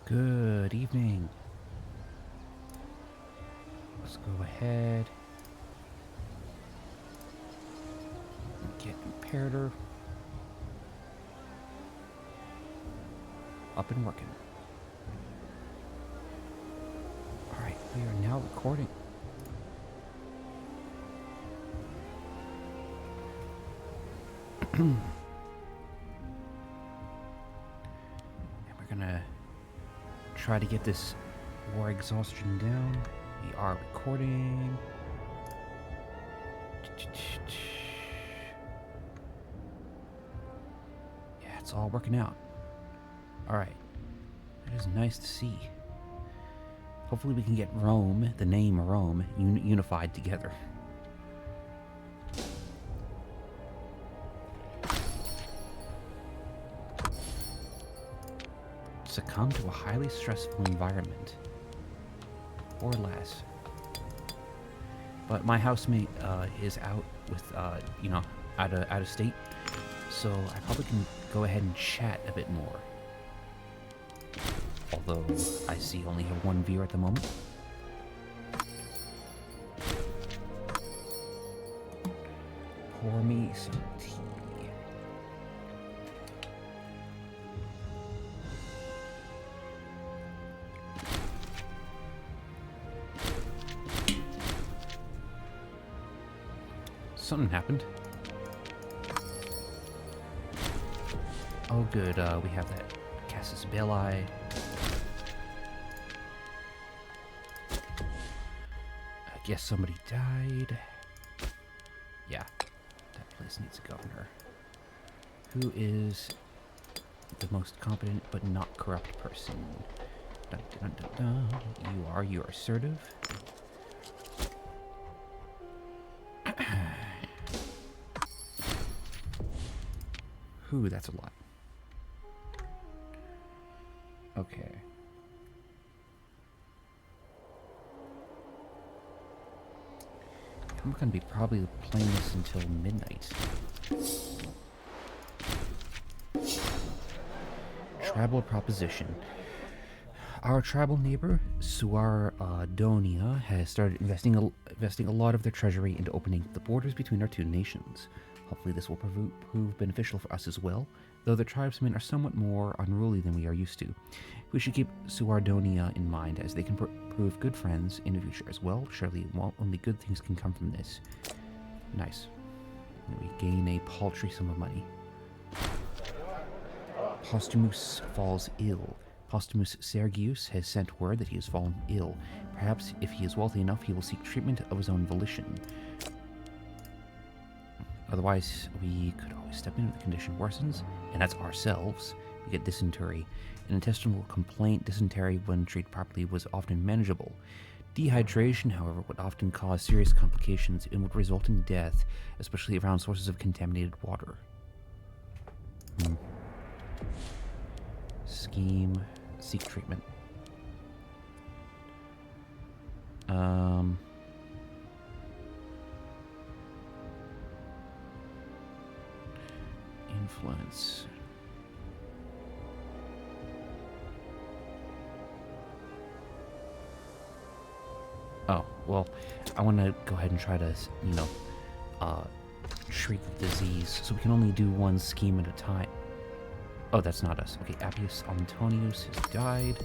Good evening. Let's go ahead and get Imperator up and working. Alright, we are now recording. And we're gonna try to get this war exhaustion down. We are recording. Yeah, it's all working out. Alright. That is nice to see. Hopefully we can get Rome, the name Rome, unified together. Succumb to a highly stressful environment. Or less. But my housemate is out with, out of state. So I probably can go ahead and chat a bit more. Although I see only have one viewer at the moment. Pour me some tea. Something happened. Oh good, we have that Casus Belli. I guess somebody died. Yeah, that place needs a governor. Who is the most competent but not corrupt person? Dun, dun, dun, dun. You are assertive. Ooh, that's a lot. Okay. I'm gonna be probably playing this until midnight. Tribal proposition. Our tribal neighbor, Suardonia, has started investing a lot of their treasury into opening the borders between our two nations. Hopefully this will prove beneficial for us as well, though the tribesmen are somewhat more unruly than we are used to. We should keep Suardonia in mind, as they can prove good friends in the future as well. Surely only good things can come from this. Nice. And we gain a paltry sum of money. Postumus falls ill. Postumus Sergius has sent word that he has fallen ill. Perhaps if he is wealthy enough, he will seek treatment of his own volition. Otherwise, we could always step in if the condition worsens, and that's ourselves. We get dysentery. An intestinal complaint, dysentery, when treated properly, was often manageable. Dehydration, however, would often cause serious complications and would result in death, especially around sources of contaminated water. Scheme, seek treatment. Influence. Oh, well, I want to go ahead and try to, treat the disease, so we can only do one scheme at a time. Oh, that's not us. Okay, Appius Antonius has died.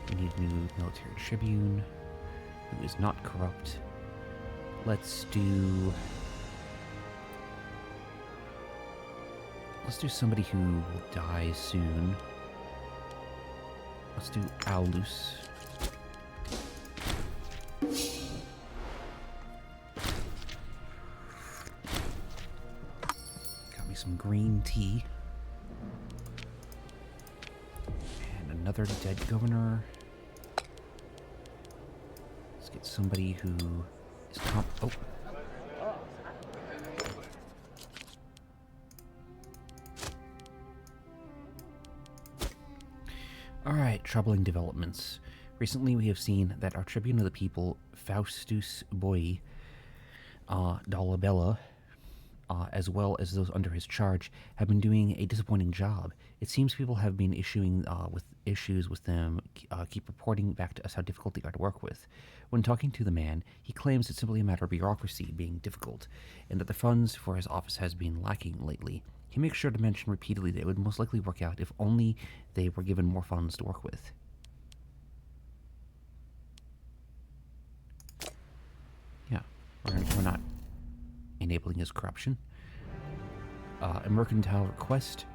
We need a new military tribune who is not corrupt. Let's do somebody who will die soon. Let's do Aulus. Got me some green tea. And another dead governor. Let's get somebody who is oh. Alright, troubling developments. Recently we have seen that our Tribune of the People, Faustus Boy, Dolabella, as well as those under his charge, have been doing a disappointing job. It seems people have been issuing with issues with them, keep reporting back to us how difficult they are to work with. When talking to the man, he claims it's simply a matter of bureaucracy being difficult, and that the funds for his office has been lacking lately. He makes sure to mention repeatedly that it would most likely work out if only they were given more funds to work with. Yeah, we're not enabling his corruption. A mercantile request.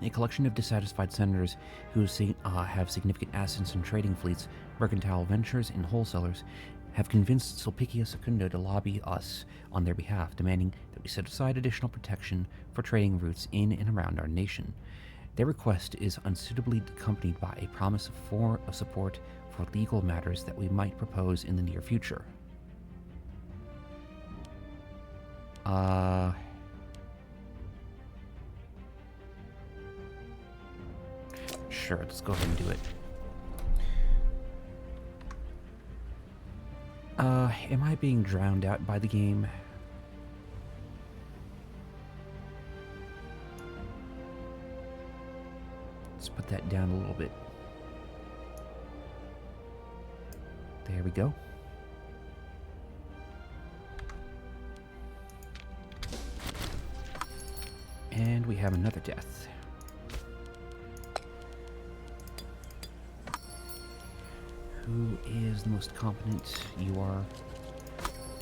A collection of dissatisfied senators who have significant assets in trading fleets, mercantile ventures, and wholesalers have convinced Sulpicia Secundo to lobby us on their behalf, demanding that we set aside additional protection for trading routes in and around our nation. Their request is unsuitably accompanied by a promise of support for legal matters that we might propose in the near future. Sure, let's go ahead and do it. Am I being drowned out by the game? Let's put that down a little bit. There we go. And we have another death. Who is the most competent? You are.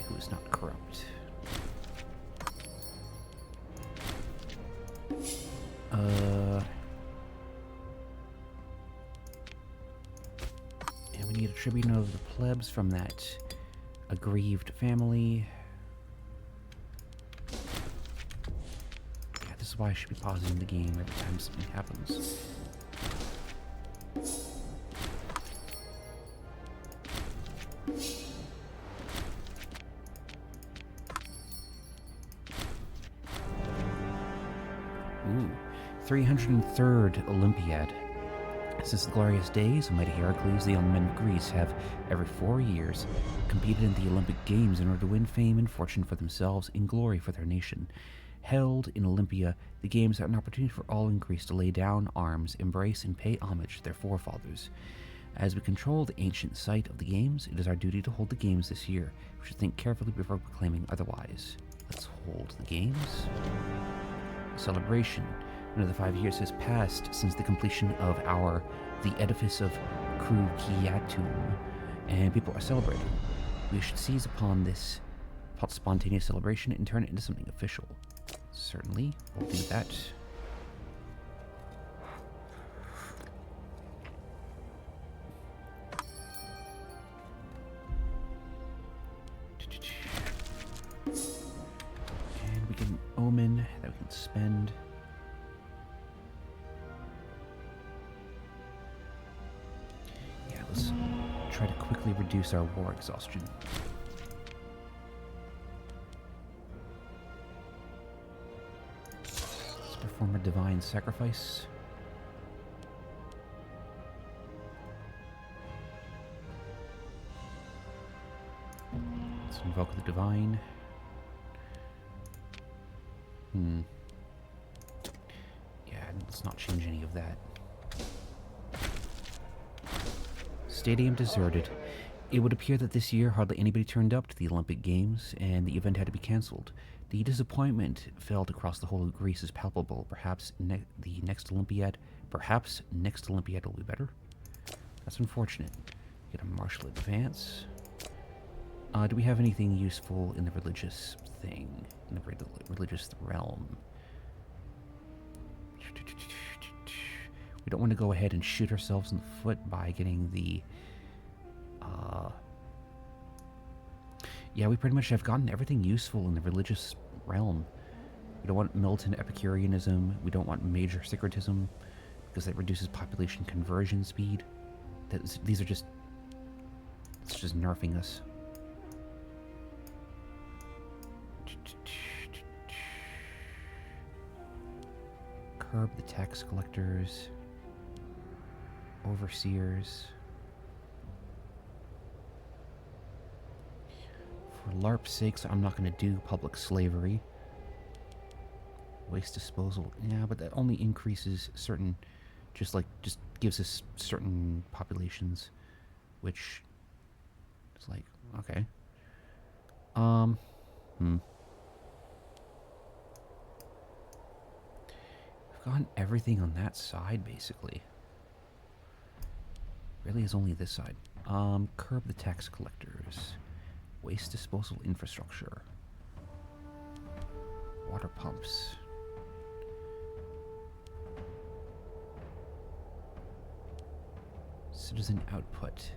Who is not corrupt? And we need a tribune of the plebs from that aggrieved family. Yeah, this is why I should be pausing the game every time something happens. Ooh, 303rd Olympiad. Since the glorious days of mighty Heracles, the young men of Greece have, every 4 years, competed in the Olympic Games in order to win fame and fortune for themselves and glory for their nation. Held in Olympia, the Games are an opportunity for all in Greece to lay down arms, embrace, and pay homage to their forefathers. As we control the ancient site of the Games, it is our duty to hold the Games this year. We should think carefully before proclaiming otherwise. Let's hold the Games. Celebration. Another 5 years has passed since the completion of the edifice of Cruciatum, and people are celebrating. We should seize upon this spontaneous celebration and turn it into something official. Certainly, we'll do that. And we get an omen that we can spend. Yeah, let's try to quickly reduce our war exhaustion. Let's perform a divine sacrifice. Let's invoke the divine. Yeah, let's not change any of that. Stadium deserted. It would appear that this year hardly anybody turned up to the Olympic Games, and the event had to be cancelled. The disappointment felt across the whole of Greece is palpable. Perhaps next Olympiad will be better. That's unfortunate. Get a martial advance. Do we have anything useful in the religious thing? In the religious realm? We don't want to go ahead and shoot ourselves in the foot by getting the... Yeah, we pretty much have gotten everything useful in the religious realm. We don't want militant Epicureanism. We don't want major syncretism, because that reduces population conversion speed. These are just... It's just nerfing us. Curb the tax collectors. Overseers. For LARP's sakes, I'm not going to do public slavery. Waste disposal. Yeah, but that only increases certain, just gives us certain populations, which is like, okay. We've gotten everything on that side, basically. Really is only this side. Curb the tax collectors. Waste disposal infrastructure. Water pumps. Citizen output.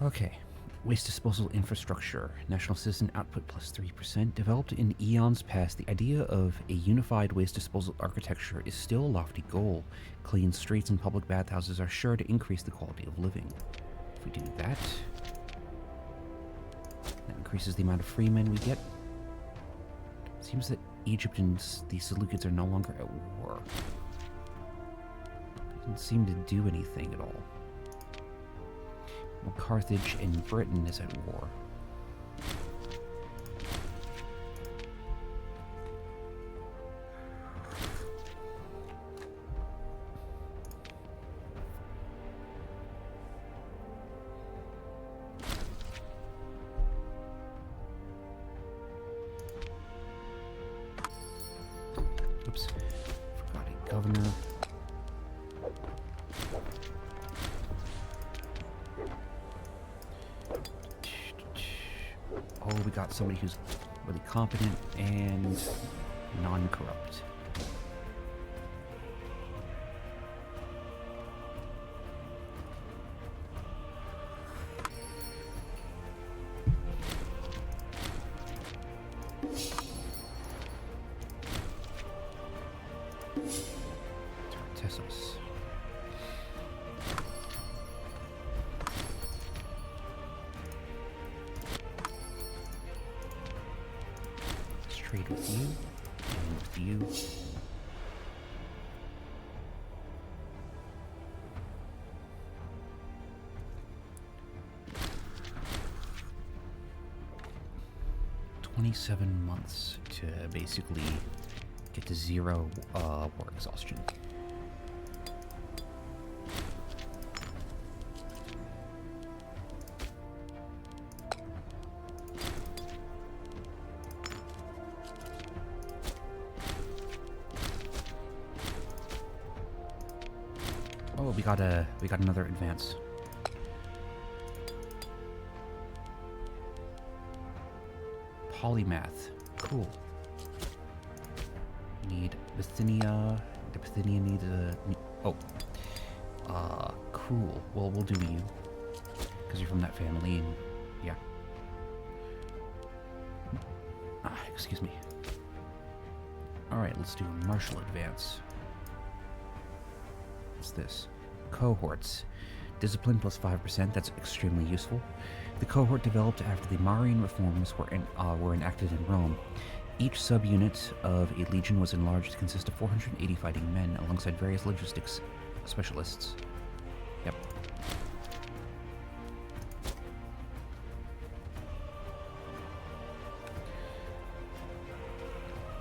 Okay. Waste disposal infrastructure. National citizen output plus 3%. Developed in eons past, the idea of a unified waste disposal architecture is still a lofty goal. Clean streets and public bathhouses are sure to increase the quality of living. If we do that, that increases the amount of free men we get. Seems that Egypt and the Seleucids are no longer at war. Doesn't seem to do anything at all. Well, Carthage and Britain is at war. Oops. Forgot a governor. Oh, we got somebody who's really competent and non-corrupt. Tessos. Trade with you and with you. "27 months to basically get to 0 war exhaustion." Oh, we got another advance. Polymath. Cool. Need Bithynia. The Bithynia needs a... cool. Well, we'll do you. Because you're from that family, and... yeah. Excuse me. Alright, let's do a martial advance. What's this? Cohorts. Discipline plus 5%, that's extremely useful. The cohort developed after the Marian reforms were enacted in Rome. Each subunit of a legion was enlarged to consist of 480 fighting men, alongside various logistics specialists. Yep.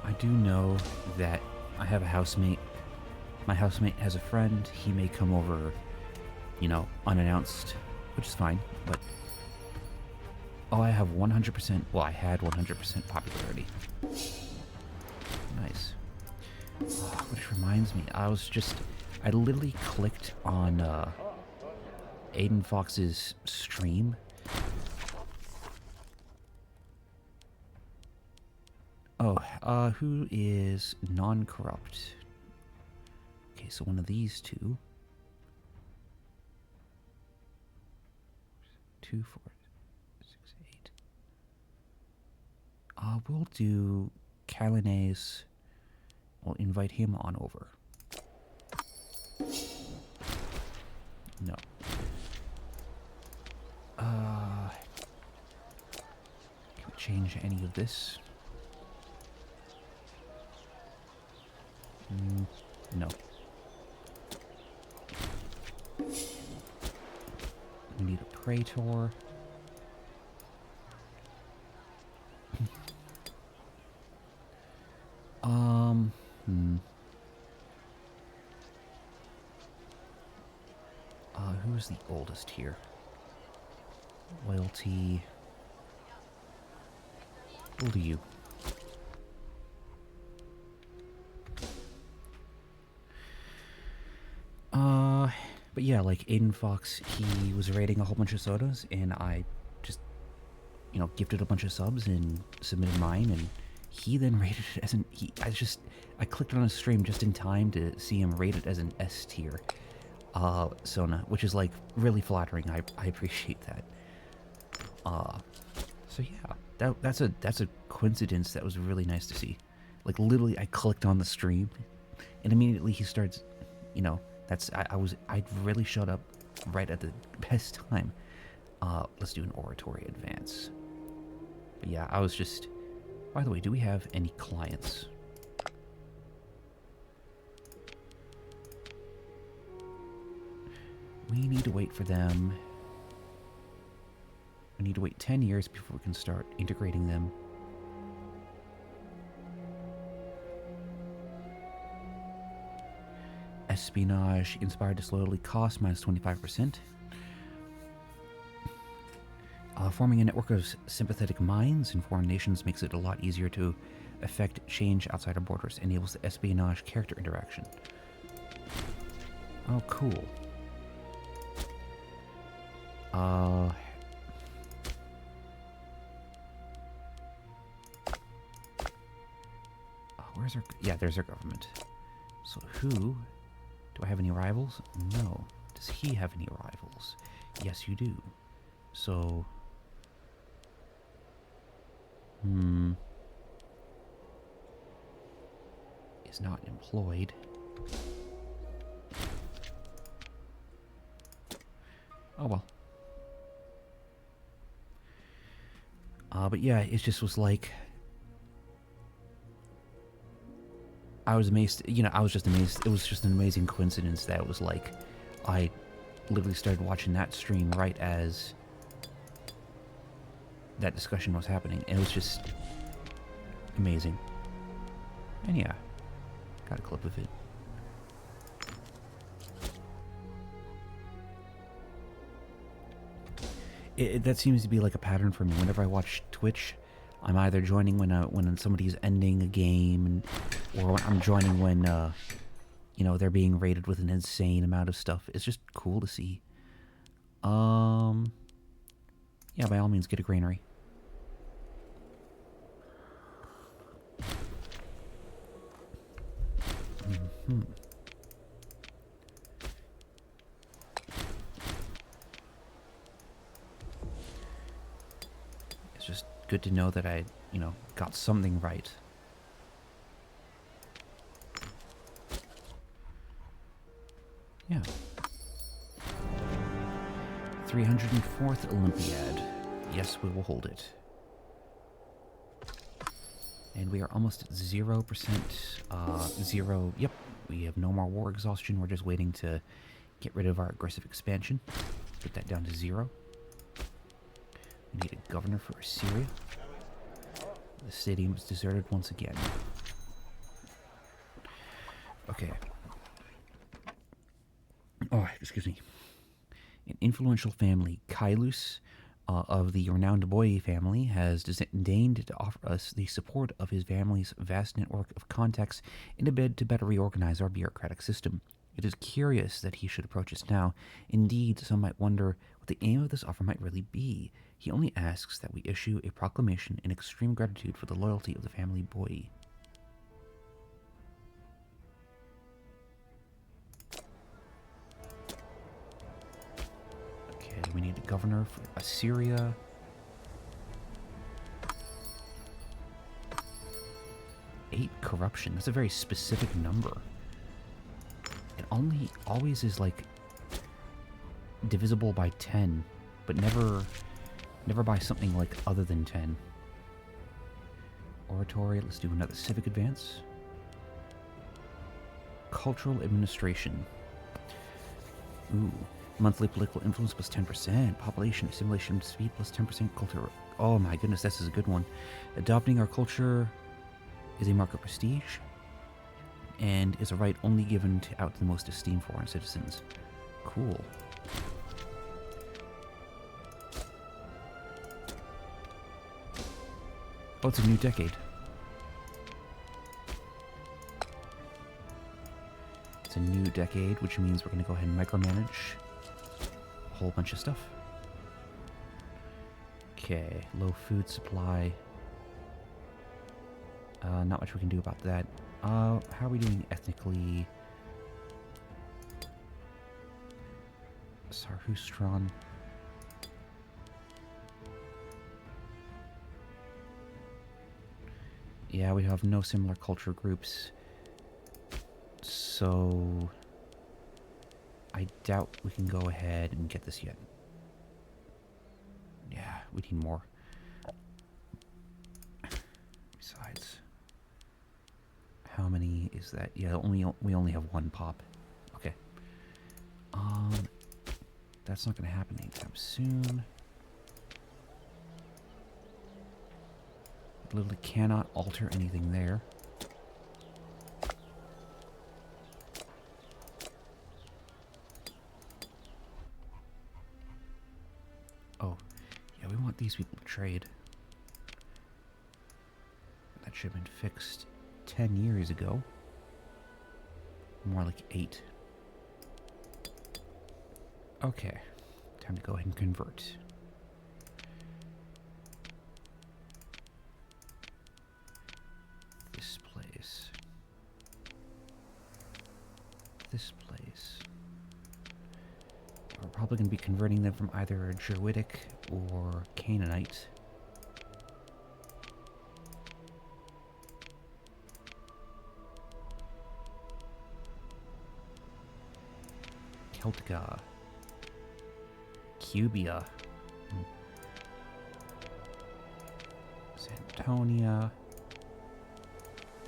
I do know that I have a housemate. My housemate has a friend. He may come over, you know, unannounced, which is fine, but... oh, I have 100%... well, I had 100% popularity. Nice. Which reminds me, I literally clicked on Aiden Fox's stream. Oh, who is non-corrupt? Okay, so one of these two. 2, 4, 6, 8. We'll do Calinese. We'll invite him on over. No. Can we change any of this? No. We need a Praetor. Who's the oldest here? Loyalty. We'll do you. But yeah, like Aiden Fox, he was rating a whole bunch of sodas, and I just, gifted a bunch of subs and submitted mine, and he then rated it as I clicked on his stream just in time to see him rate it as an S tier, Sona, which is like really flattering. I appreciate that. So yeah, that's a coincidence that was really nice to see. Like literally, I clicked on the stream, and immediately he starts, I really showed up right at the best time. Let's do an oratory advance. But yeah, I was just... By the way, do we have any clients? We need to wait for them. We need to wait 10 years before we can start integrating them. Espionage, inspired disloyalty, cost minus 25%. Forming a network of sympathetic minds in foreign nations makes it a lot easier to affect change outside our borders. Enables the espionage character interaction. Oh, cool. Where's our... Yeah, there's our government. So who... Do I have any rivals? No. Does he have any rivals? Yes, you do. So... Is not employed. Oh well. But yeah, it just was like... I was amazed, I was just amazed. It was just an amazing coincidence that it was like, I literally started watching that stream right as that discussion was happening. And it was just amazing. And yeah, got a clip of it. That seems to be like a pattern for me. Whenever I watch Twitch, I'm either joining when somebody's ending a game, or I'm joining when they're being rated with an insane amount of stuff. It's just cool to see. Yeah, by all means, get a granary. It's just good to know that I, got something right. Yeah. 304th Olympiad. Yes, we will hold it. And we are almost at 0%. Zero. Yep. We have no more war exhaustion. We're just waiting to get rid of our aggressive expansion. Get that down to 0. We need a governor for Assyria. The stadium is deserted once again. Okay. Oh, excuse me. An influential family, Kailus, of the renowned Boye family, has deigned to offer us the support of his family's vast network of contacts in a bid to better reorganize our bureaucratic system. It is curious that he should approach us now. Indeed, some might wonder what the aim of this offer might really be. He only asks that we issue a proclamation in extreme gratitude for the loyalty of the family Boye. Okay, we need a governor for Assyria. Eight corruption. That's a very specific number. It always is like divisible by 10, but never by something like other than 10. Oratory, let's do another civic advance. Cultural administration. Ooh. Monthly political influence plus 10%. Population assimilation speed plus 10%. Culture. Oh my goodness, this is a good one. Adopting our culture is a mark of prestige and is a right only given out to the most esteemed foreign citizens. Cool. Oh, it's a new decade. It's a new decade, which means we're going to go ahead and micromanage a whole bunch of stuff. Okay, low food supply. Not much we can do about that. How are we doing ethnically? Sarhustron. Yeah, we have no similar culture groups. So I doubt we can go ahead and get this yet. Yeah, we need more. Besides, how many is that? Yeah, we only have one pop. Okay. That's not gonna happen anytime soon. Literally cannot alter anything there. Oh, yeah, we want these people to trade. That should have been fixed 10 years ago. More like 8. Okay, time to go ahead and convert. This place. This place. We're probably going to be converting them from either a Druidic or Canaanite. Celtica. Cubia. Santonia.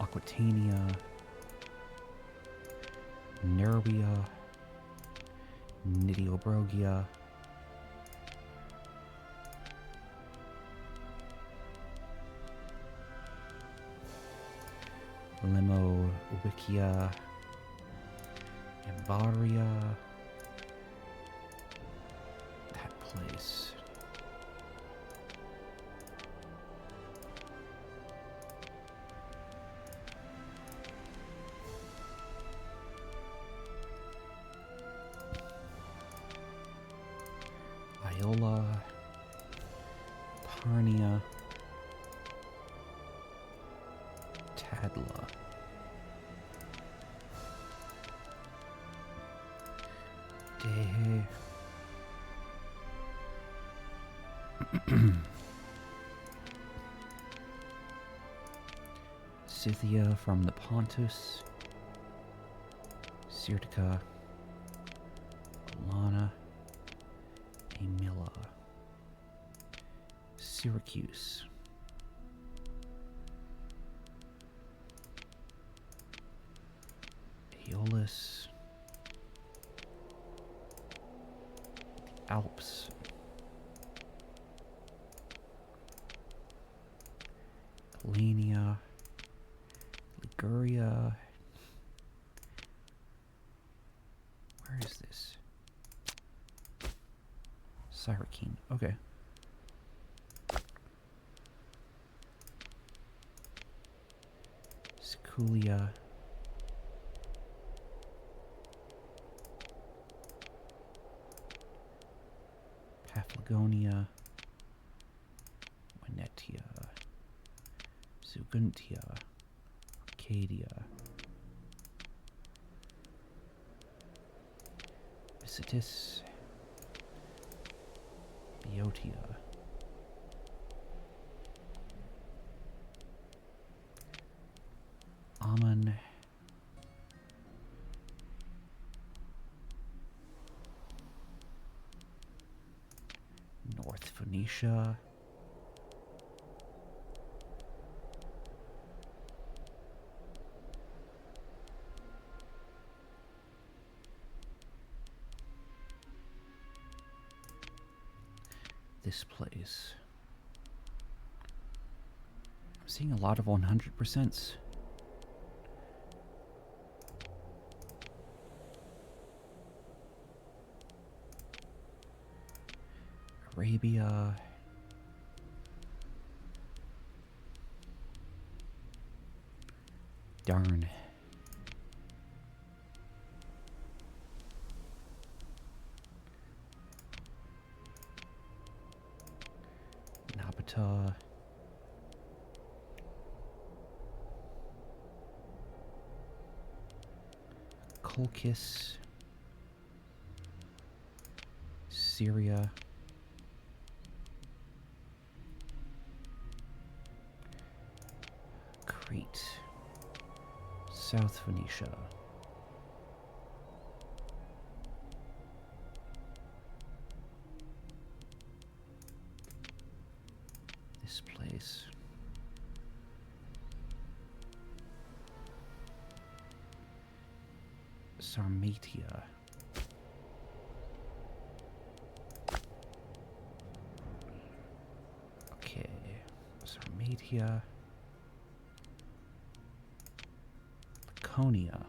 Aquitania. Nervia. Nidiobrogia. Limowikia. Embaria. That place. Iola, Parnia, Tadla. Dehe. Scythia from the Pontus. Sirtica. Alana. Emila. Syracuse. Aeolus. The Alps. Galenia. Liguria. Where is this? Syracine. Okay. Siculia. Paphlagonia. Venetia. Suguntia. Arcadia. Visitis. Boeotia. Ammon. North Phoenicia. This place. I'm seeing a lot of 100%s. Arabia. Darn. Napata. Colchis. Syria. Crete. South Phoenicia. This place. Sarmatia. Okay. Sarmatia. Laconia.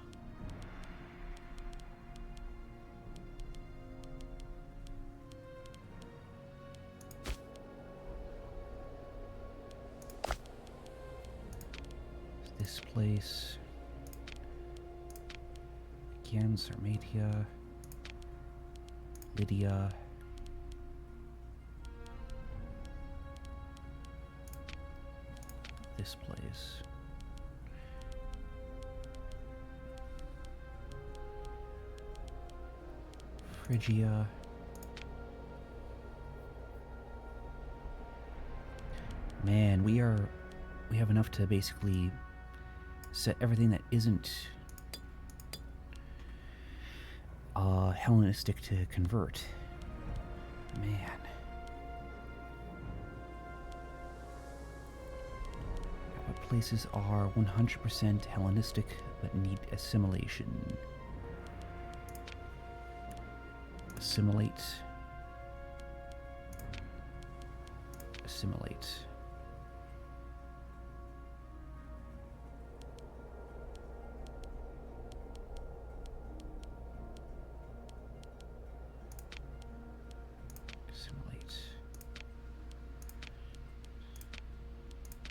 This place. Again, Sarmatia. Lydia. This place. Phrygia. Man, we have enough to basically set everything that isn't Hellenistic to convert. Man. What places are 100% Hellenistic but need assimilation? Assimilate. Assimilate.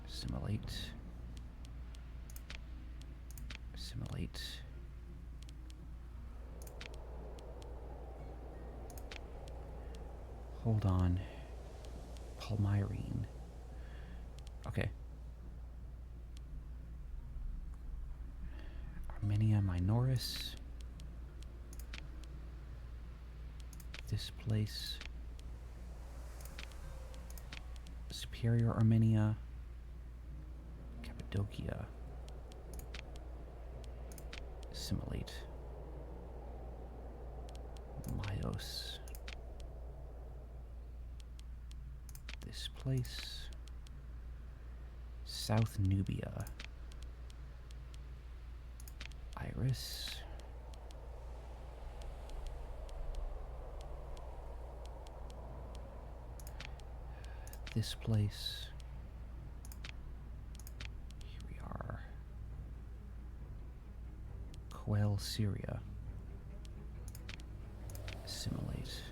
Assimilate. Assimilate. Hold on. Palmyrene. Okay. Armenia Minoris. This place. Superior Armenia. Cappadocia. Assimilate. Myos. This place. South Nubia. Iris. This place. Here we are. Quail, Syria. Assimilate.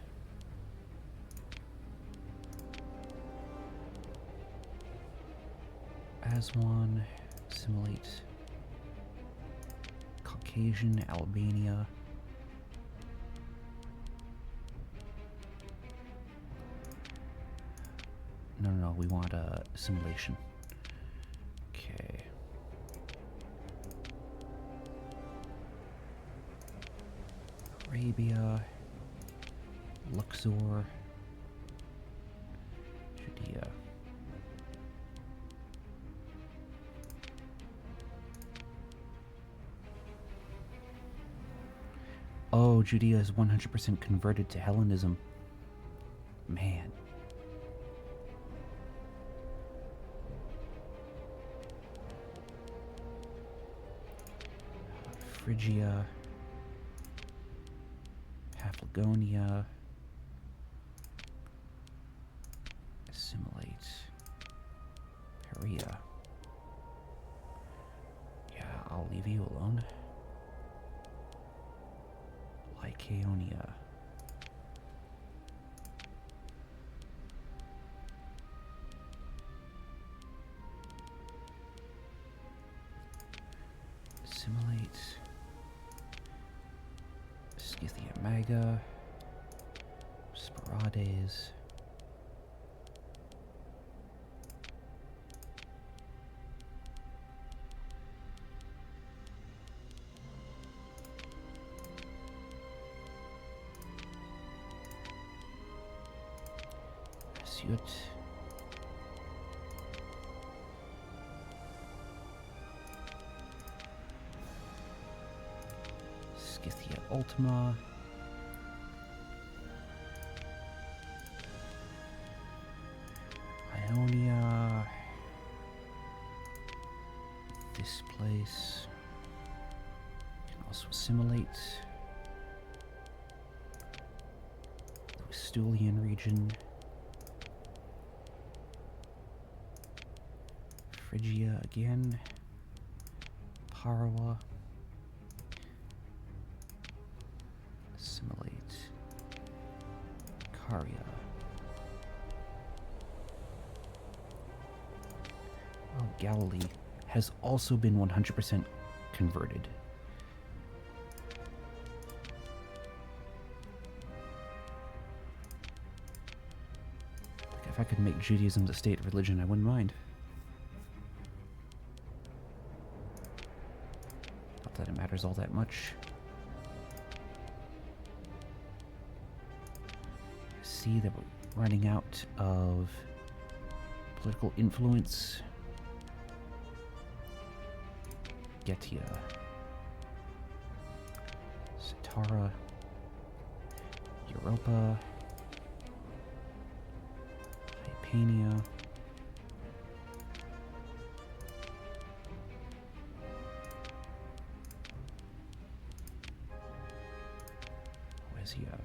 Aswan. Assimilate. Caucasian, Albania. No, we want assimilation. Okay. Arabia, Luxor, Judea. Oh, Judea is 100% converted to Hellenism. Man. Phrygia, Paphlagonia, assimilate, Perea. Yeah, I'll leave you alone. Lycaonia. Scythia Maga. Sporades. Suit. Scythia Ultima. Ionia. This place. Can also assimilate. The Westulian region. Phrygia again. Parawa. Assimilate. Caria. Oh, Galilee has also been 100% converted. Like, if I could make Judaism the state religion, I wouldn't mind. Not that it matters all that much. I see that we're running out of political influence. Getia. Satara. Europa. Hypania. Oesia.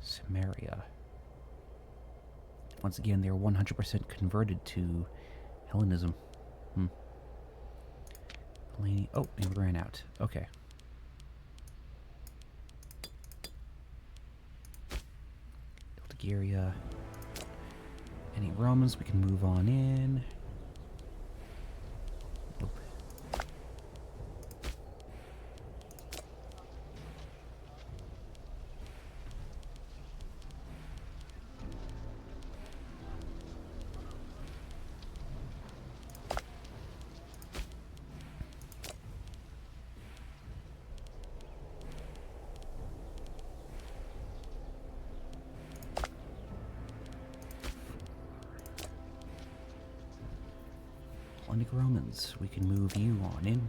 Samaria. Once again, they are 100% converted to Hellenism. Helene. Oh, they ran out. Okay. Ildigiria. Any Romans we can move on in. Nope. Hellenic Romans, we can move you on in.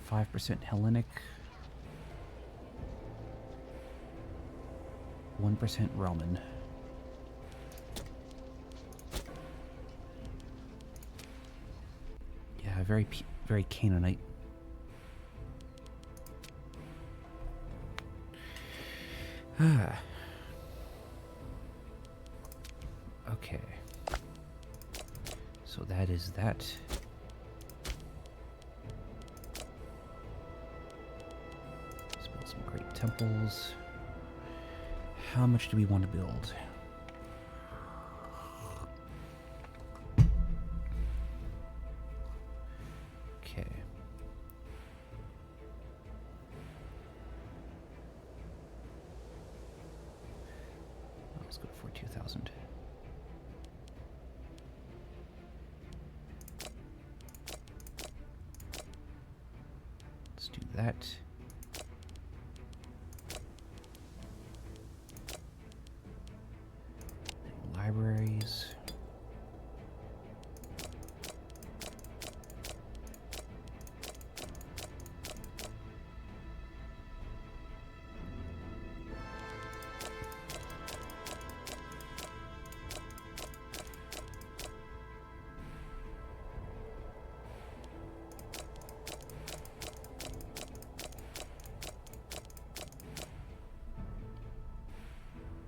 5% Hellenic. 1% Roman. Yeah, very Canaanite. Ah. Okay. So that is that. Let's build some great temples. How much do we want to build? Okay. Let's go for 2,000. Let's do that. Libraries.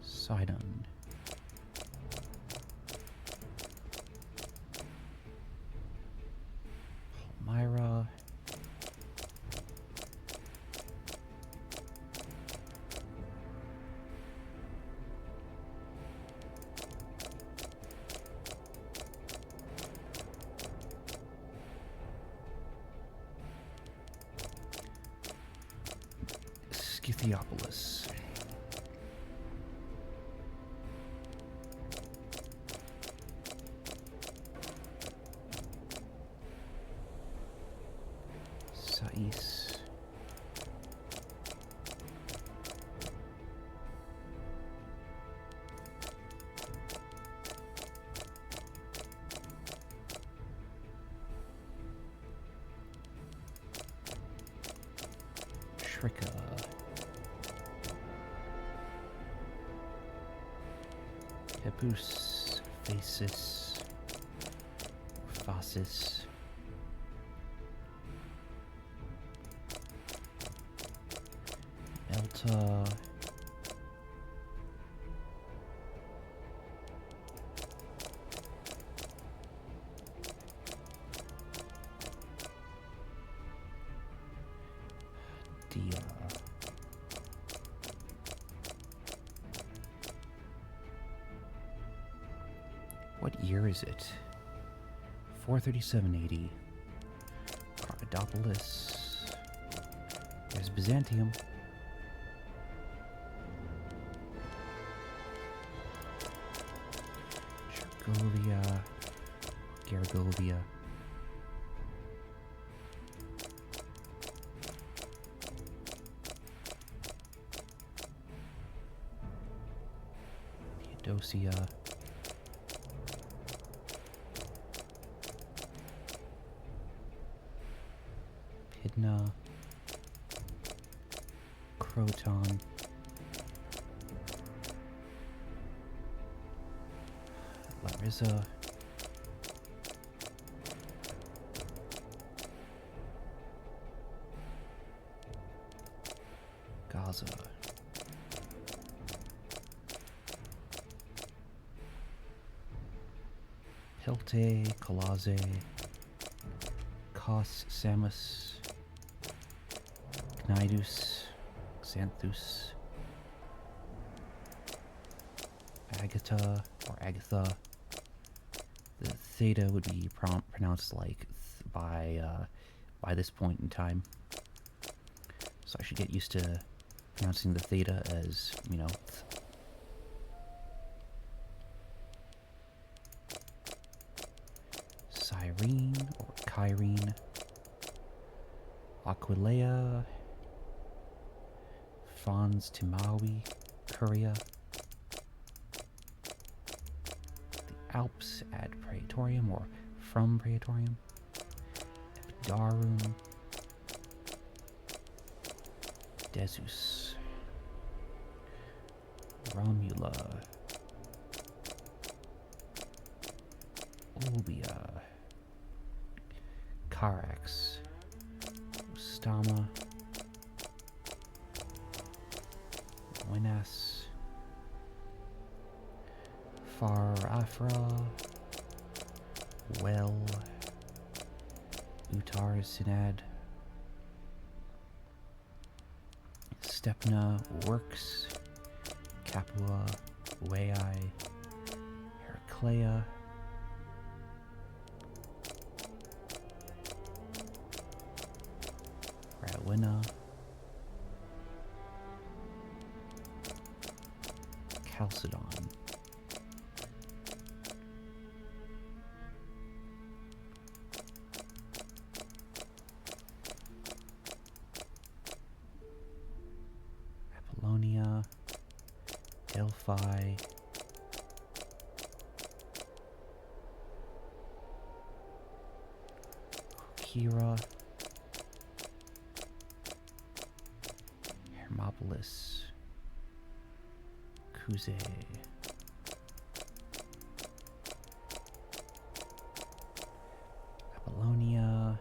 Sidon. Physiopolis. Sais. Shrika. Hepus. Phasis. Phasis. Elta. Dia. What year is it? 437 AD. Carpadopolis. There's Byzantium. Gergovia. Gergovia. Theodosia. Pydna. Croton. Larissa. Gaza. Pilte, Colazze, Cos, Samus, Cnidus, Xanthus, Agatha, or Agatha. The theta would be pronounced like by this point in time. So I should get used to pronouncing the theta as, you know, Cyrene or Kyrene, Aquilea, Fons Timawi, Curia, the Alps ad Praetorium or from Praetorium, Epidarum, Desus, Romula, Ulbia, Carax, Ostama, Winas, Far Afra, Well, Utar Sinad, Stepna Works, Capua, Weai, Heraclea, Rawina, Chalcedon, Apollonia, Delphi, Kira, Hermopolis, Kuze, Apollonia,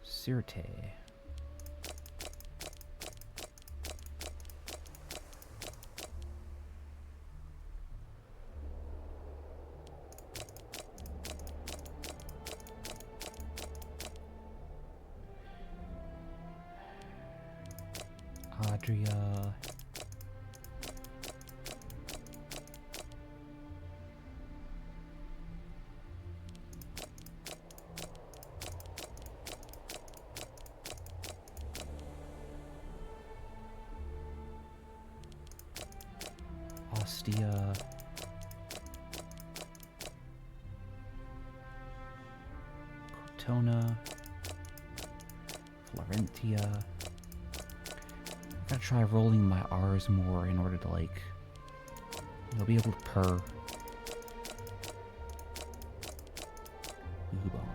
Sirte, Adria, Ostia, Cortona, Florentia. Gotta try rolling my R's more in order to, like, be able to purr. Ubon.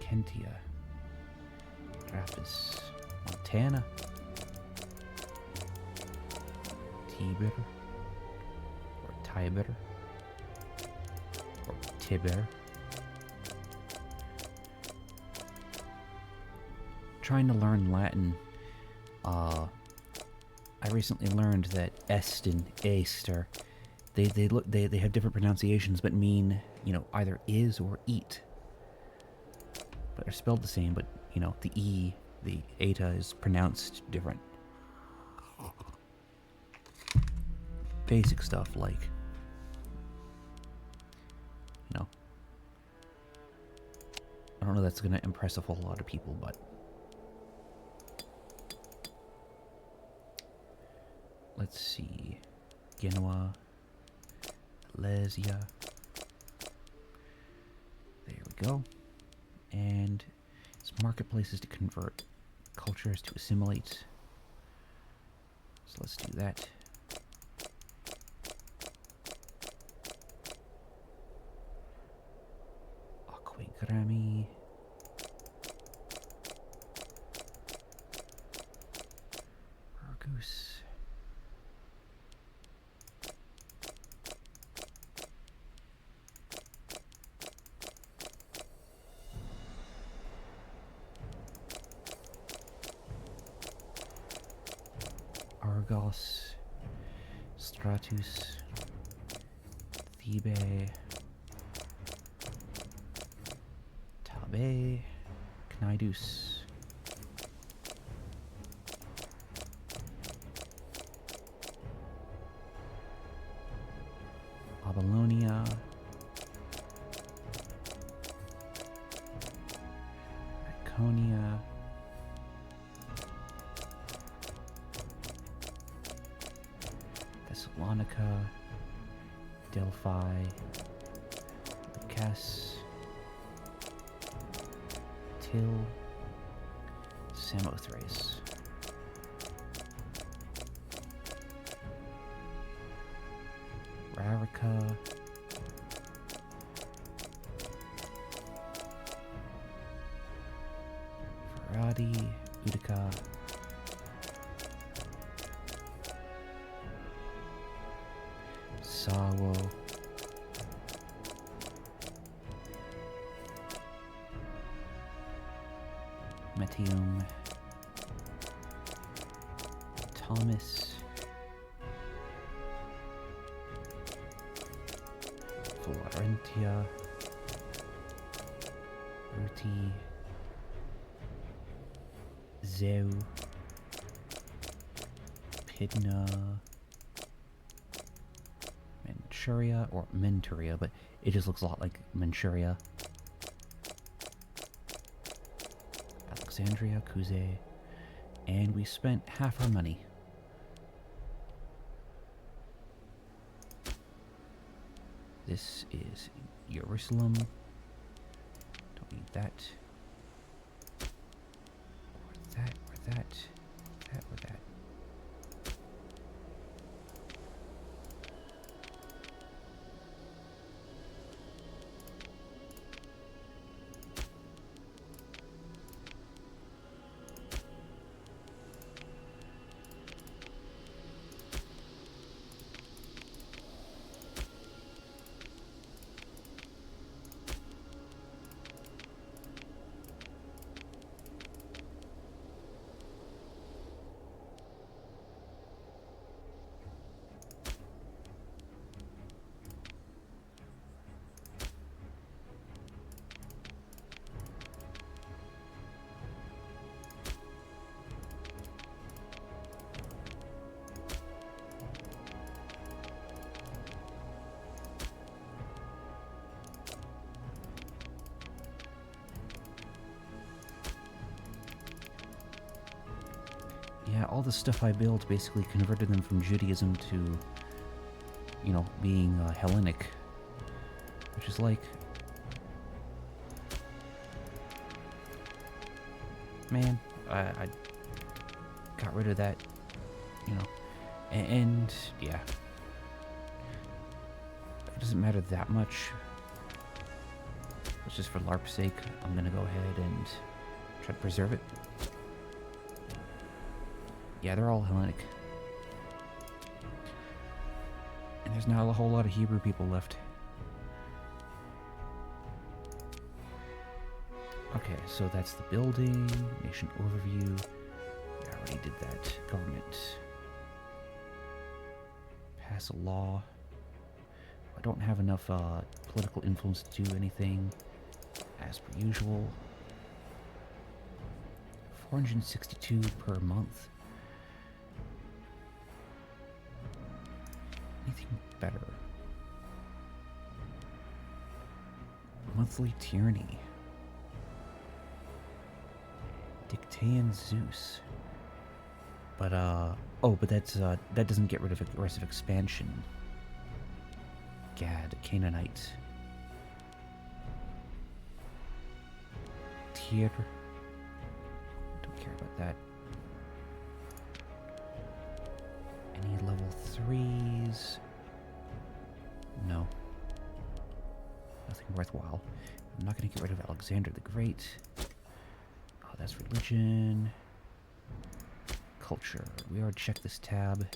Kentia. Trappist. Montana. T-bitter. Or Tie-bitter. Or Tiber. Trying to learn Latin. I recently learned that est and est they have different pronunciations, but mean, you know, either is or eat. But they're spelled the same, but, you know, the E, the eta, is pronounced different. Basic stuff like, you know, I don't know that's going to impress a whole lot of people, but let's see. Genoa, Lesia. There we go. And it's marketplaces to convert, cultures to assimilate. So let's do that. Aquigrami. Argus. Argos, Stratus, Thebe, Tabe, Cnidus, Abylonia, Iconia, Thessalonica, Delphi, Lycus, Till, Samothrace. Rarica, Ferrati, Utica, Sawo, Metium, Thomas, Florentia, Ruti, Zeu, Pidna, Manchuria, or Manturia, but it just looks a lot like Manchuria. Alexandria, Kuze, and we spent half our money. This is Jerusalem. Don't need that. Or that, or that, that, or that. Yeah, all the stuff I built basically converted them from Judaism to, you know, being Hellenic. Which is like... Man, I got rid of that, you know. And yeah. It doesn't matter that much. It's just for LARP's sake. I'm gonna go ahead and try to preserve it. Yeah, they're all Hellenic. And there's not a whole lot of Hebrew people left. Okay, so that's the building, nation overview. I already did that. Government. Pass a law. I don't have enough political influence to do anything, as per usual. 462 per month. Anything better? Monthly tyranny. Dictaean Zeus. But oh, but that's that doesn't get rid of aggressive expansion. Gad, Canaanite. Tyr. Don't care about that. Any level 3s? No. Nothing worthwhile. I'm not going to get rid of Alexander the Great. Oh, that's religion. Culture. We already checked this tab.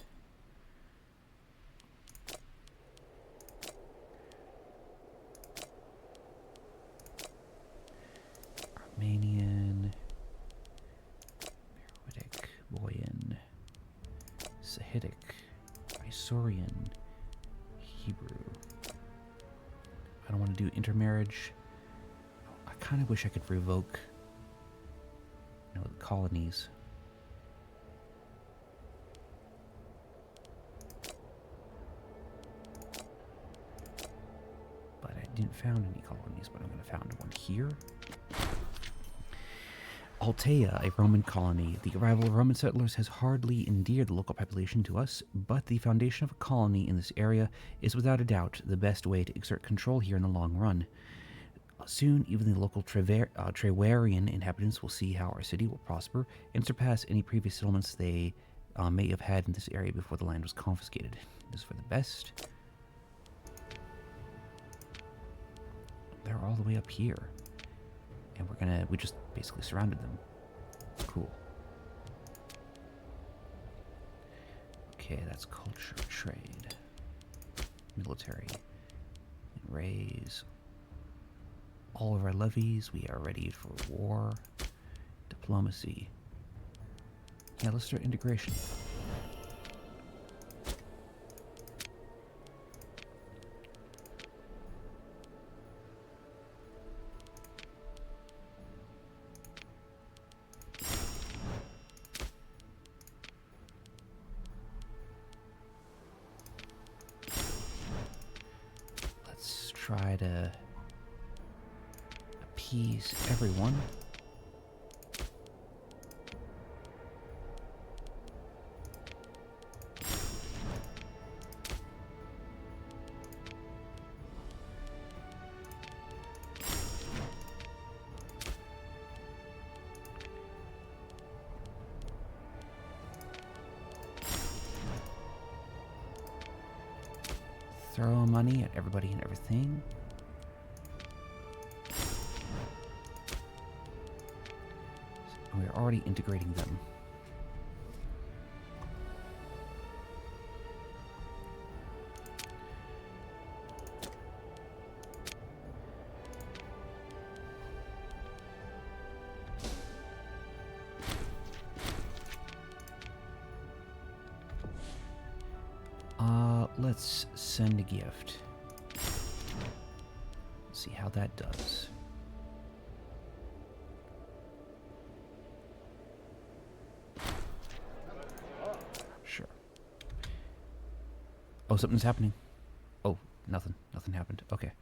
Armenian. Meroitic. Boyan. Sahidic. Isaurian. Hebrew. I don't want to do intermarriage. I kind of wish I could revoke, you know, the colonies. But I didn't found any colonies, but I'm going to found one here. Altea, a Roman colony. The arrival of Roman settlers has hardly endeared the local population to us, but the foundation of a colony in this area is without a doubt the best way to exert control here in the long run. Soon, even the local Trewarian inhabitants will see how our city will prosper and surpass any previous settlements they may have had in this area before the land was confiscated. This is for the best. They're all the way up here. And we just basically surrounded them. Cool. Okay, that's culture, trade, military, and raise all of our levies. We are ready for war, diplomacy. Yeah, let's start integration. Try to appease everyone. Throw money at everybody and everything. We're already integrating them. Let's send a gift. See how that does. Sure. Oh, something's happening. Oh, nothing. Nothing happened. Okay.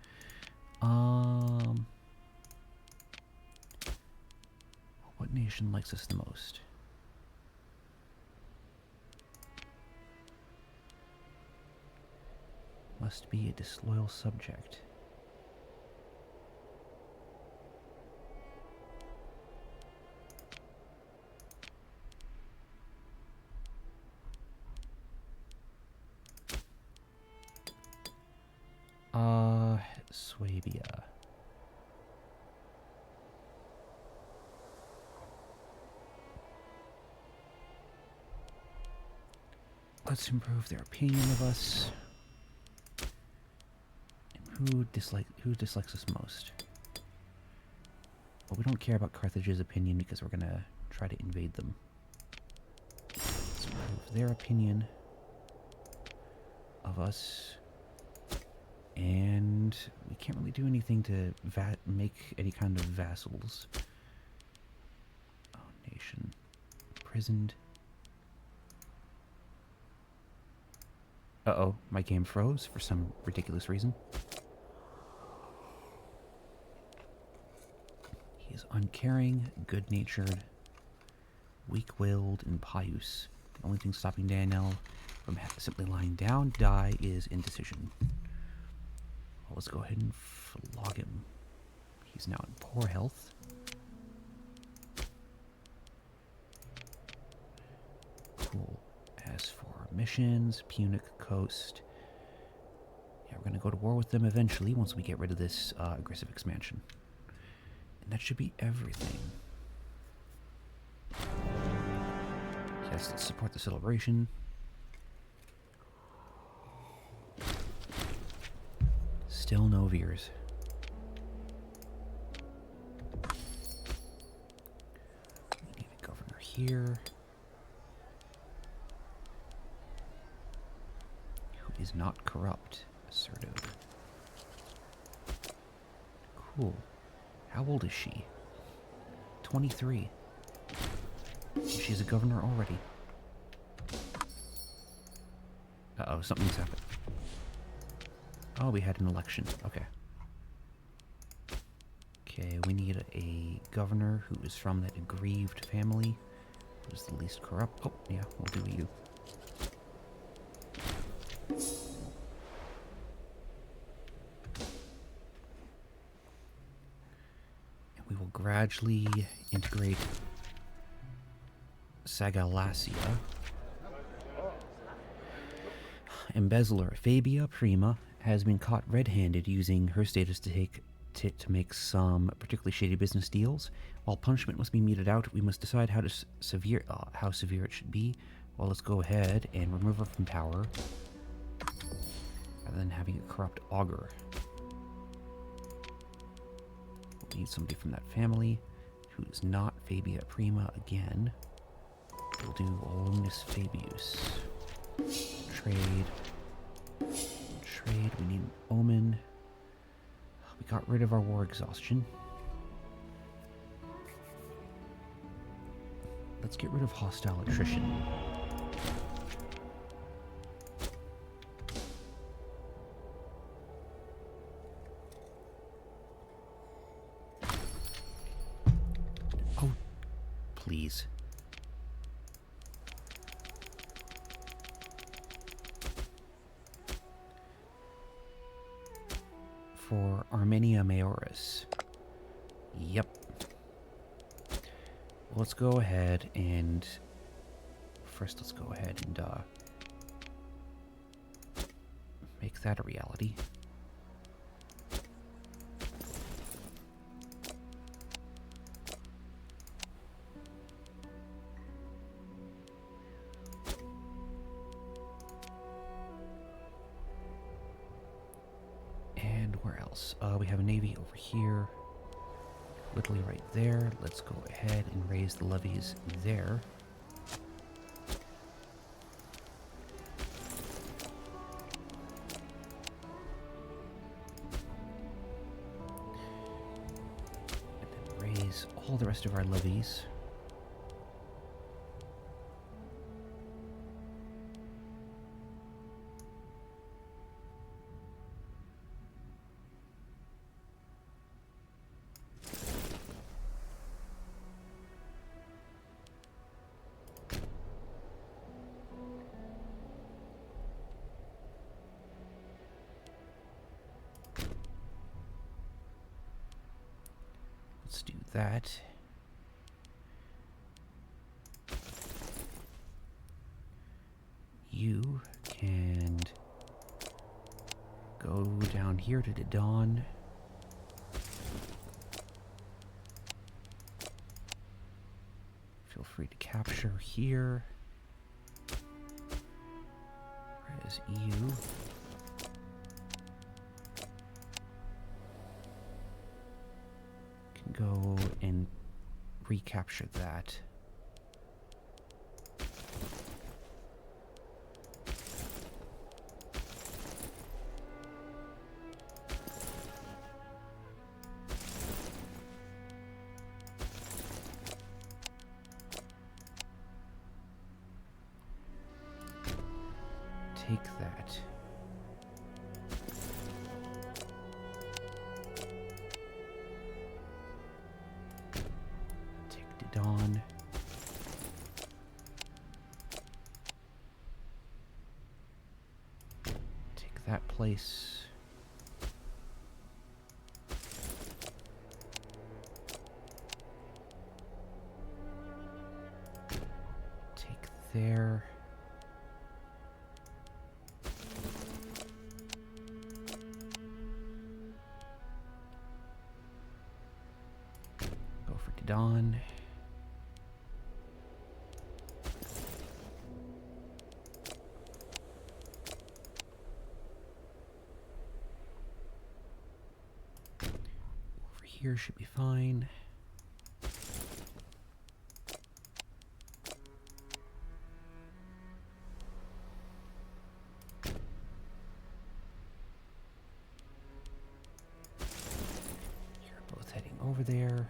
What nation likes us the most? Must be a disloyal subject. Swabia. Let's improve their opinion of us. And who dislikes us most? Well, we don't care about Carthage's opinion because we're gonna try to invade them. Let's improve their opinion of us. And we can't really do anything to make any kind of vassals. Oh, nation. Imprisoned. Uh-oh, my game froze for some ridiculous reason. He is uncaring, good-natured, weak-willed, and pious. The only thing stopping Daniel from simply lying down, die, is indecision. Well, let's go ahead and flog him. He's now in poor health. Cool. As for missions, Punic Coast. Yeah, we're going to go to war with them eventually once we get rid of this aggressive expansion. And that should be everything. Yes, let's support the celebration. Still no Veers. We need a governor here. Who is not corrupt. Assertive. Cool. How old is she? 23. She's a governor already. Uh-oh, something's happened. Oh, we had an election. Okay. Okay, we need a governor who is from that aggrieved family. Who's the least corrupt. Oh, yeah, we'll do you. And we will gradually integrate Sagalassia. Embezzler Fabia Prima has been caught red-handed using her status to make some particularly shady business deals. While punishment must be meted out, we must decide how severe it should be. Well, let's go ahead and remove her from power, rather than having a corrupt augur. We'll need somebody from that family who is not Fabia Prima again. We'll do Omnis Fabius. Trade. We need an omen. We got rid of our war exhaustion. Let's get rid of hostile attrition. Oh, please. For Armenia Majoris. Yep. Let's go ahead and... First, let's go ahead and make that a reality. We have a navy over here, literally right there. Let's go ahead and raise the levies there. And then raise all the rest of our levies. that. You can go down here to the dawn. Feel free to capture here. Whereas you can go and recapture that. Take that. Take the dawn. Take that place. Take there. Dawn. Over here should be fine. You're both heading over there.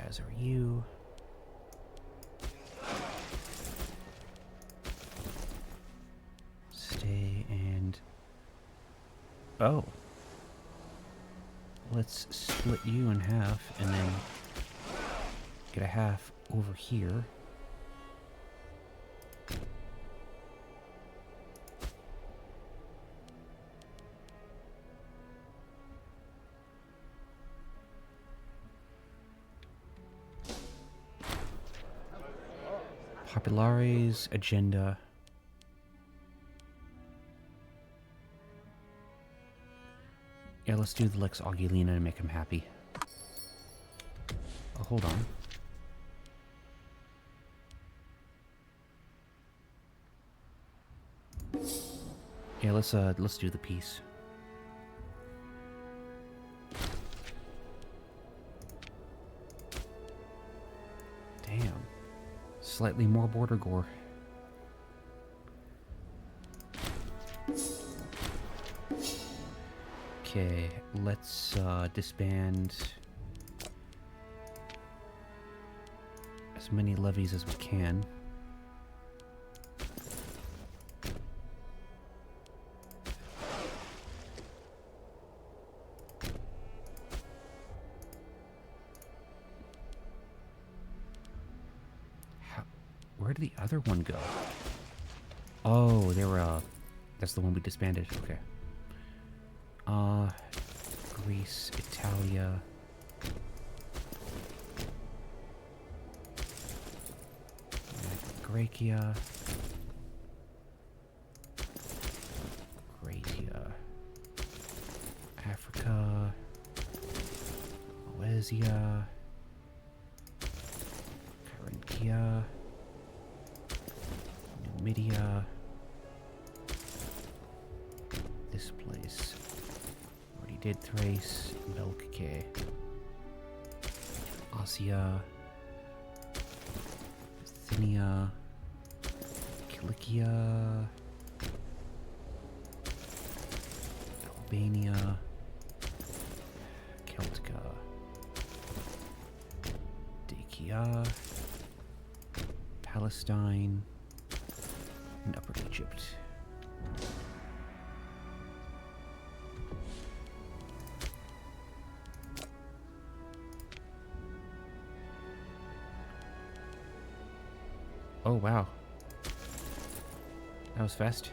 As are you. Stay and... Oh. Let's split you in half and then get a half over here. Populares agenda. Yeah, let's do the Lex Augulina to make him happy. Oh, hold on. Yeah, let's do the peace. Damn. Slightly more border gore. Okay, let's disband as many levies as we can. Where did the other one go? Oh, they were, that's the one we disbanded. Okay. Greece, Italia. Graecia. Graecia. Africa. Moesia. Carinthia. Numidia. This place. Already did Thrace. Belkake. Ossia. Bithynia. Cilicia. Albania. Celtica. Dacia. Palestine. And Upper Egypt. Oh, wow. That was fast.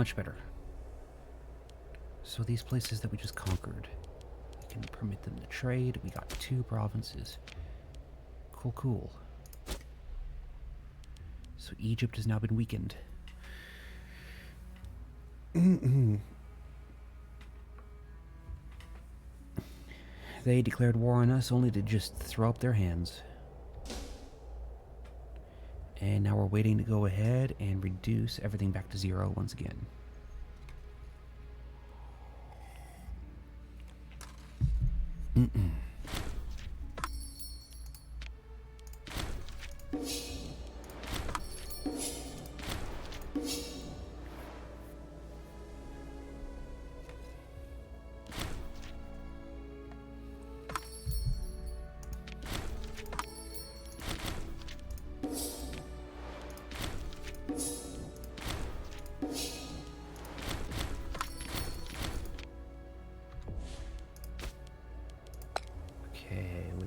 Much better. So these places that we just conquered, we can permit them to trade. We got 2 provinces. Cool, cool. So Egypt has now been weakened. They declared war on us only to just throw up their hands. And now we're waiting to go ahead and reduce everything back to 0 once again.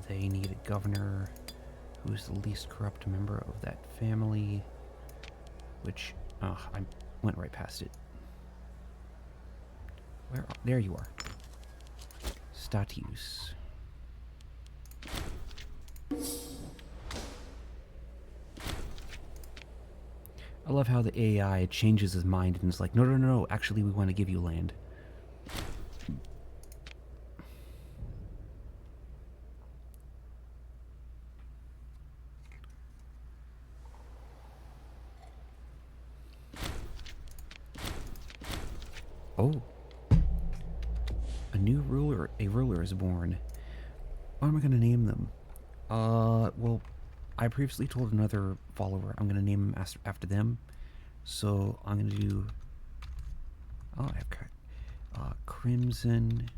They need a governor who's the least corrupt member of that family, which, I went right past it. There you are. Statius. I love how the AI changes his mind and is like, no, actually we want to give you land. Oh. A ruler is born. What am I going to name them? Well, I previously told another follower I'm going to name him after them. So I'm going to do... Oh, I have Crimson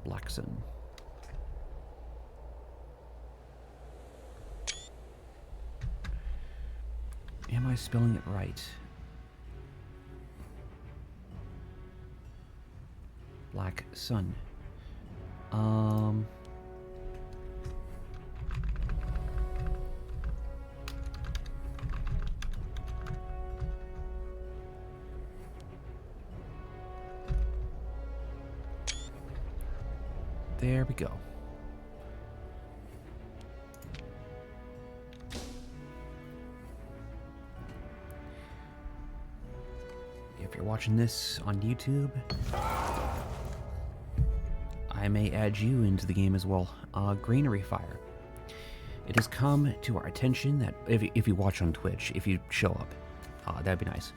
Blackson. Am I spelling it right? Black Sun. There we go. If you're watching this on YouTube, I may add you into the game as well. Granary Fire. It has come to our attention that, if you watch on Twitch, if you show up, that'd be nice.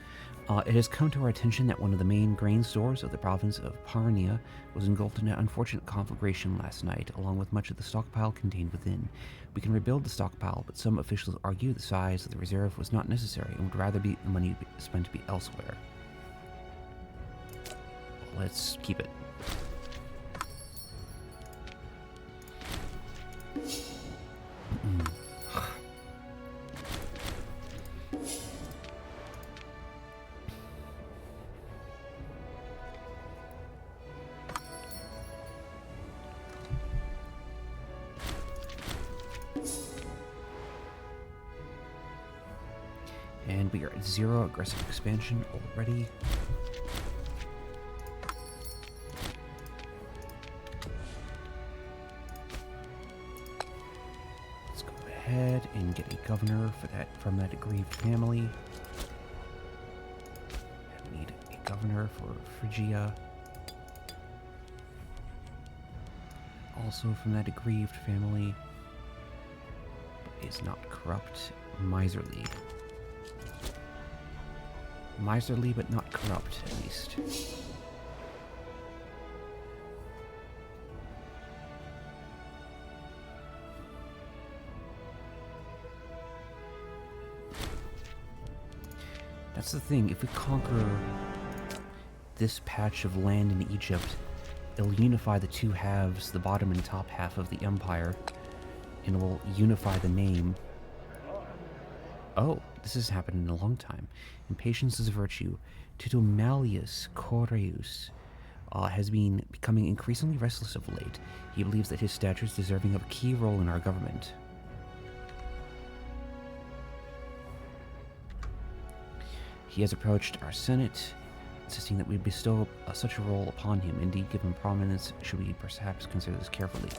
It has come to our attention that one of the main grain stores of the province of Parnia was engulfed in an unfortunate conflagration last night, along with much of the stockpile contained within. We can rebuild the stockpile, but some officials argue the size of the reserve was not necessary and would rather be the money spent to be elsewhere. Let's keep it. And we are at 0 aggressive expansion already. Let's go ahead and get a governor for that from that aggrieved family. I need a governor for Phrygia. Also from that aggrieved family. But is not corrupt, miserly. Miserly, but not corrupt, at least. That's the thing, if we conquer this patch of land in Egypt, it'll unify the two halves, the bottom and top half of the empire, and it will unify the name. Oh, this has happened in a long time. Impatience is a virtue. Titomalius Coreus has been becoming increasingly restless of late. He believes that his stature is deserving of a key role in our government. He has approached our Senate, insisting that we bestow such a role upon him. Indeed, give him prominence. Should we perhaps consider this carefully?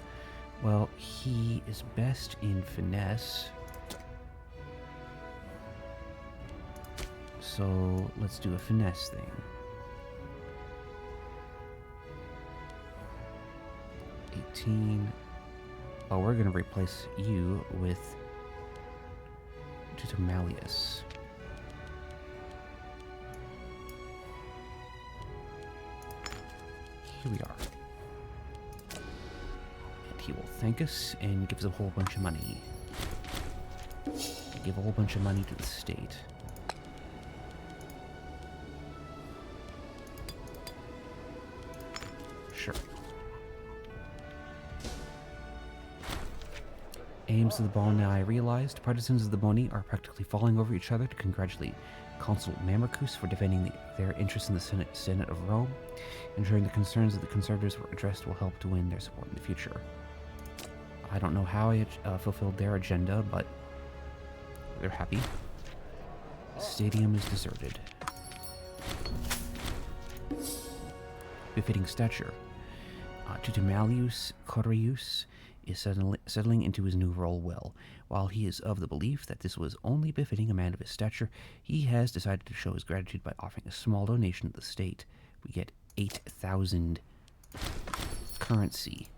Well, he is best in finesse. So let's do a finesse thing. 18. Oh, we're going to replace you with Tutomalius. Here we are. And he will thank us and give us a whole bunch of money. Give a whole bunch of money to the state. Sure. Aims of the ball now realized. Partisans of the Boni are practically falling over each other to congratulate Consul Mamercus for defending their interests in the Senate of Rome. Ensuring the concerns that the conservatives were addressed will help to win their support in the future. I don't know how I fulfilled their agenda, but they're happy. The stadium is deserted. Befitting stature. Tutomalius Corius is settling into his new role well. While he is of the belief that this was only befitting a man of his stature, he has decided to show his gratitude by offering a small donation to the state. We get 8,000 currency.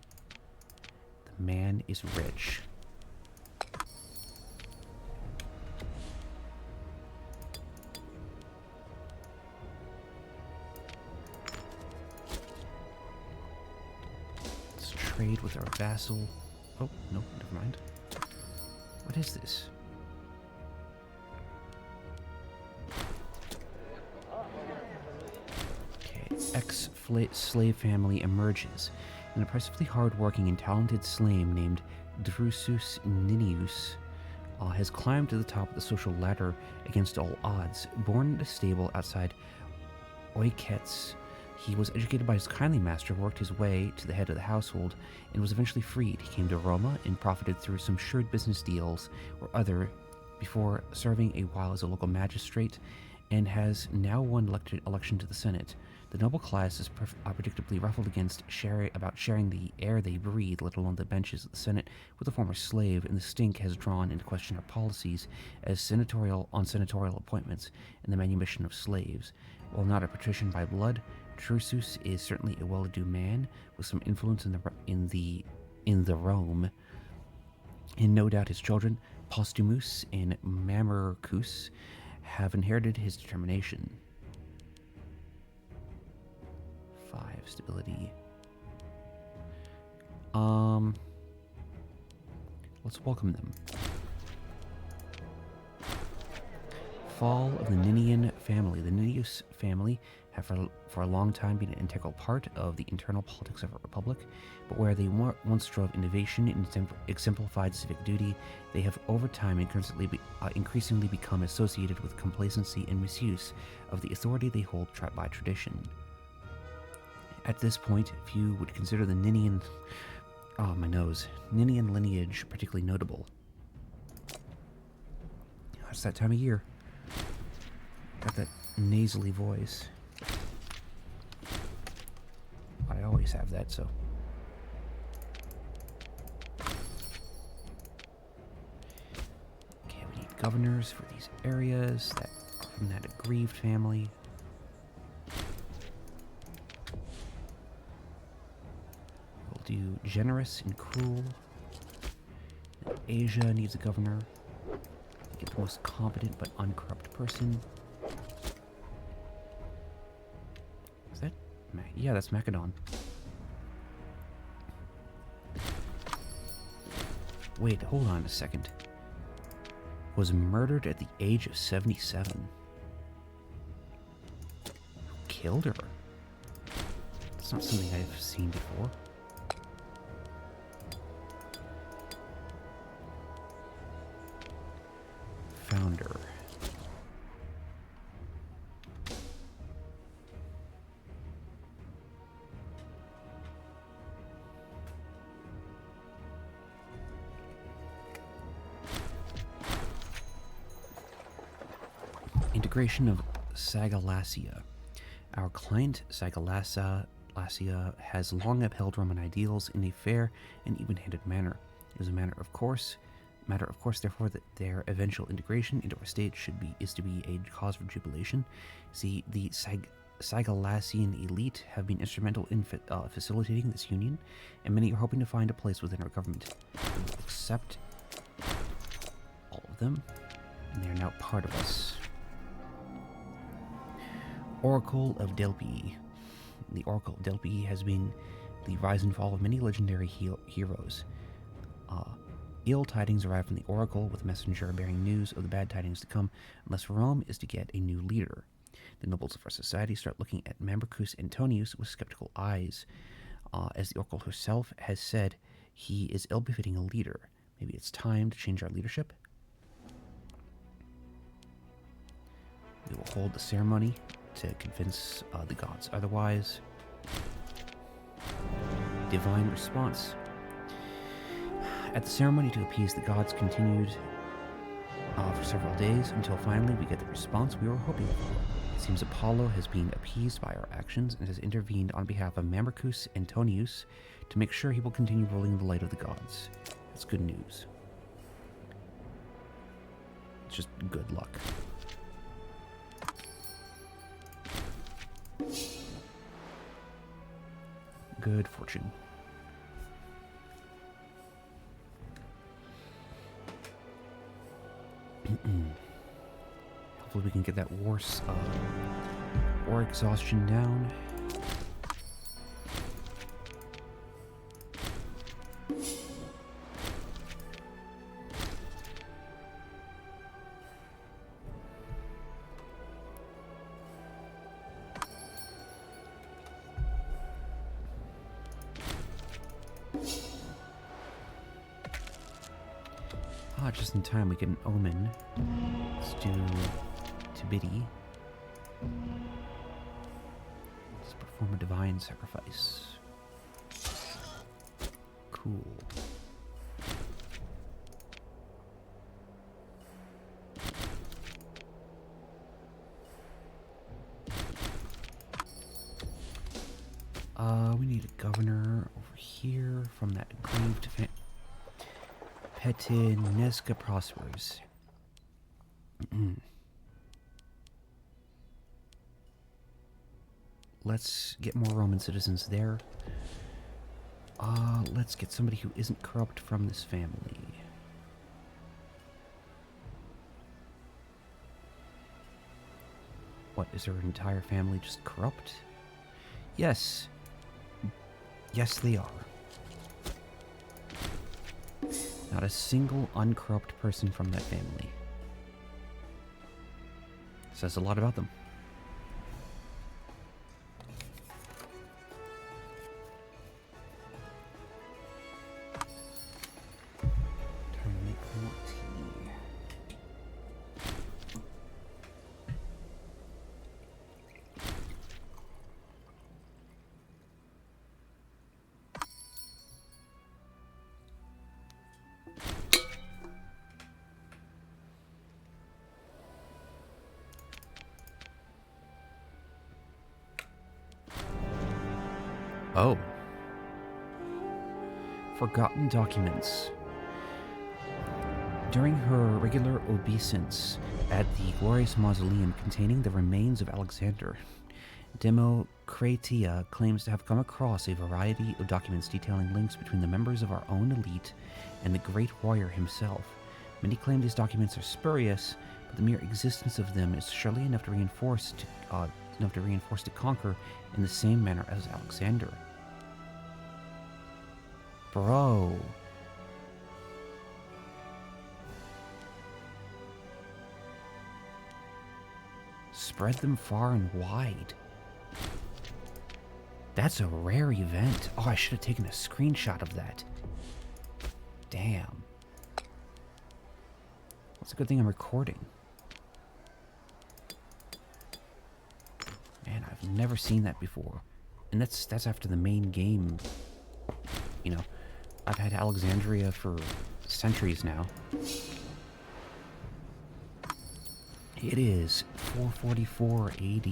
The man is rich. Let's trade with our vassal. Oh, no, never mind. What is this? Okay, ex-slave family emerges. An impressively hard-working and talented slave named Drusus Ninius has climbed to the top of the social ladder against all odds. Born in a stable outside Oikets, he was educated by his kindly master, worked his way to the head of the household, and was eventually freed. He came to Roma and profited through some shrewd business deals or other before serving a while as a local magistrate, and has now won election to the Senate. The noble class is predictably ruffled about sharing the air they breathe, let alone the benches of the Senate, with a former slave, and the stink has drawn into question our policies as senatorial appointments and the manumission of slaves. While not a patrician by blood, Drusus is certainly a well-to-do man with some influence in the Rome, and no doubt his children, Postumus and Mamercus, have inherited his determination. 5 stability. Let's welcome them. Fall of the Ninian family. The Ninius family have for a long time been an integral part of the internal politics of our republic, but where they once drove innovation and exemplified civic duty, they have over time increasingly become associated with complacency and misuse of the authority they hold by tradition. At this point, if you would consider the Ninian lineage particularly notable. It's that time of year. Got that nasally voice. I always have that, so. Okay, we need governors for these areas that are from that aggrieved family. We'll do generous and cruel. Asia needs a governor. Get the most competent but uncorrupt person. Is that? Yeah, that's Macedon. Wait, hold on a second. Was murdered at the age of 77. Who killed her? That's not something I've seen before. Founder. Integration of Sagalassia. Our client, Sagalassia, has long upheld Roman ideals in a fair and even-handed manner. It is a matter of course, therefore, that their eventual integration into our state is to be a cause for jubilation. See, the Sagalassian elite have been instrumental in facilitating this union, and many are hoping to find a place within our government. We will accept all of them, and they are now part of us. Oracle of Delphi. The Oracle of Delphi has been the rise and fall of many legendary heroes. Ill tidings arrive from the Oracle, with a messenger bearing news of the bad tidings to come, unless Rome is to get a new leader. The nobles of our society start looking at Mambricus Antonius with skeptical eyes. As the Oracle herself has said, he is ill-befitting a leader. Maybe it's time to change our leadership? We will hold the ceremony to convince the gods otherwise. Divine response. At the ceremony to appease the gods continued for several days, until finally we get the response we were hoping for. It seems Apollo has been appeased by our actions and has intervened on behalf of Mambricus Antonius to make sure he will continue ruling the light of the gods. That's good news. It's just good luck. Good fortune. Hopefully we can get that war exhaustion down. Just in time we get an omen. Let's do Tibidi. Let's perform a divine sacrifice. Cool. We need a governor over here from that aggrieved Petinesca prospers. Let's get more Roman citizens there. Let's get somebody who isn't corrupt from this family. What, is her entire family just corrupt? Yes. Yes, they are. Not a single uncorrupt person from that family. Says a lot about them. Time to make more tea. Oh. Forgotten documents. During her regular obeisance at the glorious mausoleum containing the remains of Alexander, Democratia claims to have come across a variety of documents detailing links between the members of our own elite and the great warrior himself. Many claim these documents are spurious, but the mere existence of them is surely enough to reinforce to conquer in the same manner as Alexander. Bro. Spread them far and wide. That's a rare event. Oh, I should have taken a screenshot of that. Damn. It's a good thing I'm recording. Man, I've never seen that before. And that's after the main game. You know, I've had Alexandria for centuries now. It is 444 AD.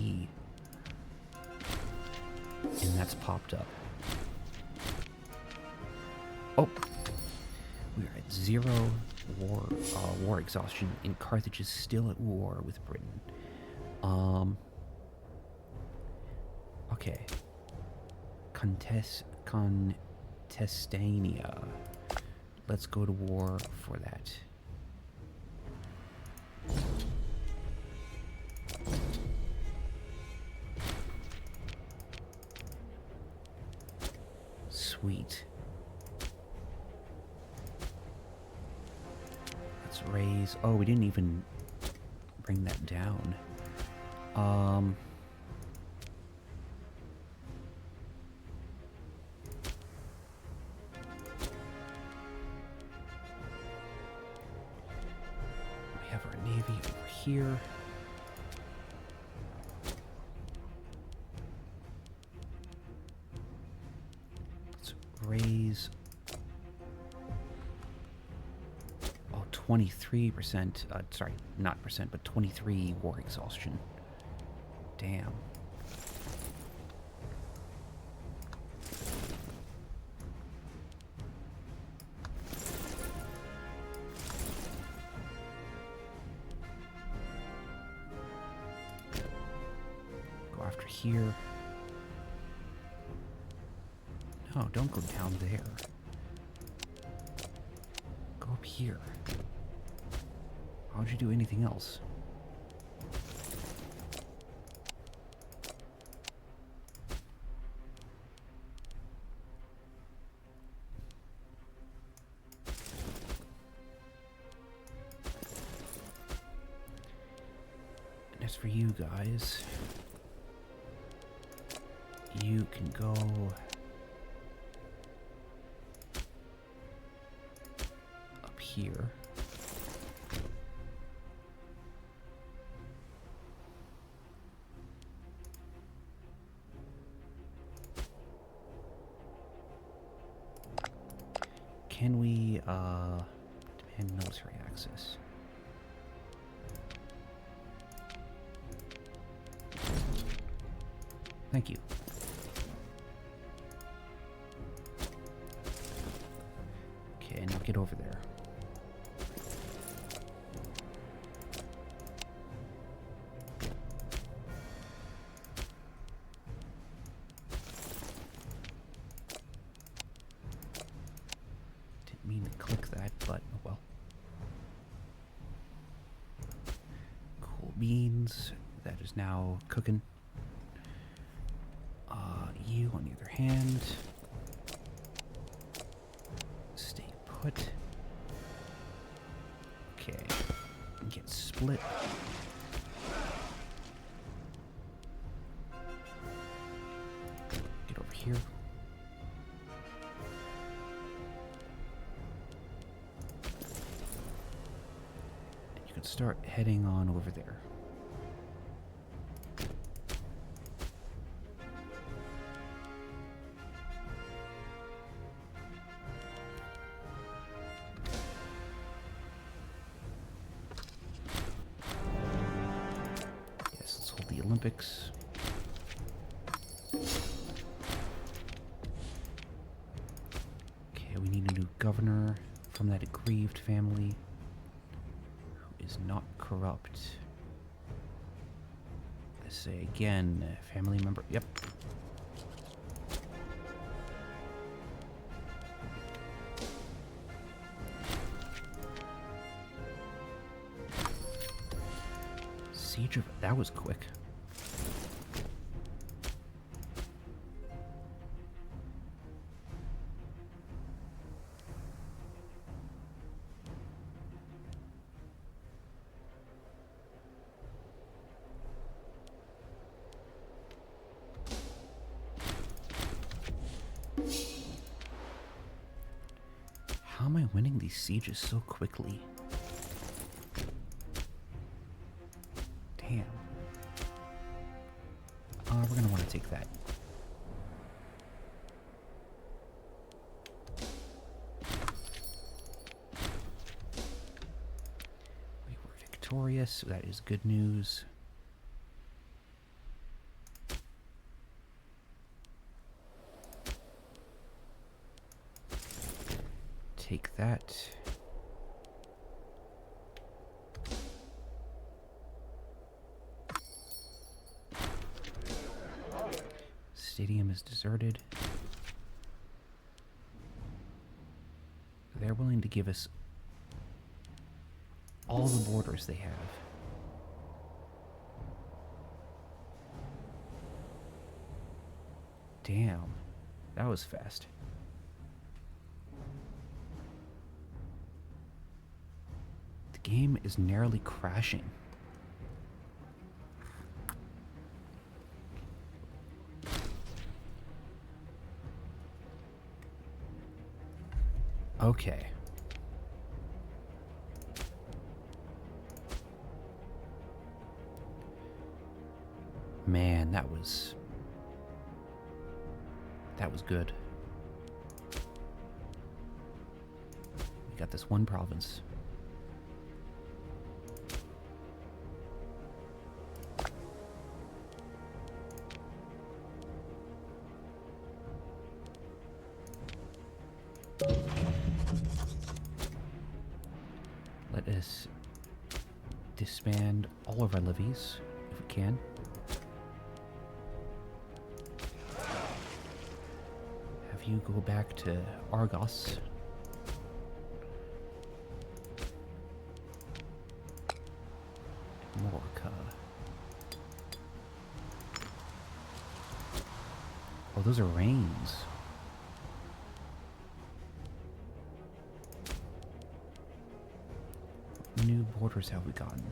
And that's popped up. Oh! We're at 0 war exhaustion, and Carthage is still at war with Britain. Okay. Contestania. Let's go to war for that. Sweet. Let's raise... Oh, we didn't even bring that down. We have our navy over here. Let's raise... Oh, 23%. Sorry, not percent, but 23 war exhaustion. Damn. Go after here. No, don't go down there. Go up here. Why would you do anything else? And as for you guys, you can go up here. Can we demand military access? Thank you. Okay, now get over there. Didn't mean to click that, but oh well. Cool beans. That is now cooking. You, on the other hand, stay put. Okay, get split. Get over here. And you can start heading on over there. Olympics. Okay, we need a new governor from that aggrieved family who is not corrupt. I say again, family member. Yep. Siege of... That was quick. How am I winning these sieges so quickly? Damn. We're gonna want to take that. We were victorious, so that is good news. Take that. Stadium is deserted. They're willing to give us all the borders they have. Damn, that was fast. The game is narrowly crashing. Okay. Man, that was good. We got this one province. Let us disband all of our levies, if we can. Have you go back to Argos. Morca. Oh, those are rains. New borders have we gotten?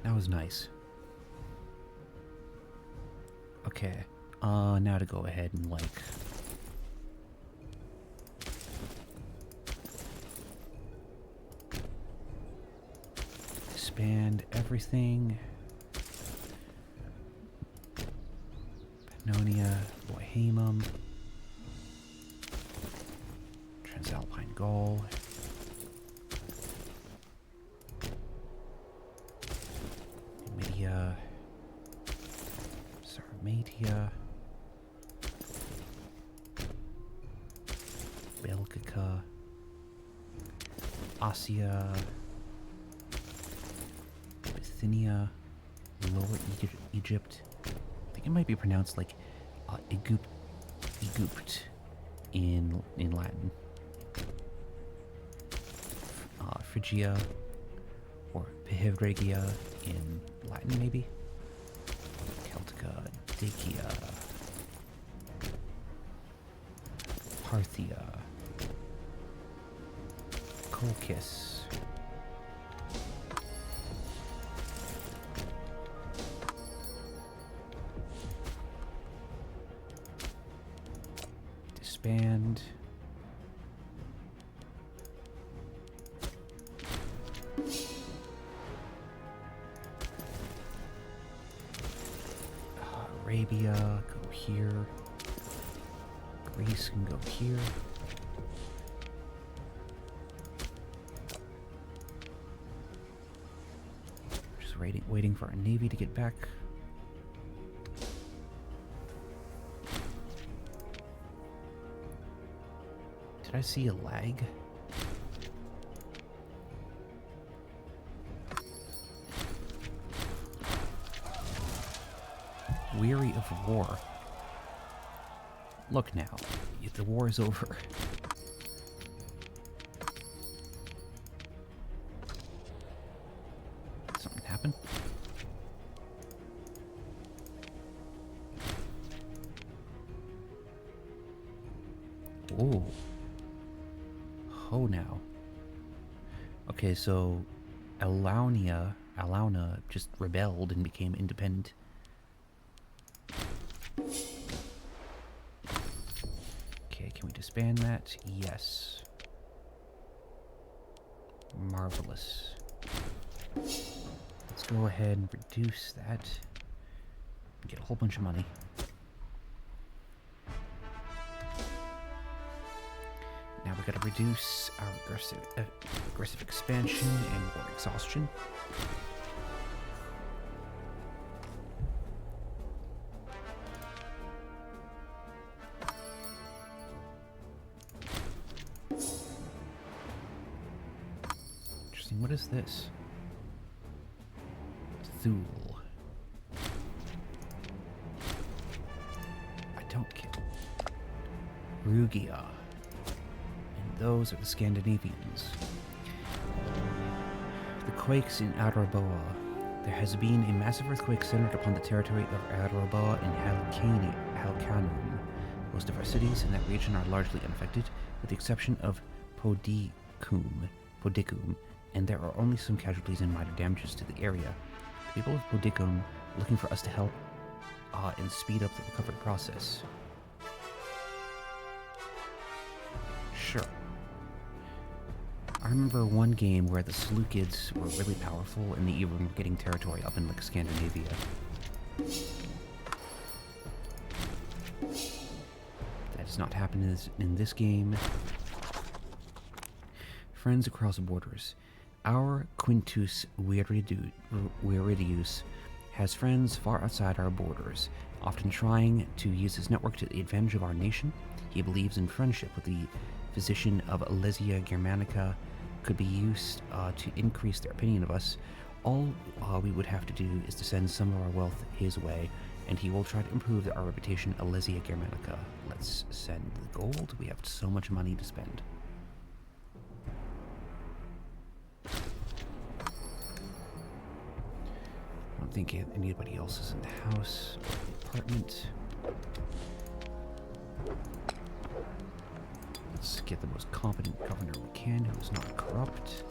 That was nice. Okay. Now to go ahead and, like... expand everything. Pannonia, Bohemia, Transalpine Gaul. Sarmatia, Belgica, Asia, Bithynia, Lower Egypt. I think it might be pronounced like Egypt in Latin. Phrygia or Pihevregia in Latin, maybe. Celtica, Dacia, Parthia, Colchis, disband. Arabia, go here. Greece can go here. Just waiting for our navy to get back. Did I see a lag? Weary of war. Look now, the war is over. Something happened? Oh. Oh, now. Okay, so Alauna just rebelled and became independent. Okay, can we disband that? Yes. Marvelous. Let's go ahead and reduce that. Get a whole bunch of money. Now we gotta reduce our aggressive expansion and war exhaustion. Interesting. What is this? Thule. I don't care. Rugia. Those are the Scandinavians. The quakes in Adraboa. There has been a massive earthquake centered upon the territory of Adraboa and Halcanum. Most of our cities in that region are largely unaffected, with the exception of Podicum, and there are only some casualties and minor damages to the area. The people of Podicum are looking for us to help and speed up the recovery process. Sure. I remember one game where the Seleucids were really powerful and they even were getting territory up in like Scandinavia. That does not happen in this game. Friends across borders. Our Quintus Viridius has friends far outside our borders, often trying to use his network to the advantage of our nation. He believes in friendship with the physician of Alesia Germanica could be used to increase their opinion of us. All we would have to do is to send some of our wealth his way, and he will try to improve our reputation, Alesia Germanica. Let's send the gold. We have so much money to spend. I don't think anybody else is in the house or the apartment. Let's get the most competent governor we can, who is not corrupt.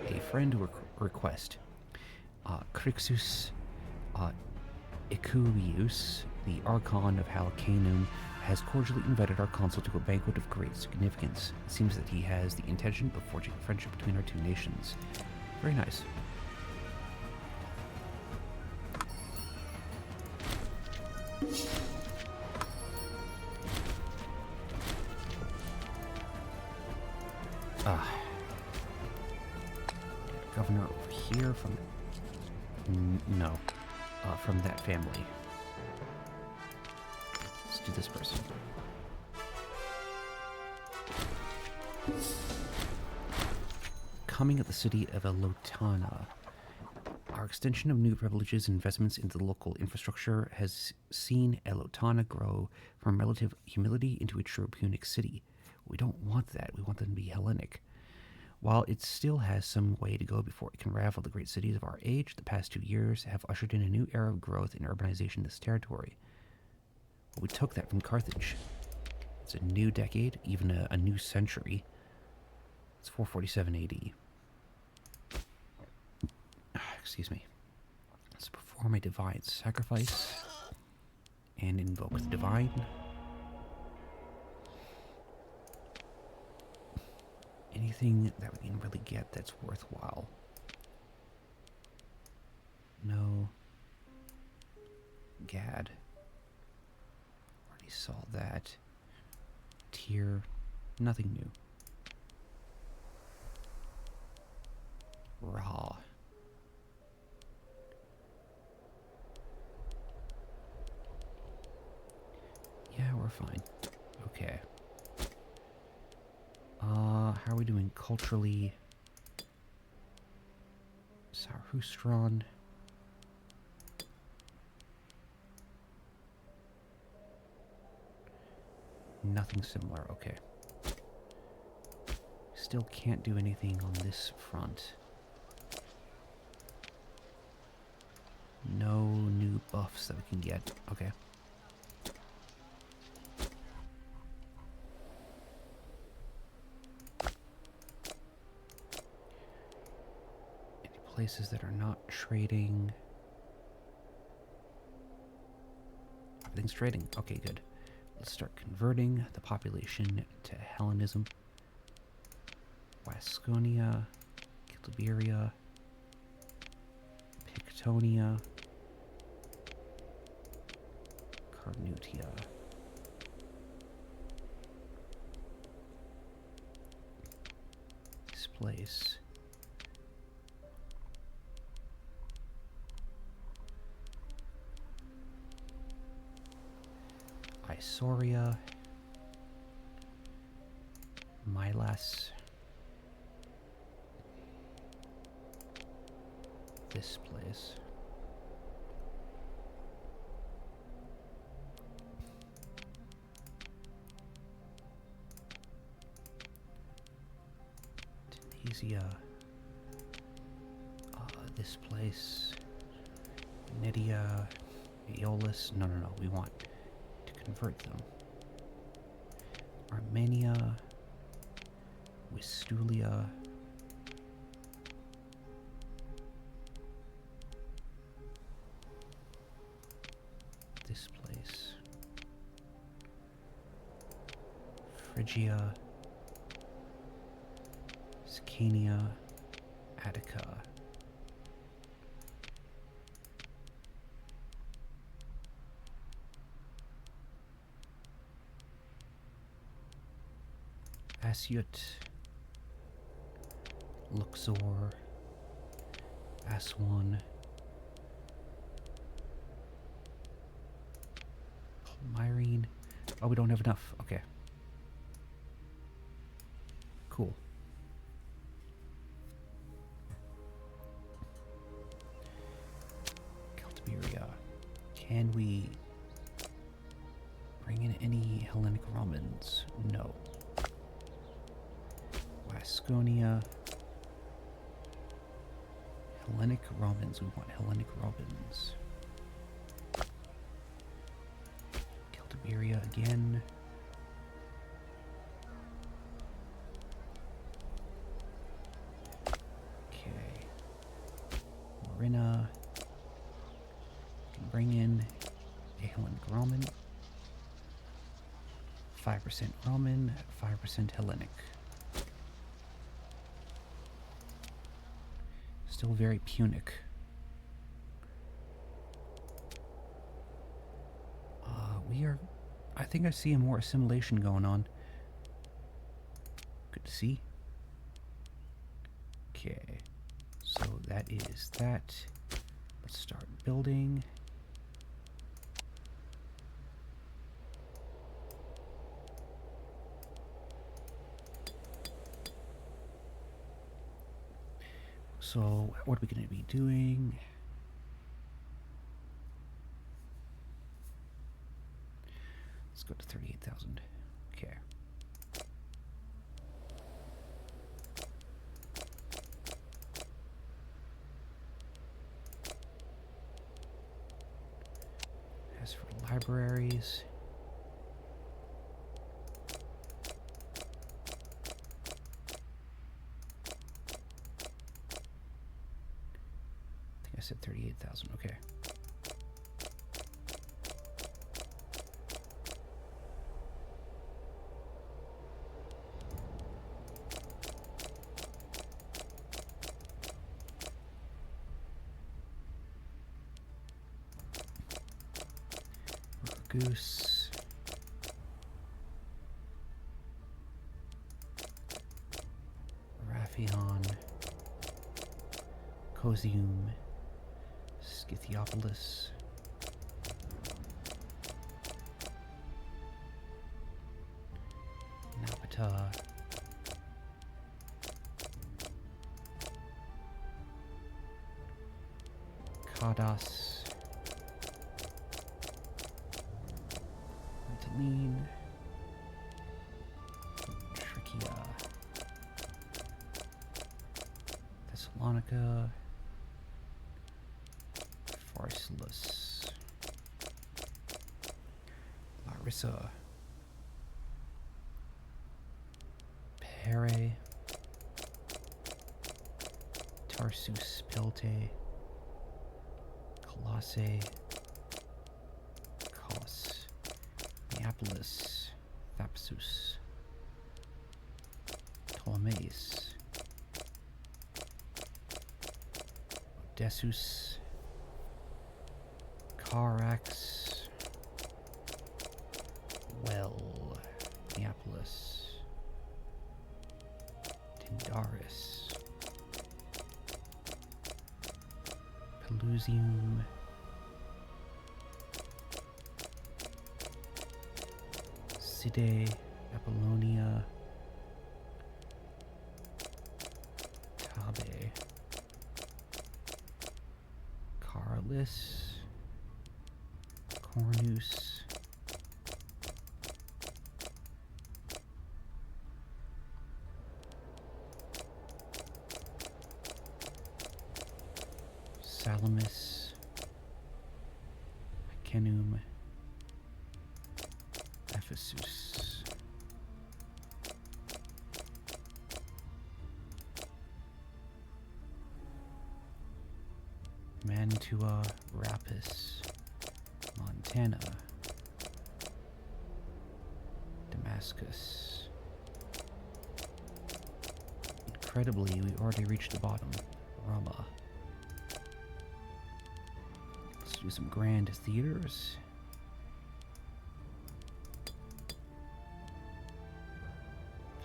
A friend request. Crixus Ecubius, the Archon of Halcanum, has cordially invited our consul to a banquet of great significance. It seems that he has the intention of forging a friendship between our two nations. Very nice. Governor over here from... No. From that family. Let's do this person. Coming at the city of Elotana. Our extension of new privileges and investments into the local infrastructure has seen Elotana grow from relative humility into a true Punic city. We don't want that. We want them to be Hellenic. While it still has some way to go before it can rival the great cities of our age, the past 2 years have ushered in a new era of growth and urbanization in this territory. Well, we took that from Carthage. It's a new decade, even a new century. It's 447 AD. Excuse me. Let's perform a divine sacrifice and invoke the divine. Anything that we can really get that's worthwhile. No. Gad. Already saw that. Tier. Nothing new. Raw. Yeah, we're fine. Okay. How are we doing culturally? Sarhustron. Nothing similar, okay. Still can't do anything on this front. No new buffs that we can get, okay. places that are not trading. Everything's trading. Okay, good. Let's start converting the population to Hellenism. Wasconia, Kiltiberia, Pictonia, Carnutia. This place. Isoria, Milas, this place. Tunisia, this place. Nydia, Aeolus. No, we want convert them. Armenia, Wistulia, this place. Phrygia, Scania, Attica. Asyut, Luxor, Aswan, Palmyrene. Oh, we don't have enough. Okay. Cool. Celtiberia. Can we bring in any Hellenic Romans? No. Wasconia. Hellenic Romans. We want Hellenic Romans. Celtiberia again. Okay. Marina. Can bring in a Hellenic Roman. 5% Roman, 5% Hellenic. Still very Punic. I think I see a more assimilation going on. Good to see. Okay, so that is that. Let's start building. So, what are we going to be doing? Let's go to 38,000. Okay. As for libraries, I said 38,000. Okay. Goose. Raffion. Cosium. Scythiopolis. Napata. Kadas. Mytilene. Trichia. Thessalonica. Pharsalus. Larissa. Pere. Tarsus, Pelte, Colossae, Cos, Neapolis, Thapsus, Ptolemais, Odessus, Carax, Well, Neapolis, Tyndaris, Pelusium, Side, Apollonia, Tabe, Carlis, Cornus, Salamis, Icenum, Ephesus, Mantua, Rapis, Montana, Damascus. Incredibly, we already reached the bottom. Rama. Let's do some grand theaters.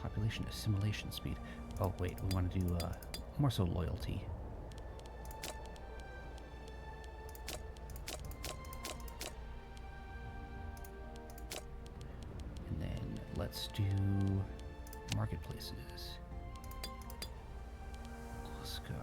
Population assimilation speed. Oh wait, we want to do more so loyalty. And then let's do marketplaces. Oscar.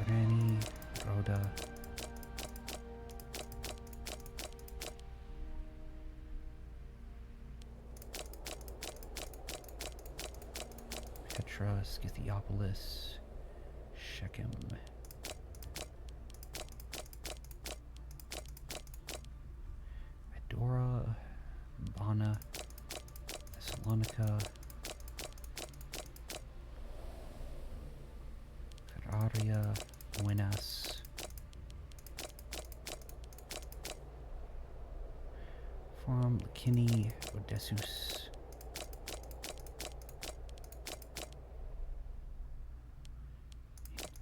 Granny, Rhoda, Petra, Scythiopolis, Shechem, Adora, Bana, Thessalonica, Ferraria, Buenas, Forum, Lakini, Odessus,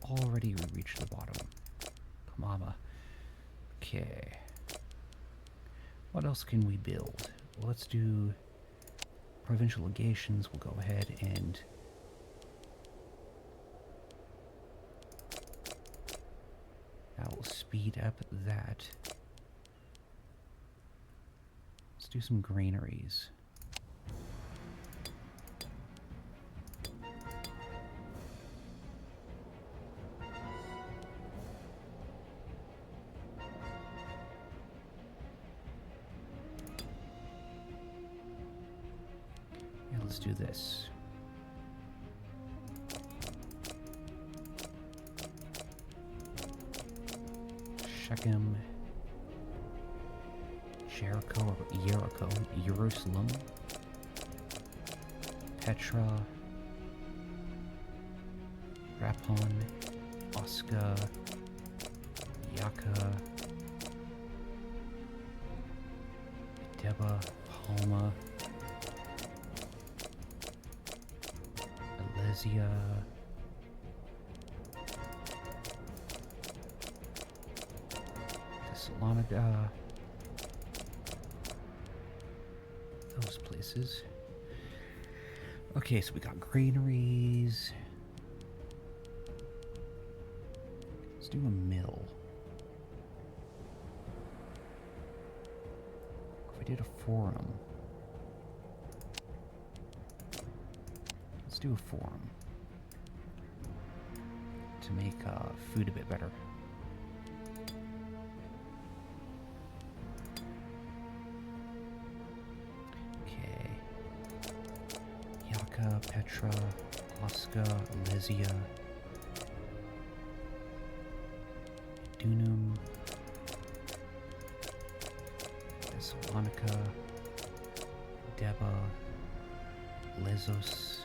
already we reached the bottom. Kamama. Okay. What else can we build? Well, let's do provincial legations. We'll go ahead and that will speed up that. Let's do some granaries. Yeah, let's do this. Shechem, Jericho, or Jericho, Jerusalem, Petra, Rapon, Osca, Yaka, Deba, Palma, Alesia, Thessalonica, those places. Okay, so we got granaries. Let's do a mill. If we did a forum. Let's do a forum. To make food a bit better. Okay. Yaka, Petra, Osca, Alesia, Dunum, Thessalonica, Deba, Lesos,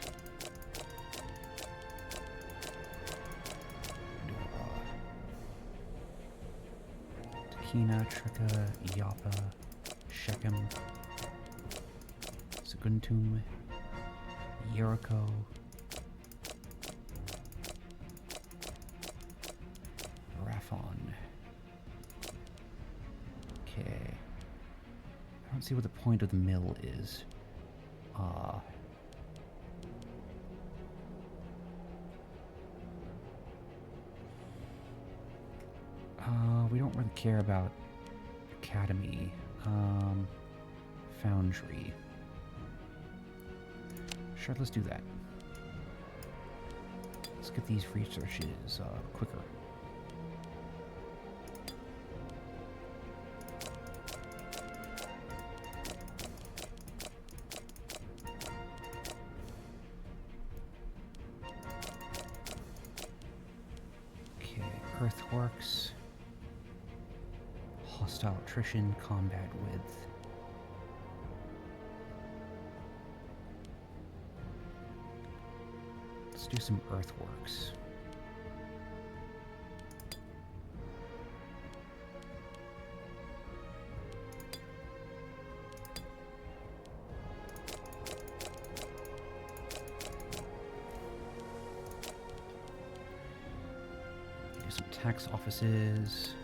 Takina, Tricca, Joppa, Shechem, Saguntum, Jericho, Raphon. Okay. I don't see what the point of the mill is. We don't really care about Academy. Foundry. Sure, let's do that. Let's get these researches quicker. Okay, earthworks. Hostile attrition, combat width. Let's do some earthworks. Do some tax offices.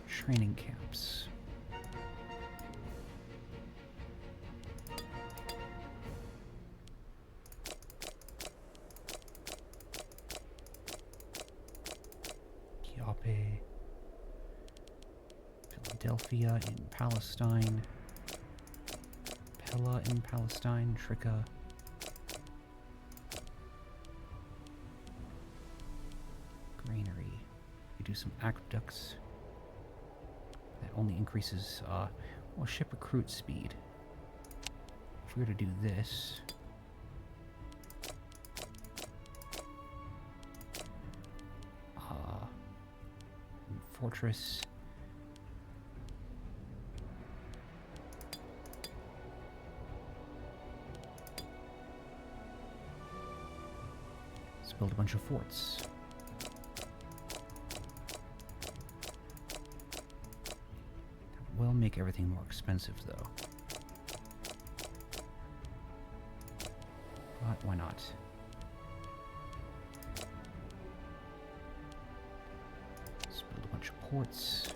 Training camps. Kiope. Philadelphia in Palestine. Pella in Palestine. Tricca. Granary. We do some aqueducts. That only increases, well, ship recruit speed. If we were to do this... fortress... Let's build a bunch of forts. Will make everything more expensive, though. But why not? Let's build a bunch of ports.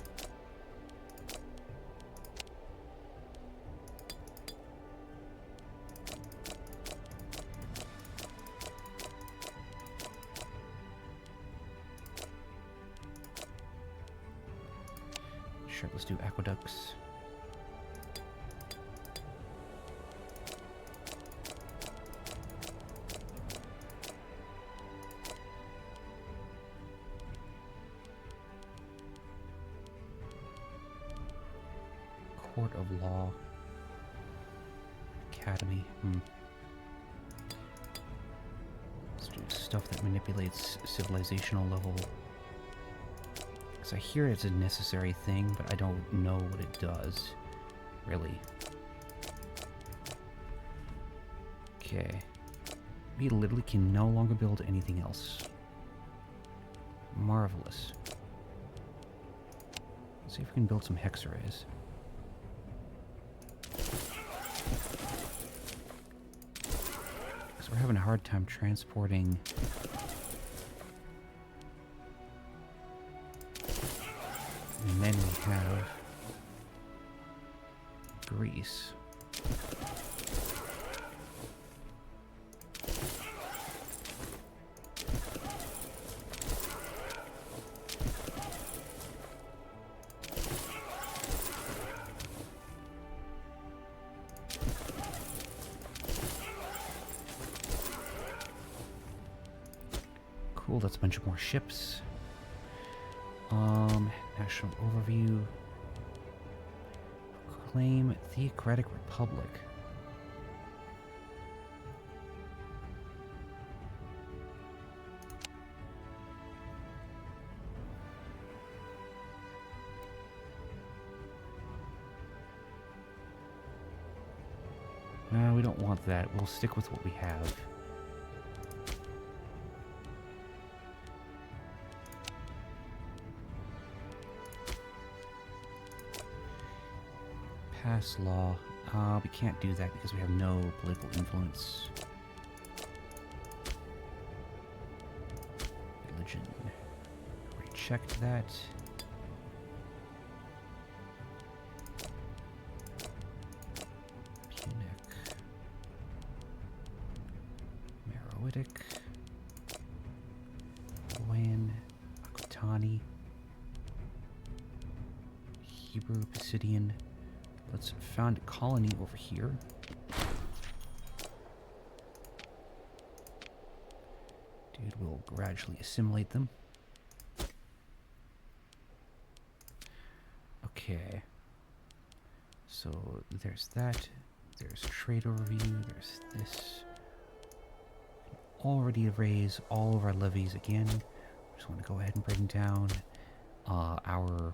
Sure, let's do aqueducts. Court of Law. Academy. Let's do stuff that manipulates civilizational level. I hear it's a necessary thing, but I don't know what it does, really. Okay. We literally can no longer build anything else. Marvelous. Let's see if we can build some hex arrays. Because we're having a hard time transporting... And then we have Greece. Cool, that's a bunch of more ships. National overview. Claim Theocratic Republic. No, we don't want that. We'll stick with what we have. Pass law. We can't do that because we have no political influence. Religion. Already checked that. Punic. Meroitic. Hawaiian. Aquitani. Hebrew, Pisidian. Let's found a colony over here. Dude, we'll gradually assimilate them. Okay. So there's that. There's trade overview. There's this. Already raise all of our levies again. Just want to go ahead and bring down our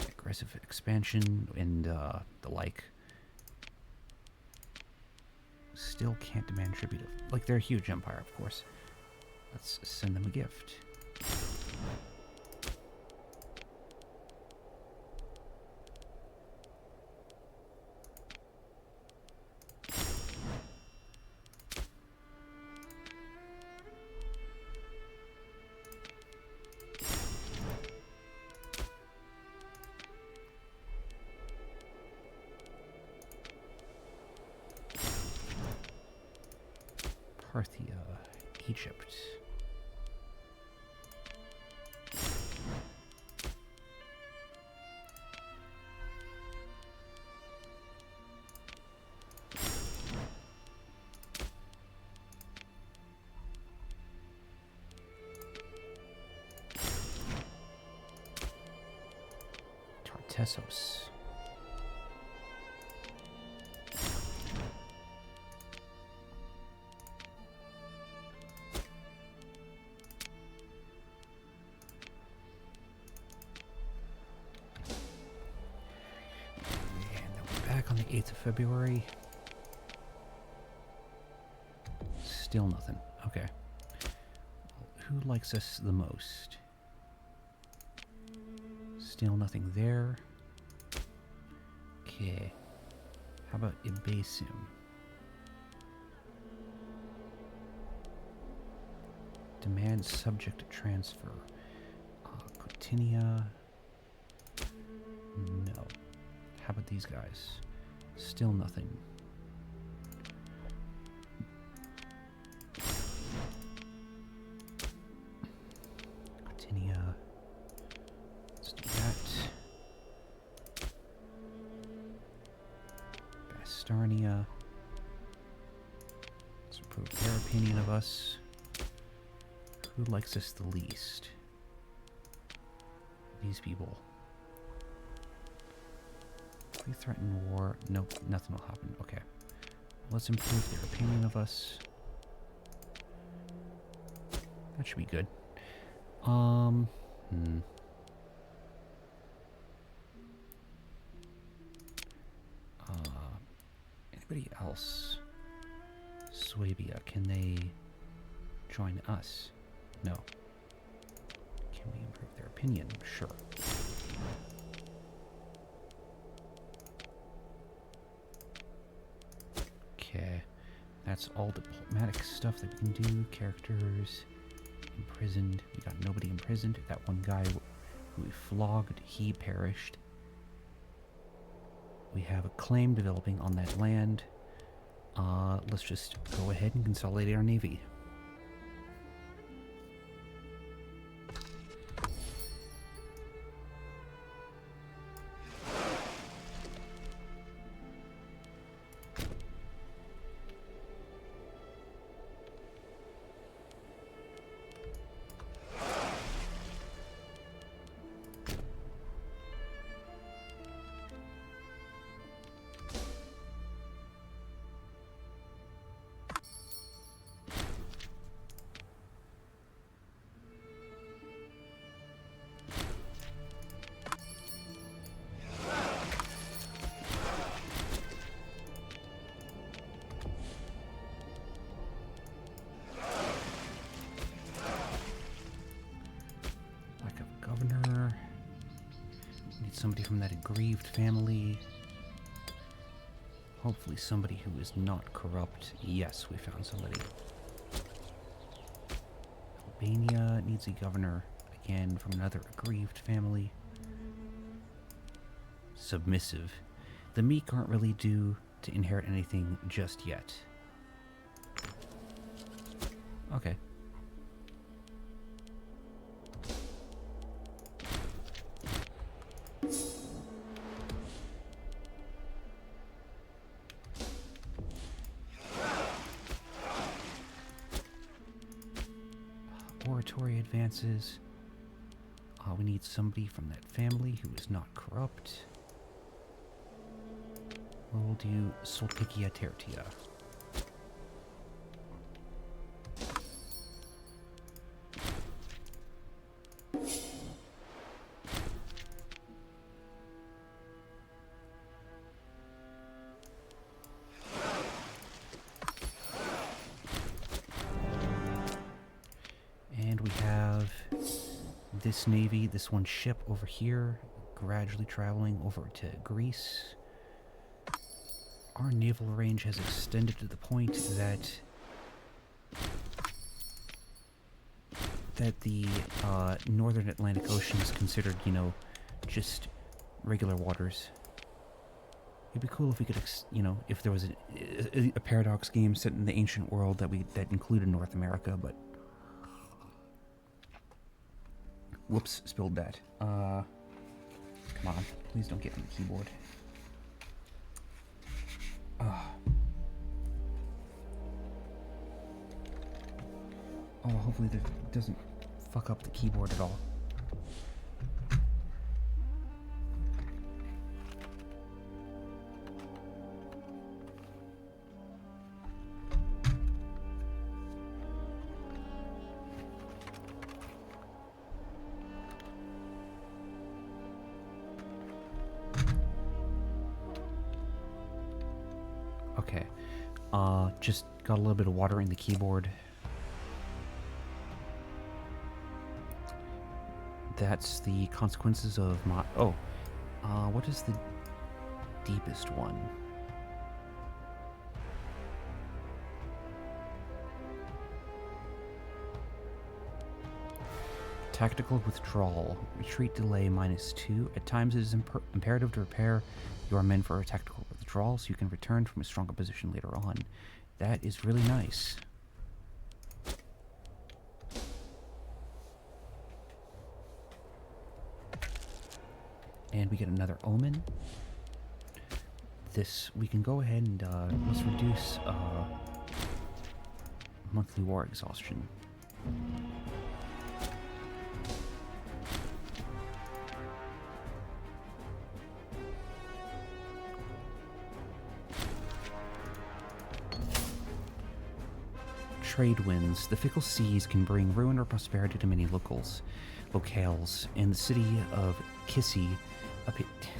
aggressive expansion and the like. Still can't demand tribute. Like, they're a huge empire, of course. Let's send them a gift. Parthia, Egypt. Tartessos. On the 8th of February. Still nothing. Okay. Who likes us the most? Still nothing there. Okay. How about Ibesim? Demand subject transfer. Cotinia. No. How about these guys? Still nothing. Cotinia. Let's do that. Bastarnia. Let's approve their opinion of us. Who likes us the least? These people. We threaten war. Nope, nothing will happen. Okay. Let's improve their opinion of us. That should be good. Anybody else? Swabia, can they join us? No. Can we improve their opinion? Sure. Okay, that's all diplomatic stuff that we can do. Characters imprisoned. We got nobody imprisoned. That one guy who we flogged, he perished. We have a claim developing on that land. Let's just go ahead and consolidate our navy. somebody from that aggrieved family. Hopefully somebody who is not corrupt. Yes, we found somebody. Albania needs a governor, again, from another aggrieved family. Submissive. The meek aren't really due to inherit anything just yet. Okay. Oratory advances. We need somebody from that family who is not corrupt. We'll do Sulpicia Tertia. And we have this navy, this one ship over here, gradually traveling over to Greece. Our naval range has extended to the point that the northern Atlantic Ocean is considered, you know, just regular waters. It'd be cool if we could, you know, if there was a Paradox game set in the ancient world that included North America, but whoops, spilled that. Come on, please don't get on the keyboard. Oh, hopefully that doesn't fuck up the keyboard at all. Okay. Just got a little bit of water in the keyboard. That's the consequences of my... Oh. What is the deepest one? Tactical withdrawal. Retreat delay -2. At times it is imperative to prepare your men for a tactical withdrawal so you can return from a stronger position later on. That is really nice. And we get another omen. This, we can go ahead and let's reduce monthly war exhaustion. Trade winds. The fickle seas can bring ruin or prosperity to many locales. And the city of Kissy,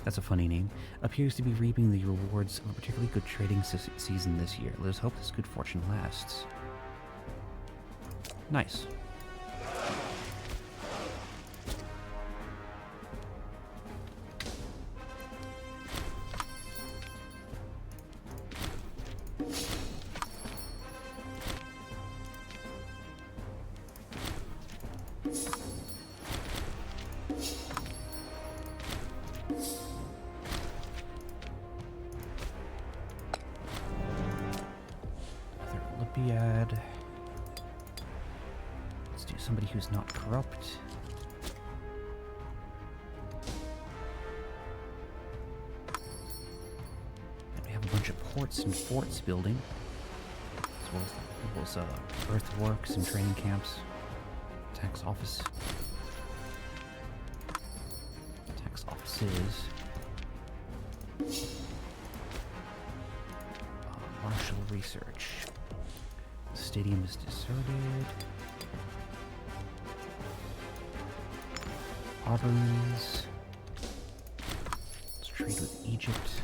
that's a funny name, appears to be reaping the rewards of a particularly good trading season this year. Let us hope this good fortune lasts. Nice. Let's do somebody who's not corrupt. And we have a bunch of ports and forts building, as well as earthworks and training camps. Tax office. Tax offices. Martial research. The stadium is deserted. Arbories. Let's trade with Egypt.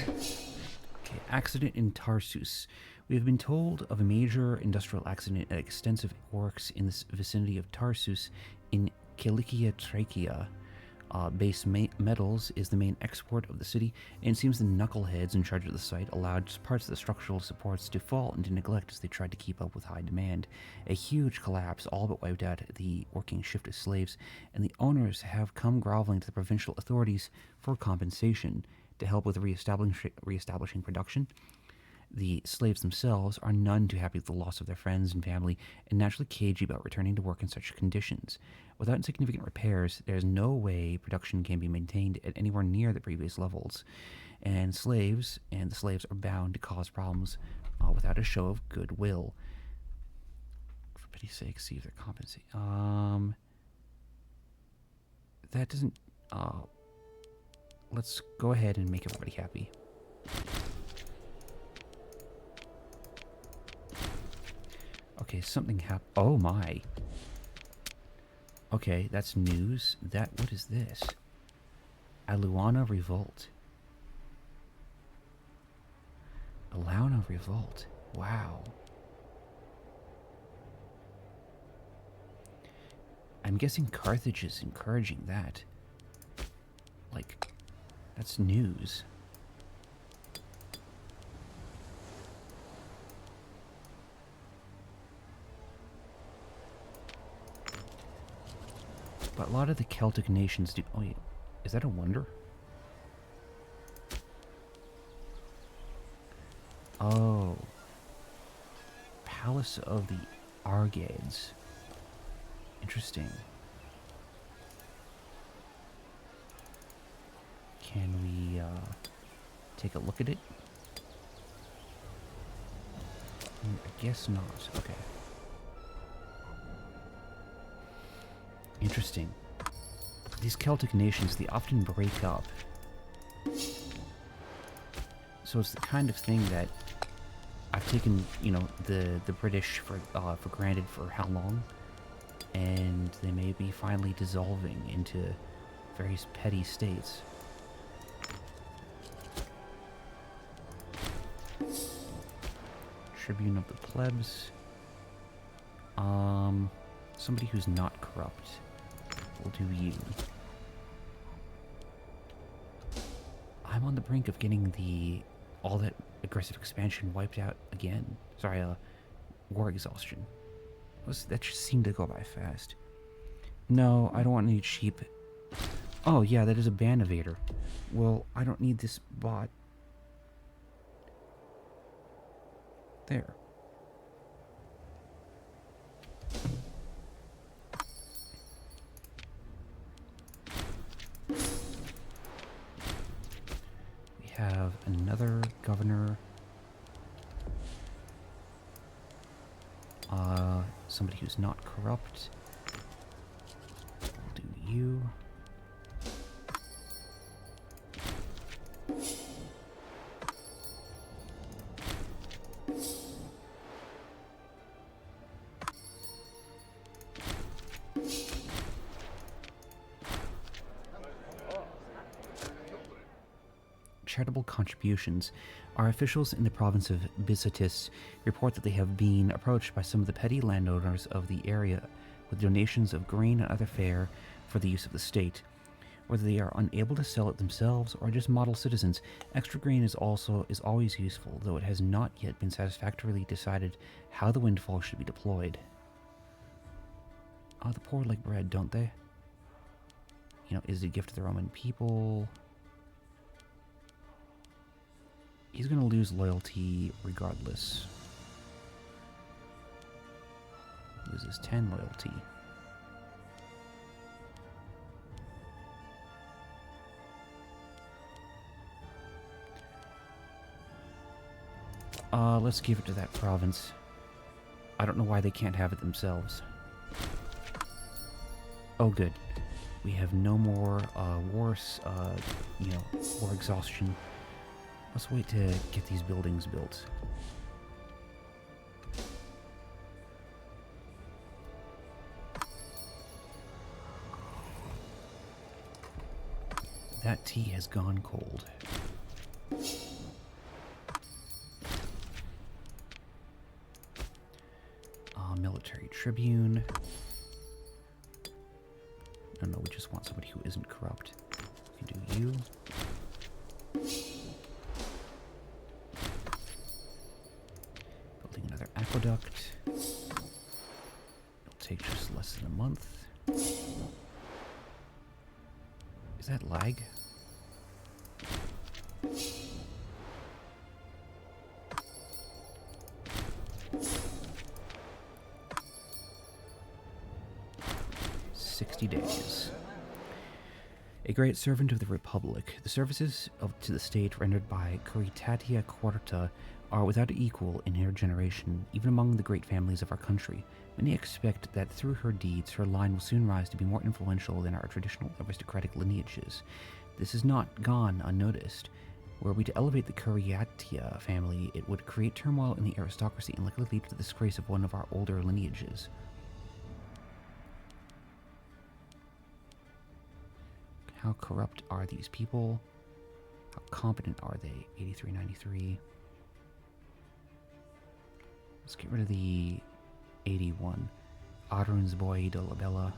Okay, accident in Tarsus. We have been told of a major industrial accident at extensive works in the vicinity of Tarsus in Cilicia Trachea. Base metals is the main export of the city, and it seems the knuckleheads in charge of the site allowed parts of the structural supports to fall into neglect as they tried to keep up with high demand. A huge collapse all but wiped out the working shift of slaves, and the owners have come groveling to the provincial authorities for compensation to help with reestablishing production. The slaves themselves are none too happy with the loss of their friends and family, and naturally cagey about returning to work in such conditions. Without significant repairs, there is no way production can be maintained at anywhere near the previous levels, and the slaves are bound to cause problems without a show of goodwill. For pity's sake, see if they're compensated. That doesn't. Let's go ahead and make everybody happy. Okay, something happened. Oh my. Okay, that's news. What is this? Aluana Revolt. Aluana Revolt. Wow. I'm guessing Carthage is encouraging that. Like, that's news. But a lot of the Celtic nations do... Oh, wait. Is that a wonder? Oh. Palace of the Argades. Interesting. Can we, take a look at it? I guess not. Okay. Interesting. These Celtic nations, they often break up. So it's the kind of thing that I've taken, you know, the British for granted for how long, and they may be finally dissolving into various petty states. Tribune of the plebs. Somebody who's not corrupt. We'll do you. I'm on the brink of getting all that aggressive expansion wiped out again. Sorry, war exhaustion. That just seemed to go by fast. No, I don't want any cheap... Oh, yeah, that is a Banovator. Well, I don't need this bot. There. We have another governor. Somebody who's not corrupt. We'll do you. Charitable contributions. Our officials in the province of Bizatis report that they have been approached by some of the petty landowners of the area with donations of grain and other fare for the use of the state. Whether they are unable to sell it themselves or just model citizens, extra grain is always useful, though it has not yet been satisfactorily decided how the windfall should be deployed. Oh, the poor like bread, don't they? You know, is it a gift to the Roman people? He's going to lose loyalty regardless. Loses 10 loyalty. Let's give it to that province. I don't know why they can't have it themselves. Oh, good. We have no more wars, war exhaustion. Let's wait to get these buildings built. That tea has gone cold. Military tribune. No, we just want somebody who isn't corrupt. We can do you. Building another aqueduct. It'll take just less than a month. Is that lag? Days. A great servant of the Republic, the services to the state rendered by Curitatia Quarta are without equal in her generation, even among the great families of our country. Many expect that through her deeds, her line will soon rise to be more influential than our traditional aristocratic lineages. This has not gone unnoticed. Were we to elevate the Curitatia family, it would create turmoil in the aristocracy and likely lead to the disgrace of one of our older lineages. How corrupt are these people? How competent are they? 8393. Let's get rid of the 81. Adrun's boy de la Bella.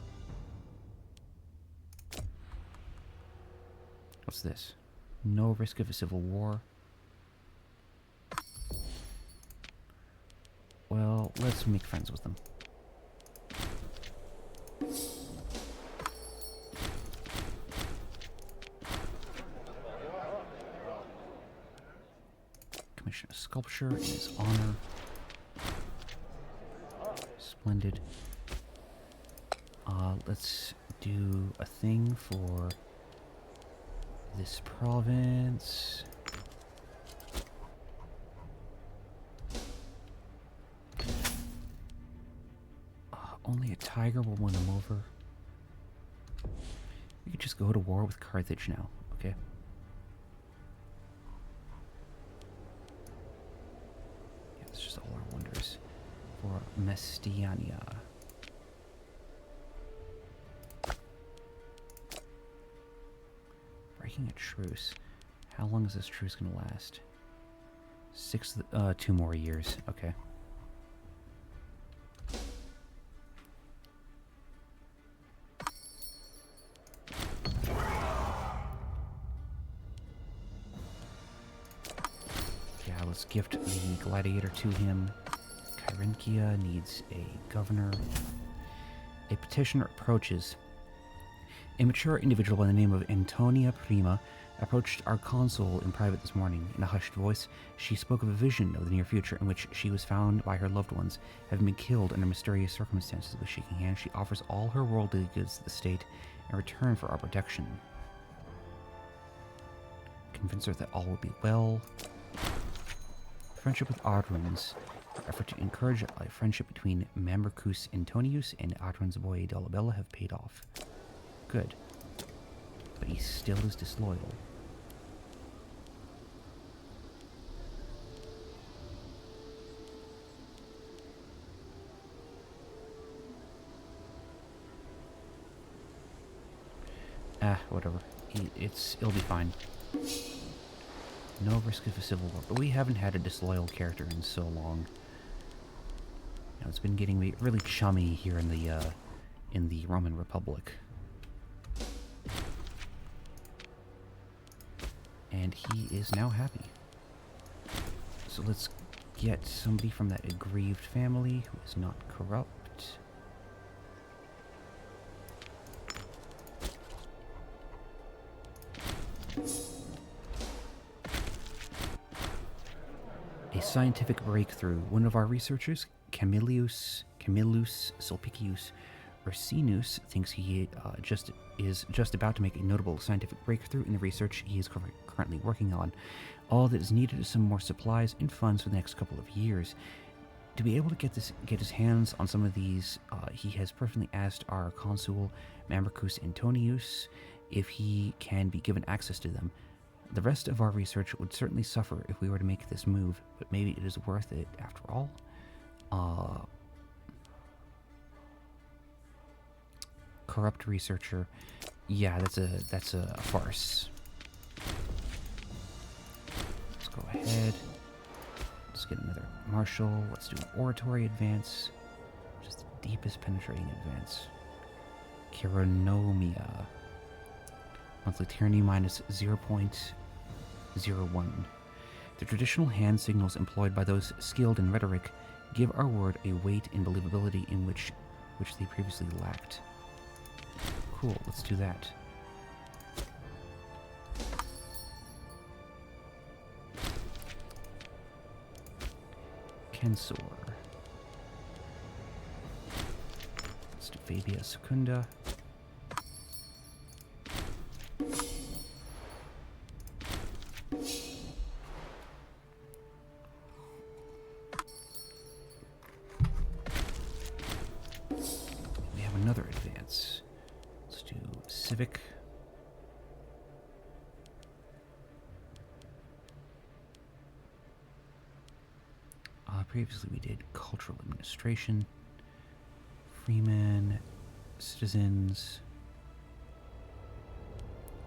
What's this? No risk of a civil war. Well, let's make friends with them. Commission a sculpture in his honor. Splendid. Let's do a thing for this province. Only a tiger will win them over. We could just go to war with Carthage now, okay? Yeah, it's just all our wonders. For Mestiania. Breaking a truce. How long is this truce gonna last? 2 more years, okay. Let's gift the gladiator to him. Kyrenkia needs a governor. A petitioner approaches. A mature individual by the name of Antonia Prima approached our consul in private this morning. In a hushed voice, she spoke of a vision of the near future in which she was found by her loved ones, having been killed under mysterious circumstances. With shaking hands, she offers all her worldly goods to the state in return for our protection. Convince her that all will be well. Friendship with Adrun's. Effort to encourage a friendship between Mamercus Antonius and Adrun's boy Dolabella have paid off. Good. But he still is disloyal. Whatever. It'll be fine. No risk of a civil war, but we haven't had a disloyal character in so long. You know, it's been getting really chummy here in the Roman Republic. And he is now happy. So let's get somebody from that aggrieved family who is not corrupt. A scientific breakthrough. One of our researchers, Camillus Sulpicius Ursinus, thinks he is just about to make a notable scientific breakthrough in the research he is currently working on. All that is needed is some more supplies and funds for the next couple of years. To be able to get his hands on some of these, he has personally asked our consul, Mamercus Antonius, if he can be given access to them. The rest of our research would certainly suffer if we were to make this move, but maybe it is worth it after all. Corrupt researcher. Yeah, that's a farce. Let's go ahead. Let's get another martial. Let's do an oratory advance. Just the deepest penetrating advance. Chironomia. Monthly tyranny minus 0.01. The traditional hand signals employed by those skilled in rhetoric give our word a weight and believability in which they previously lacked. Cool, let's do that. Kensor. Let's do Fabia Secunda. We have another advance. Let's do Civic. Previously we did Cultural Administration, Freemen, Citizens.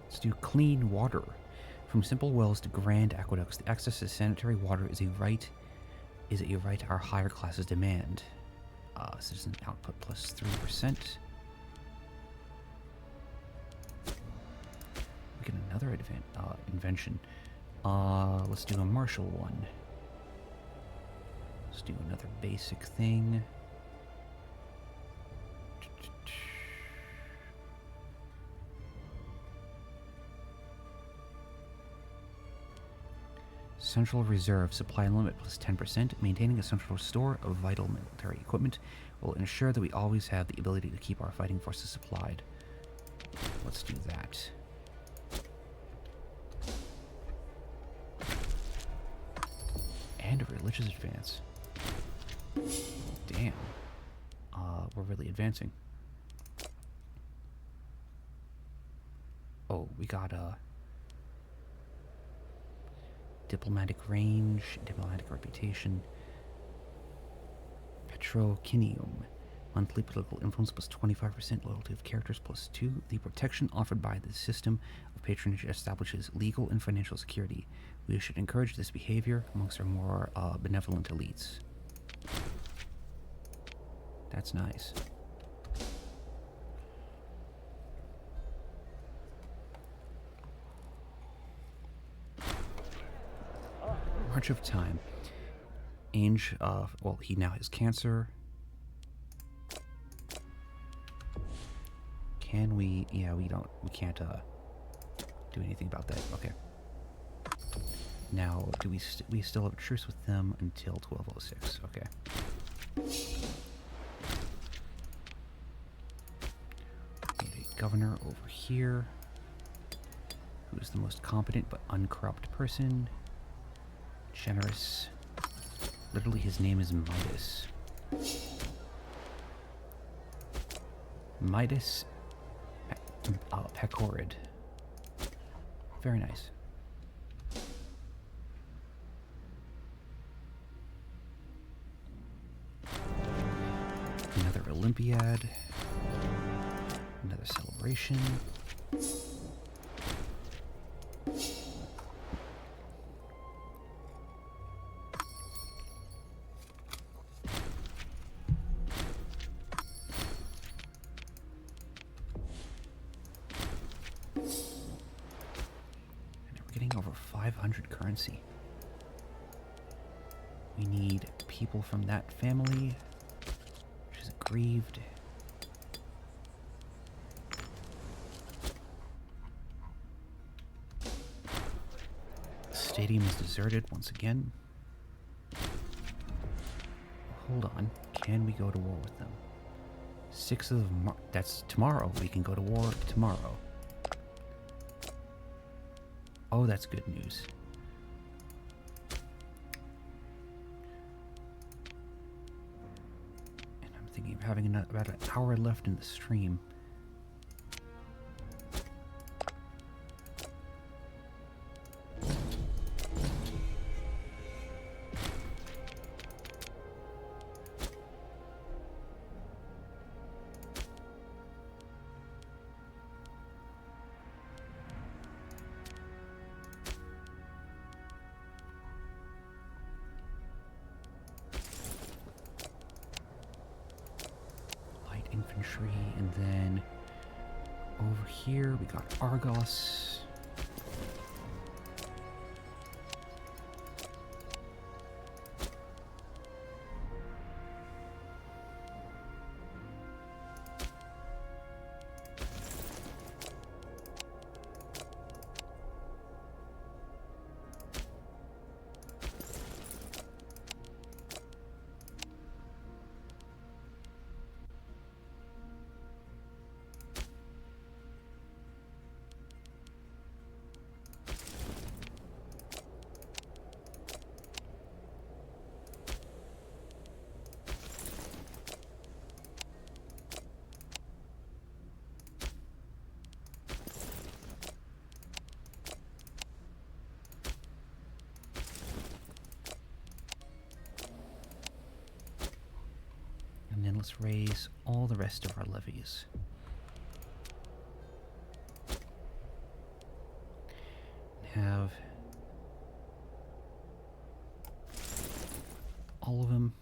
Let's do Clean Water. From simple wells to grand aqueducts, the access to sanitary water is a right our higher classes demand. Citizen output plus 3%. We get another invention. Let's do a martial one. Let's do another basic thing. Central Reserve supply limit plus 10%. Maintaining a central store of vital military equipment will ensure that we always have the ability to keep our fighting forces supplied. Let's do that. And a religious advance. Damn. We're really advancing. Oh, we got diplomatic range, diplomatic reputation. Petrokinium. Monthly political influence plus 25%, loyalty of characters plus 2. The protection offered by the system of patronage establishes legal and financial security. We should encourage this behavior amongst our more benevolent elites. That's nice. March of Time. Ange, well, he now has cancer. Can we? Yeah, we can't, do anything about that. Okay. Now, do we still have a truce with them until 1206? Okay. Need a governor over here, who is the most competent but uncorrupt person. Generous. Literally, his name is Midas. Midas Pecorid. Very nice. Another Olympiad. Another celebration. Over 500 currency. We need people from that family, which is aggrieved. The stadium is deserted once again. Hold on. Can we go to war with them? 6th of March. That's tomorrow. We can go to war tomorrow. Oh, that's good news. And I'm thinking of having about an hour left in the stream. Infantry, and then here we got Argos. And then let's raise all the rest of our levies. Have all of them.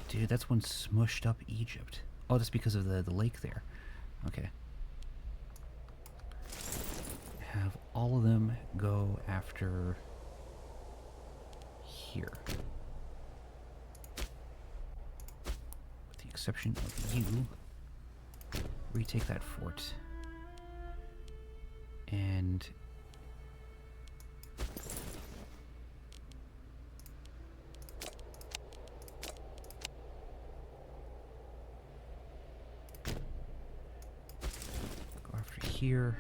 Dude, that's one smushed up Egypt. Oh, that's because of the lake there. Okay. Have all of them go after here. With the exception of you. Retake that fort. And go after here.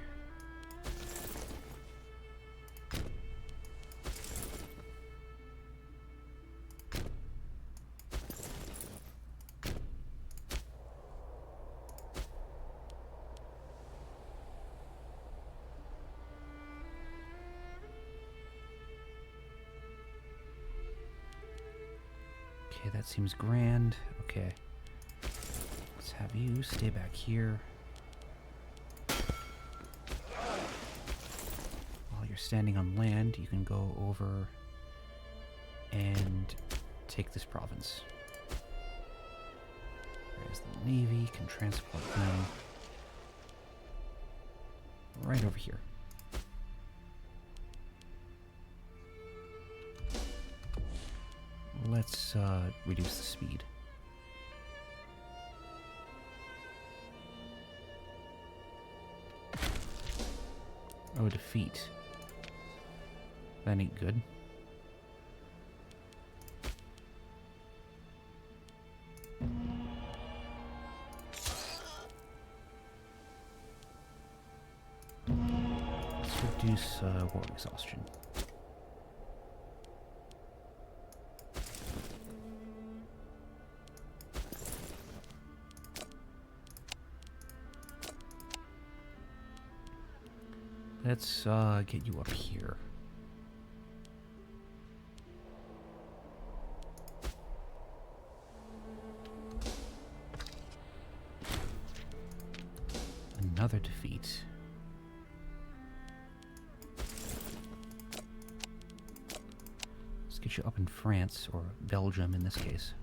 Okay, that seems grand. Okay. Let's have you stay back here. While you're standing on land, you can go over and take this province. There's the Navy, can transport them right over here. Let's reduce the speed. Oh, defeat. That ain't good. Let's reduce war exhaustion. Let's get you up here. Another defeat. Let's get you up in France, or Belgium in this case.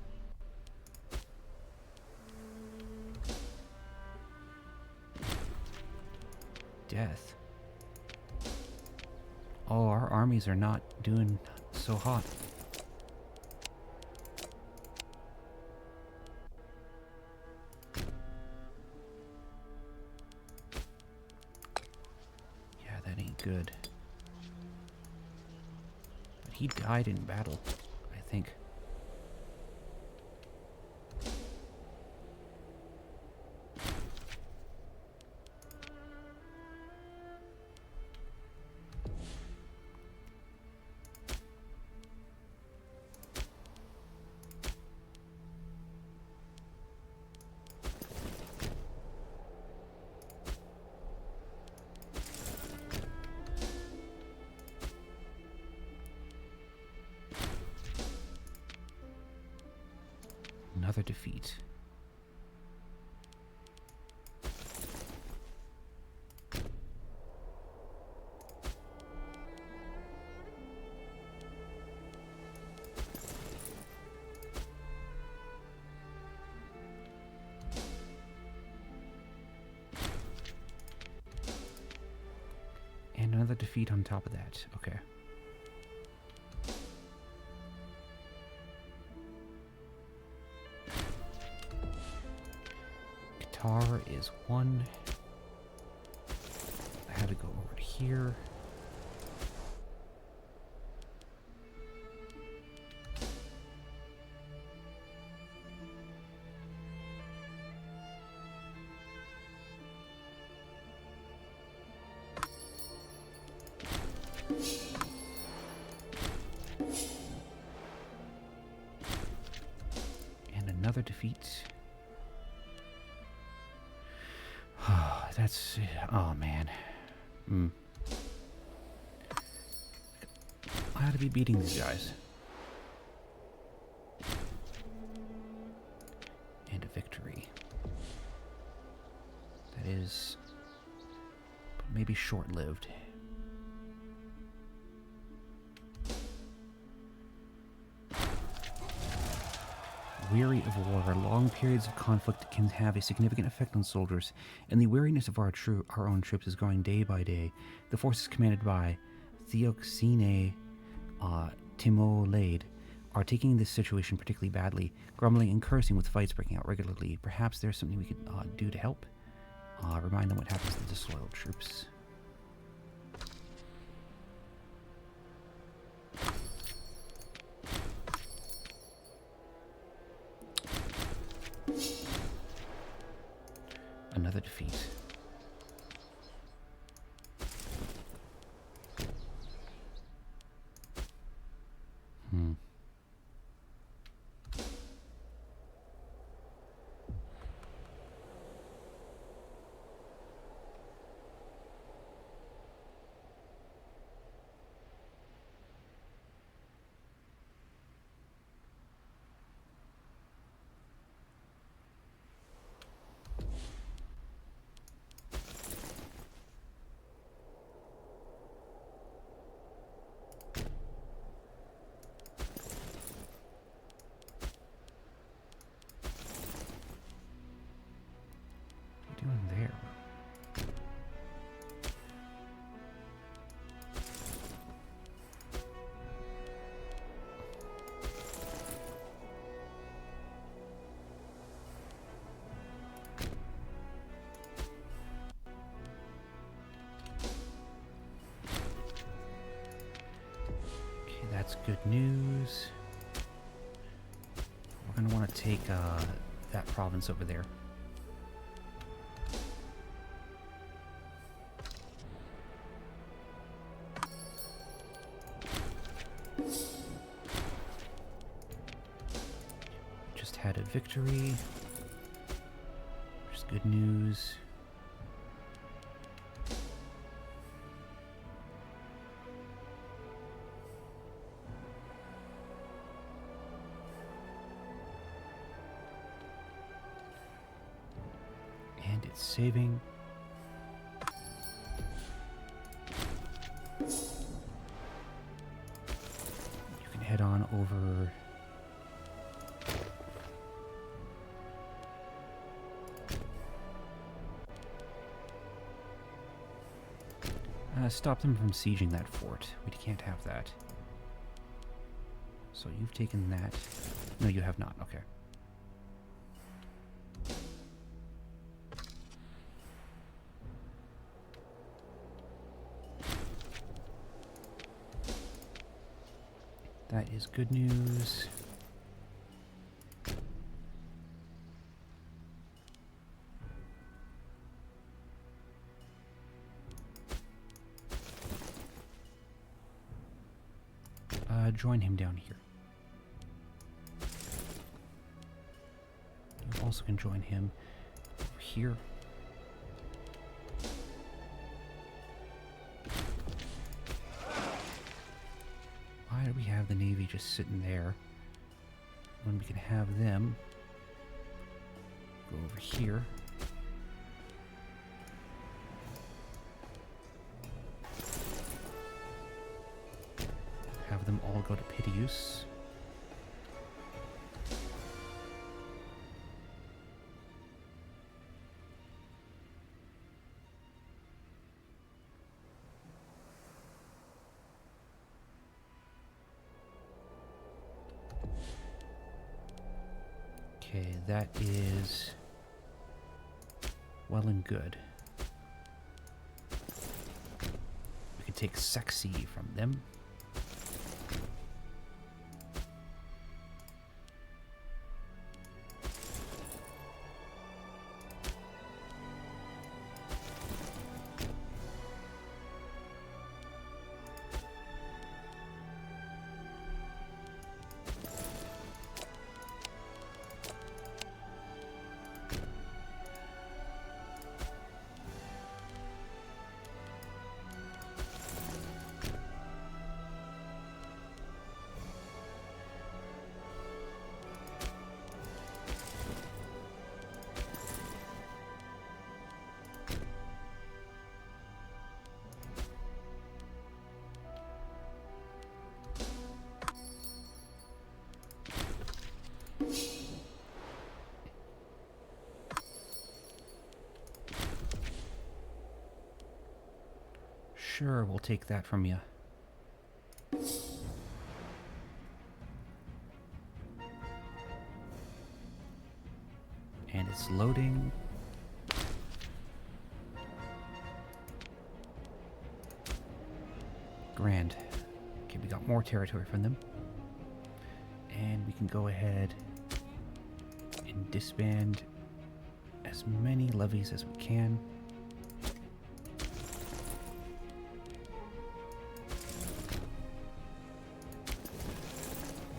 Death. Oh, our armies are not doing so hot. Yeah, that ain't good. But he died in battle, I think. Another defeat. defeat on top of that. Okay. Guitar is 1. I had to go over to here. And another defeat. That's... oh, man. I ought to be beating these guys. And a victory. That is... maybe short-lived. Weary of war, long periods of conflict can have a significant effect on soldiers, and the weariness of our own troops is growing day by day. The forces commanded by Theoxene Timolade are taking this situation particularly badly, grumbling and cursing with fights breaking out regularly. Perhaps there's something we could do to help. Remind them what happens to disloyal troops. Another defeat. There. Okay, that's good news. We're going to want to take that province over there. Had a victory, which is good news. And it's saving. You can head on over. Stop them from sieging that fort. We can't have that. So you've taken that. No, you have not. Okay. That is good news. Join him down here. You also can join him over here. Why do we have the Navy just sitting there when we can have them go over here? Have them all go to Piteous. Okay, that is well and good. We could take sexy from them. Sure, we'll take that from you. And it's loading. Grand. Okay, we got more territory from them. And we can go ahead and disband as many levies as we can.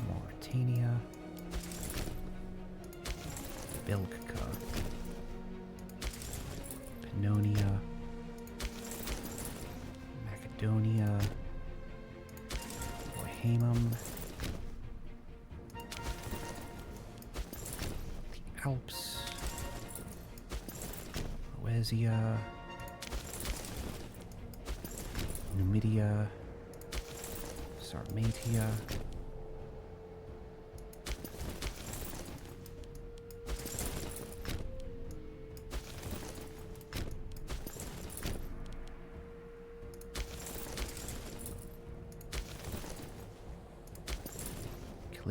Mauritania. Belgica. Pannonia. Macedonia. Bohemia. The Alps. Moesia. Numidia. Sarmatia.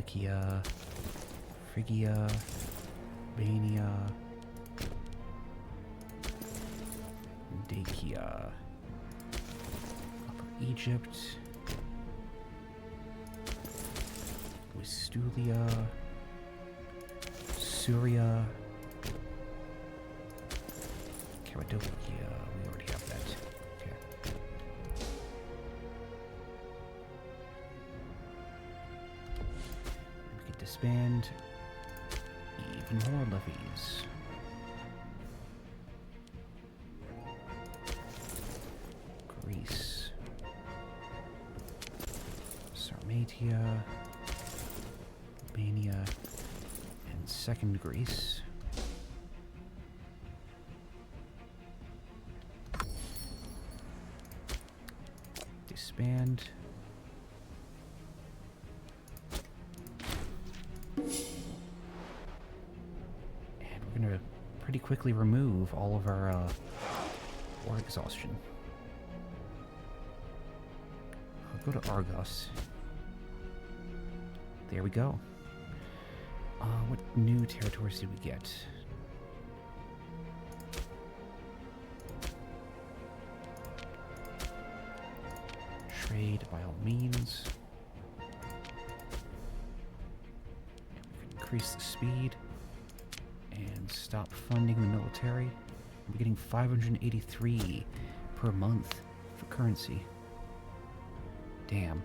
Cilicia, Phrygia, Albania, Dacia, Upper Egypt, Westulia, Syria, Cappadocia, we already have that. Okay. We can disband even more levies. Greece, Sarmatia, Albania, and Second Greece. Disband. And we're gonna pretty quickly remove all of our war exhaustion. I'll go to Argos. There we go. What new territories did we get? Trade by all means. We can increase the speed and stop funding the military. We're getting 583 per month for currency. Damn.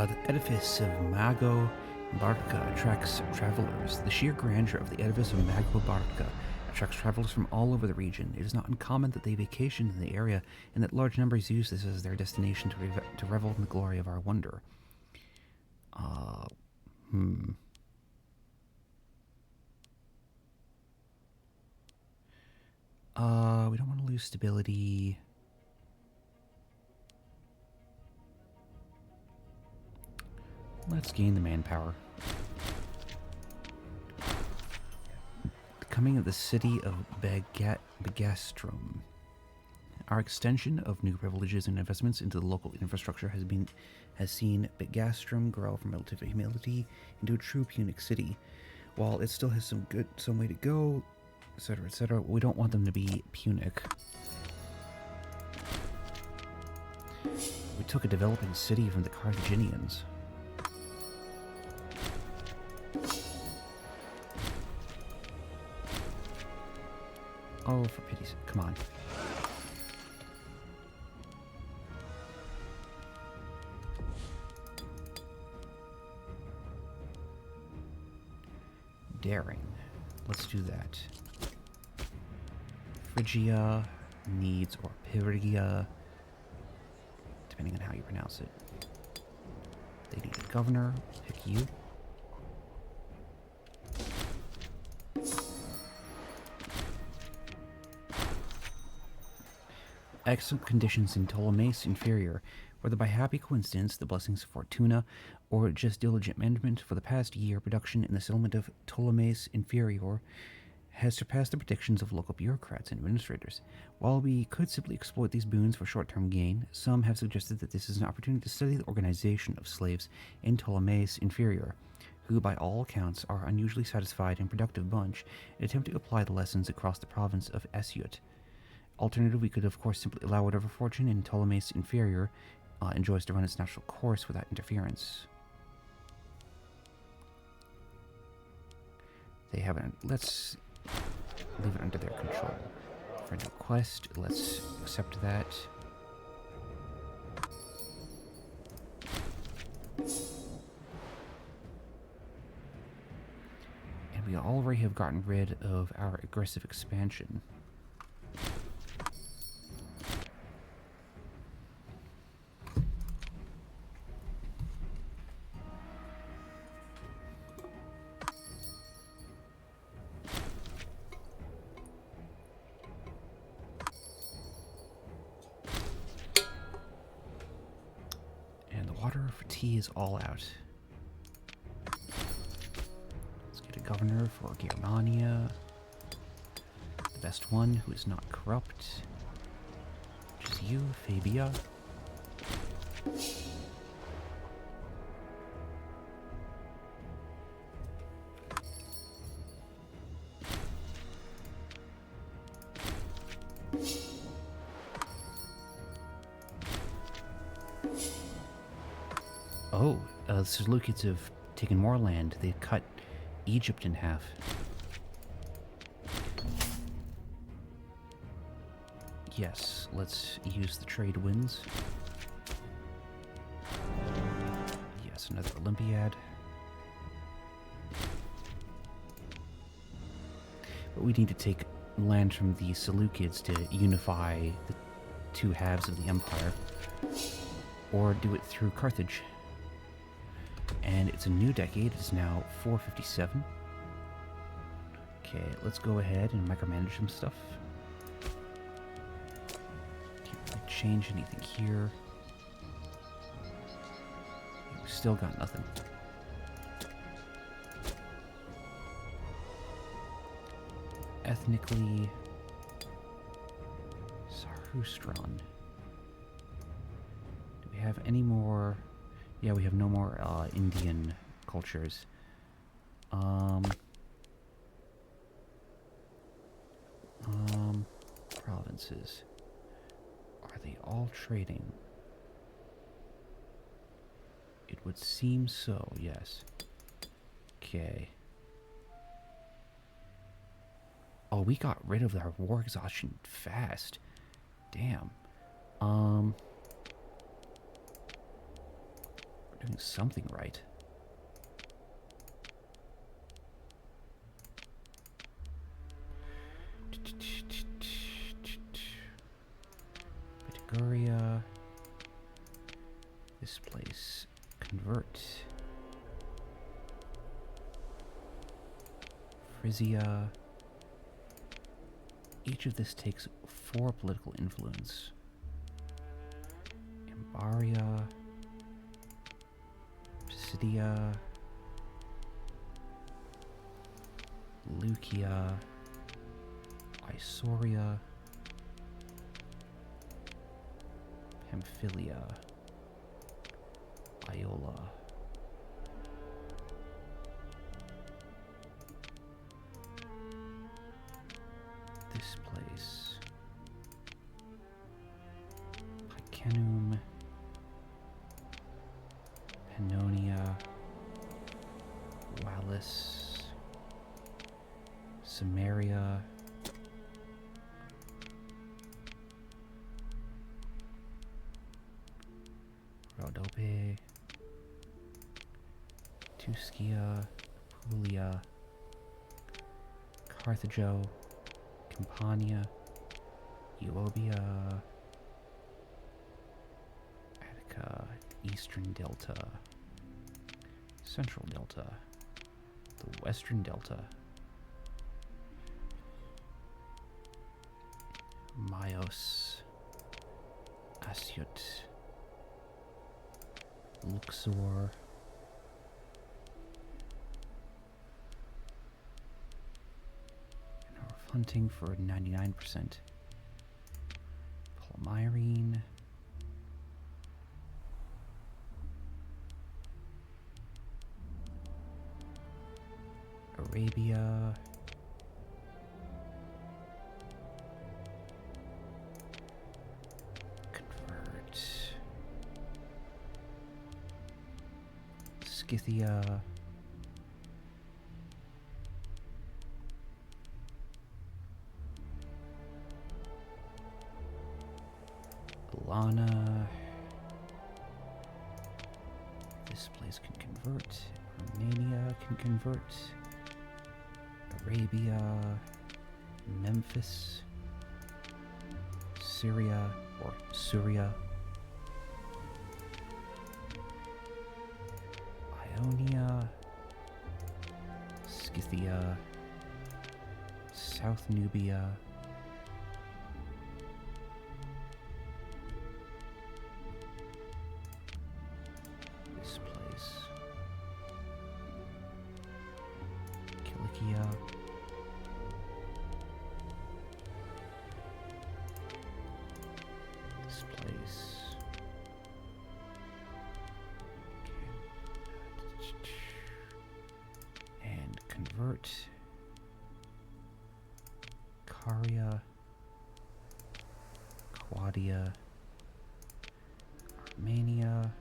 The edifice of Mago Barca attracts travelers. The sheer grandeur of the edifice of Mago Barca attracts travelers from all over the region. It is not uncommon that they vacation in the area and that large numbers use this as their destination to revel in the glory of our wonder. We don't want to lose stability. Let's gain the manpower. The coming of the city of Begastrom. Our extension of new privileges and investments into the local infrastructure has seen Begastrom grow from relative humility into a true Punic city. While it still has some way to go, etc., etc., we don't want them to be Punic. We took a developing city from the Carthaginians. Oh, for pity's sake, come on. Daring. Let's do that. Phrygia needs, or Pyria, depending on how you pronounce it. They need a governor. Pick you. Excellent conditions in Ptolemais Inferior, whether by happy coincidence, the blessings of Fortuna, or just diligent management. For the past year, production in the settlement of Ptolemais Inferior has surpassed the predictions of local bureaucrats and administrators. While we could simply exploit these boons for short-term gain, some have suggested that this is an opportunity to study the organization of slaves in Ptolemais Inferior, who by all accounts are unusually satisfied and productive bunch, and attempt to apply the lessons across the province of Asiut. Alternative, we could of course simply allow whatever fortune in Ptolemais Inferior enjoys to run its natural course without interference. They haven't. Let's leave it under their control. Friend request. Let's accept that. And we already have gotten rid of our aggressive expansion. Is all out. Let's get a governor for Germania. The best one who is not corrupt. Which is you, Fabia. Oh, the Seleucids have taken more land. They've cut Egypt in half. Yes, let's use the trade winds. Yes, another Olympiad. But we need to take land from the Seleucids to unify the two halves of the empire. Or do it through Carthage. And it's a new decade. It's now 457. Okay, let's go ahead and micromanage some stuff. Can't really change anything here. We've still got nothing. Ethnically, Sarhustron. Do we have any more? Yeah, we have no more Indian cultures. Provinces. Are they all trading? It would seem so, yes. Okay. Oh, we got rid of our war exhaustion fast. Damn. We're doing something right. convert. Frisia. Each of this takes 4 political influence. Imbaria. Pisidia. Lucia. Isoria. Pamphylia. Iola. This place. Picenum. Pannonia. Wallis. Samaria. Rhodope. Tuscia. Apulia. Carthago. Campania. Euobia. Attica. Eastern Delta. Central Delta. The Western Delta. Myos. Asyut. Luxor. And we're hunting for 99%. Palmyrene. Arabia. Convert. Scythia. Lana. This place can convert. Romania can convert. Arabia. Memphis. Syria or Syria. Ionia. Scythia. South Nubia. This place. Cilicia. This place. And convert. Caria. Quadia. Armenia.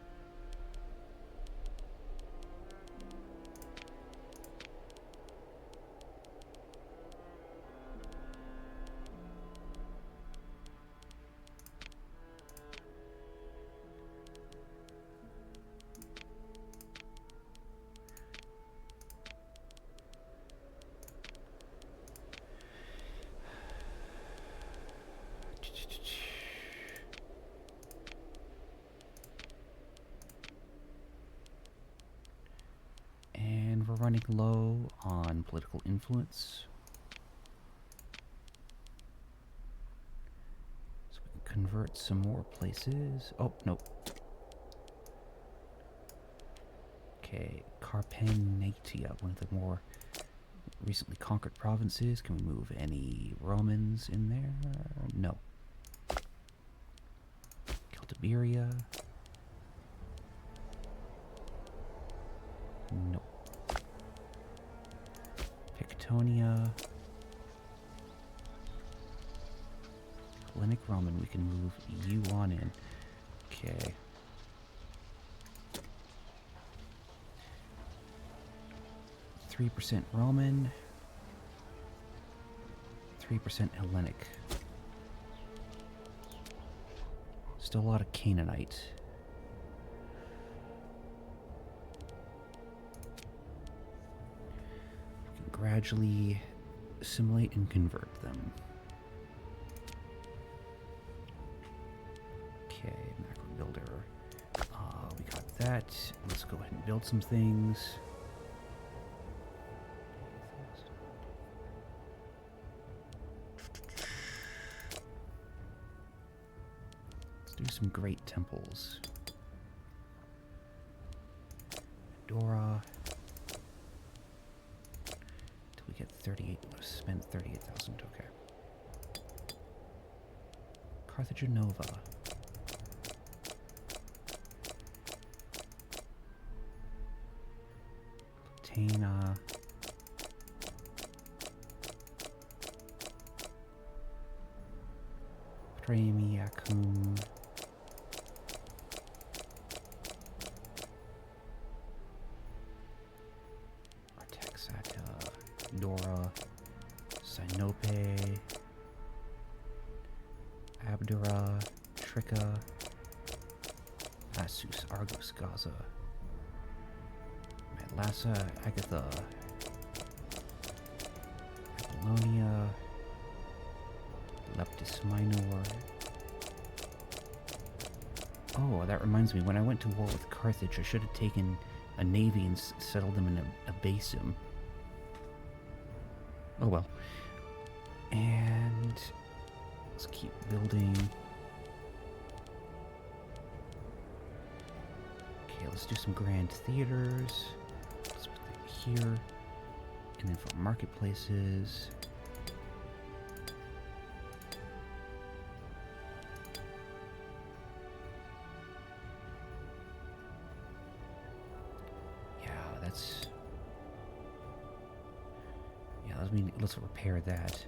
And we're running low on political influence. So we can convert some more places. Oh, nope. Okay, Carpanatia, one of the more recently conquered provinces. Can we move any Romans in there? No. Celtiberia. Nope. Pictonia. Hellenic Roman, we can move you on in. Okay. %3 Roman. 3% Hellenic. Still a lot of Canaanite. We can gradually assimilate and convert them. Okay, macro builder. We got that. Let's go ahead and build some things. Let's do some great temples. Dora. Till we get 38. Let's spend 38,000. Okay. Carthage Nova. Tana. Premi Yakun. Artaxata. Dora. Sinope. Abdura. Tricka. Asus. Argos. Gaza. Lassa, Agatha, Apollonia, Leptis Minor. Oh, that reminds me, when I went to war with Carthage, I should have taken a navy and settled them in a basin. Oh well. And let's keep building. Okay, let's do some grand theaters. Let's put them here. And then for marketplaces. Let's repair that.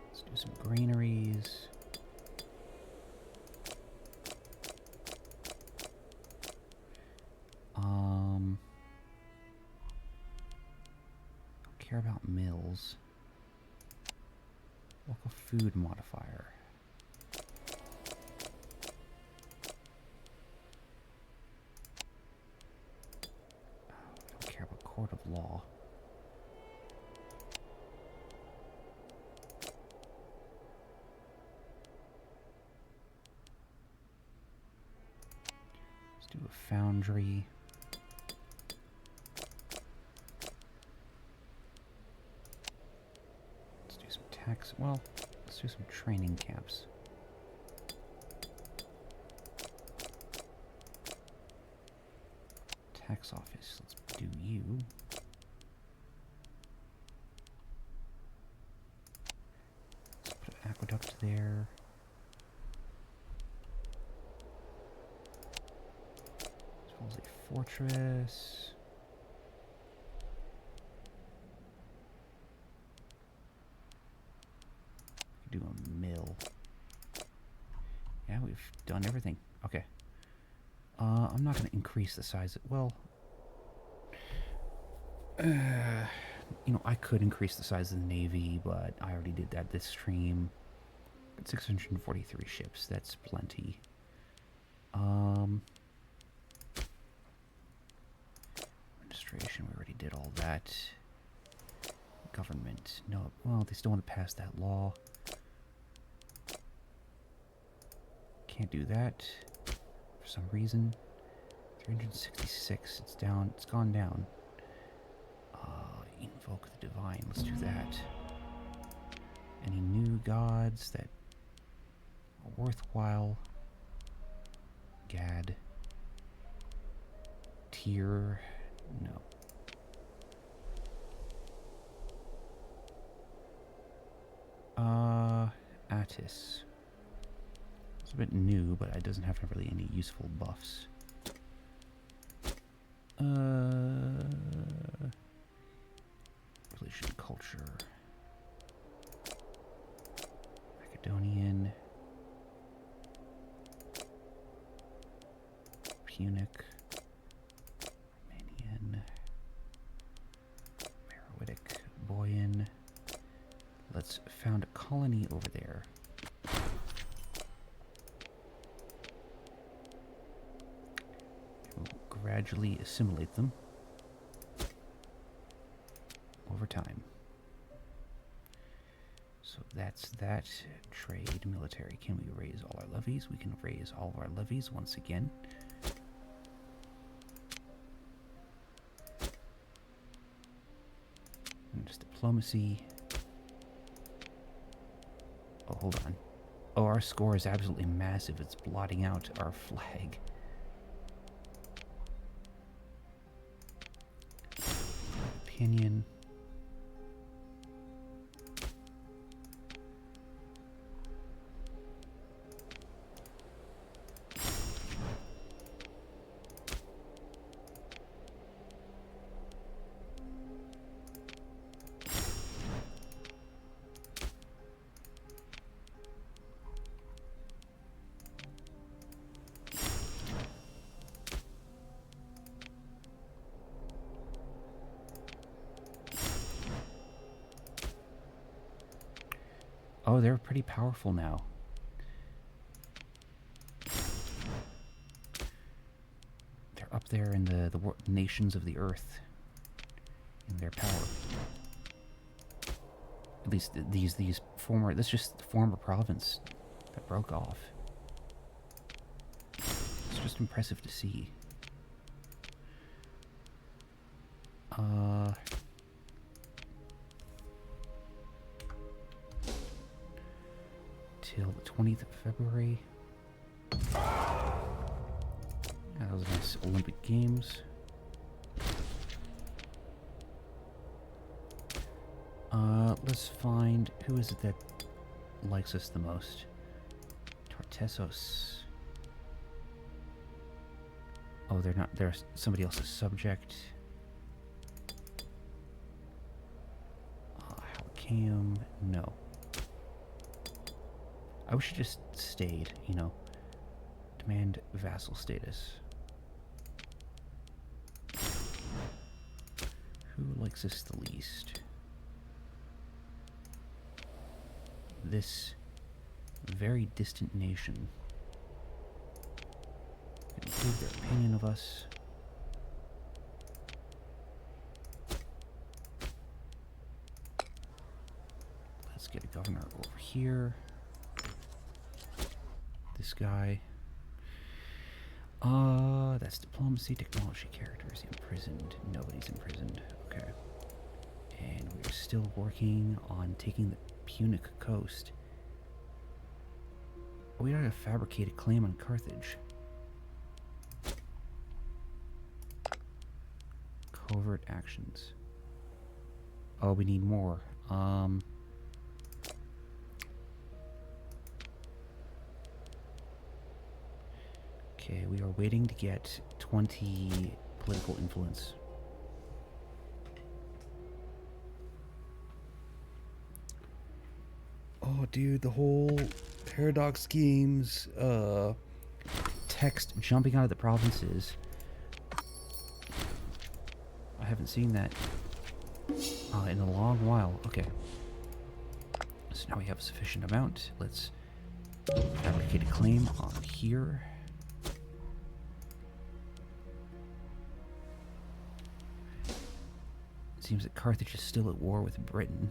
Let's do some granaries. Don't care about mills. Local food modifier. I don't care about court of law. Let's do a foundry. Well, let's do some training camps. Tax office, let's do you. Let's put an aqueduct there. As well as a fortress. Do a mill. Yeah, we've done everything. Okay. I'm not going to increase the size. Well, you know, I could increase the size of the Navy, but I already did that this stream. Got 643 ships. That's plenty. Administration, we already did all that. Government, no. Well, they still want to pass that law. Can't do that for some reason. 366, it's down, it's gone down. Invoke the divine, let's do that. Any new gods that are worthwhile? Gad. Tyr, no. Attis. It's a bit new, but it doesn't have really any useful buffs. Religion, culture. Macedonian. Punic. Armenian. Meroitic. Boyan. Let's found a colony over there. We'll gradually assimilate them. time. So that's that. Trade, military. Can we raise all our levies? We can raise all of our levies once again. And just diplomacy. Oh, hold on. Oh, our score is absolutely massive. It's blotting out our flag. Opinion. Oh, they're pretty powerful now. They're up there in the nations of the earth in their power. At least these former, this is just the former province that broke off. It's just impressive to see. Till the 20th of February. That was nice Olympic Games. Let's find, who is it that likes us the most? Tartessos. Oh, they're not, they're somebody else's subject. Halcam, no. I wish it just stayed, you know. Demand vassal status. Who likes us the least? This very distant nation. Include their opinion of us. Let's get a governor over here. This guy. That's diplomacy, technology, characters imprisoned. Nobody's imprisoned. Okay. And we're still working on taking the Punic coast. We don't have a fabricated claim on Carthage. Covert actions. Oh, we need more. Okay, we are waiting to get 20 political influence. Oh, dude, the whole Paradox Games text jumping out of the provinces. I haven't seen that in a long while. Okay. So now we have a sufficient amount. Let's fabricate a claim on here. It seems that Carthage is still at war with Britain.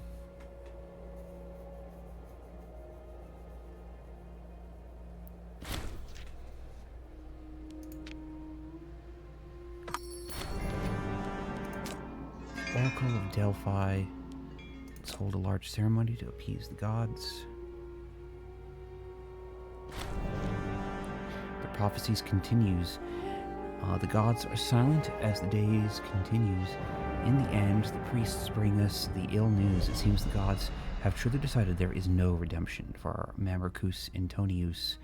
Oracle of Delphi. Let's hold a large ceremony to appease the gods. The prophecies continues. The gods are silent as the days continues. In the end, the priests bring us the ill news. It seems the gods have truly decided there is no redemption for our Mamercus Antonius.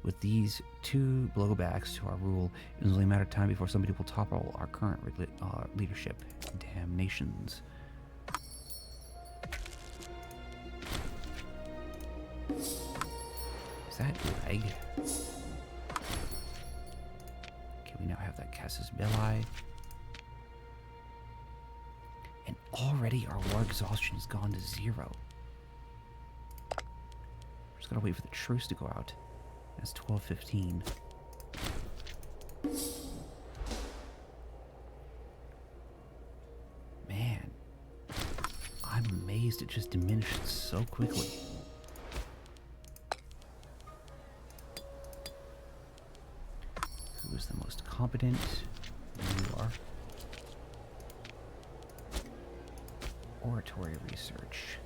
With these two blowbacks to our rule, it is only a matter of time before somebody will topple our current leadership. Damnations. Is that lag? Okay, we now have that Casus Belli. And already our war exhaustion has gone to 0. We're just gotta wait for the truce to go out. That's 12:15. Man. it just diminished so quickly. Who is the most competent? You are. Oratory research.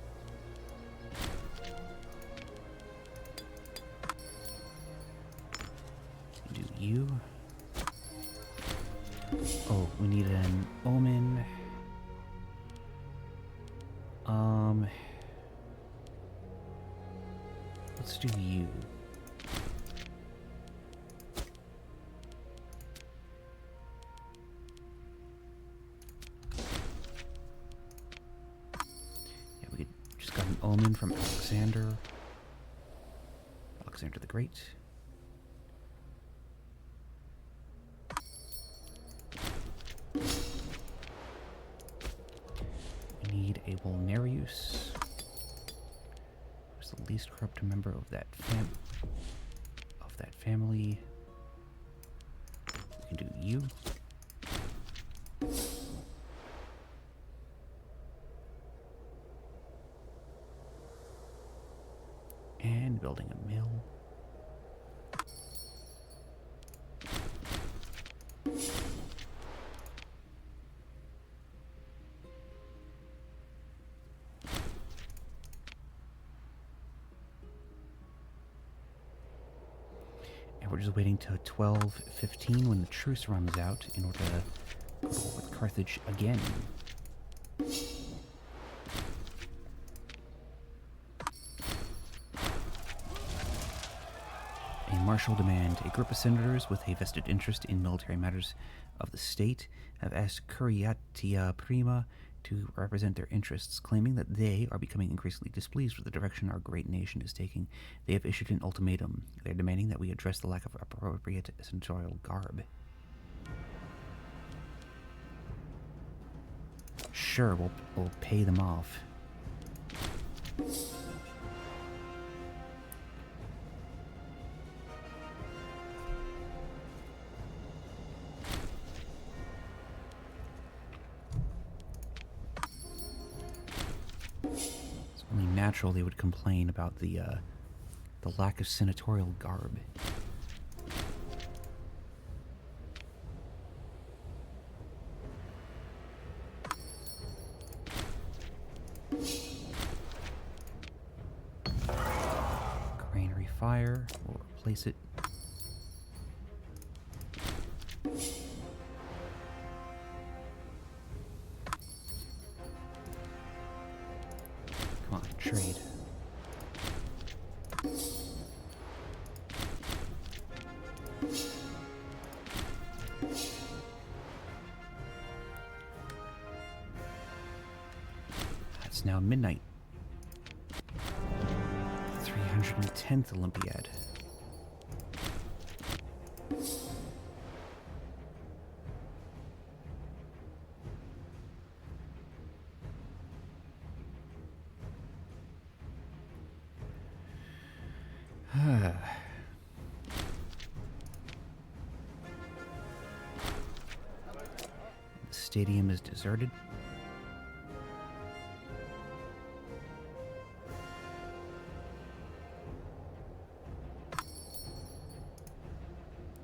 Do you? Oh, we need an omen. Let's do you. Yeah, we just got an omen from Alexander the Great. We need a Volnarius. Who's the least corrupt member of that family? We can do you. And building a mill. And we're just waiting till 12:15 when the truce runs out in order to go with Carthage again. A martial demand. A group of senators with a vested interest in military matters of the state have asked Curiatia Prima to represent their interests, claiming that they are becoming increasingly displeased with the direction our great nation is taking. They have issued an ultimatum. They are demanding that we address the lack of appropriate senatorial garb. Sure, we'll pay them off. Natural they would complain about the lack of senatorial garb. Granary fire, we'll replace it. Trade. It's now midnight. 310th Olympiad. The stadium is deserted.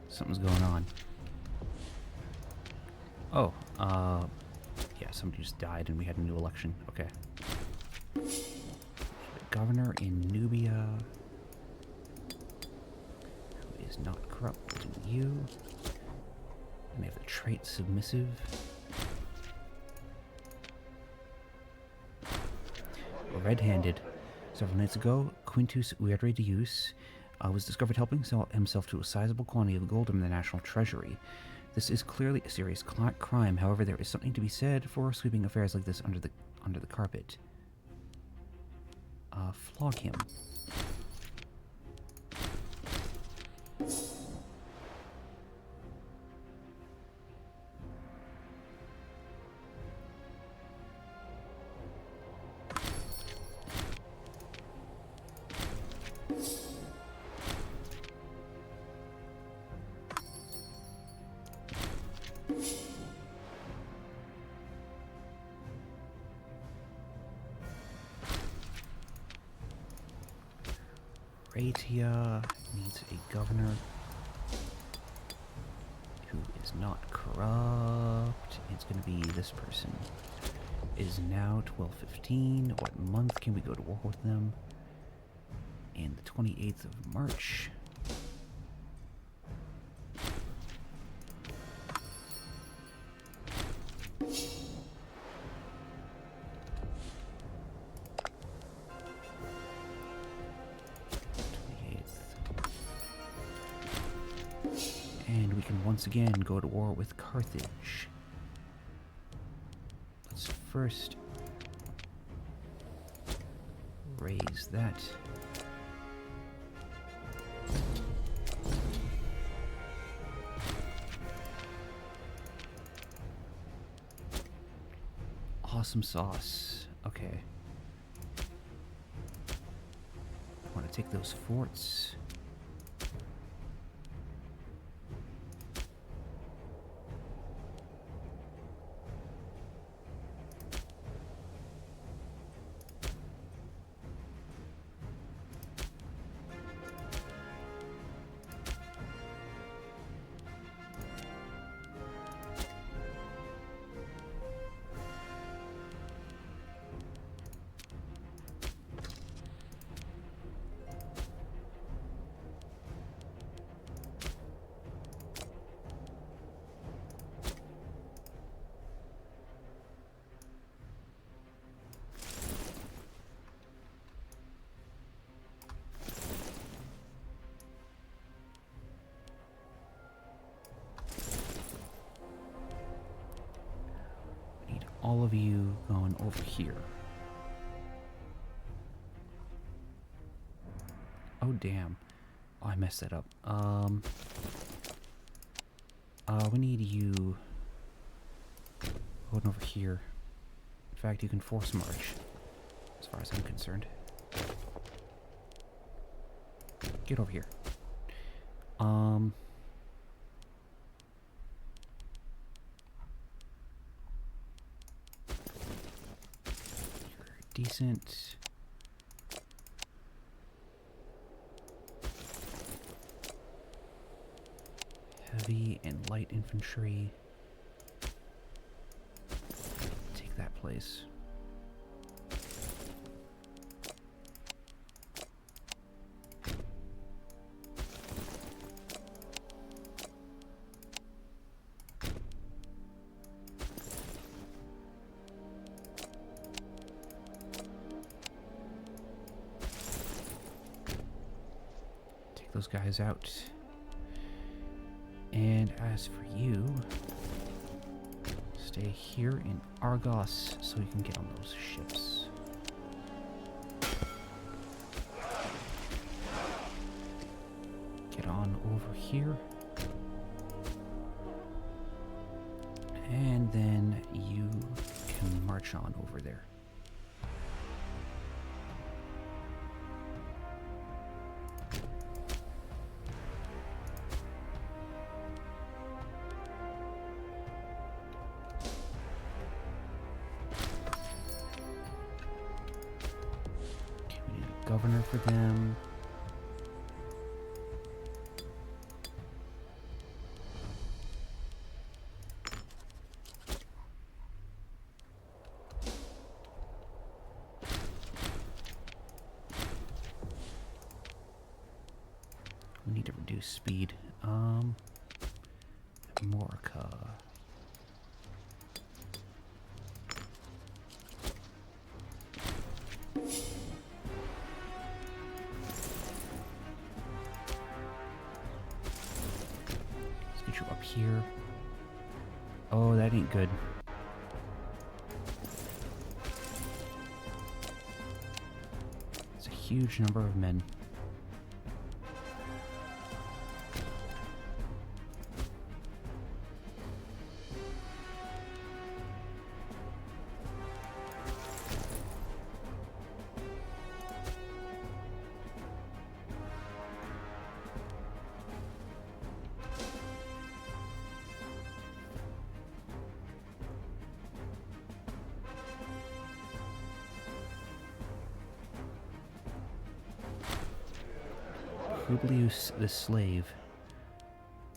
Something's going on. Oh, yeah, somebody just died and we had a new election. Okay. Governor in Nubia. Who is not corrupt than you. And they have the trait submissive. Red-handed. Several nights ago, Quintus Ueredius was discovered helping sell himself to a sizable quantity of gold in the national treasury. This is clearly a serious crime. However, there is something to be said for sweeping affairs like this under the carpet. Flog him. Ratia needs a governor who is not corrupt. It's going to be this person. Is now 12:15. What month can we go to war with them? And the 28th of March. And we can once again go to war with Carthage. Let's first raise that. Awesome sauce. Okay. I want to take those forts. All of you going over here. Oh, damn. Oh, I messed that up. We need you going over here. In fact, you can force march, as far as I'm concerned. Get over here. Decent. Heavy and light infantry. Take that place. Those guys out. And as for you, stay here in Argos so you can get on those ships. Get on over here. And then you can march on over there. Governor for them. We need to reduce speed. Morica. Up here. Oh, that ain't good. It's a huge number of men. Publius the slave.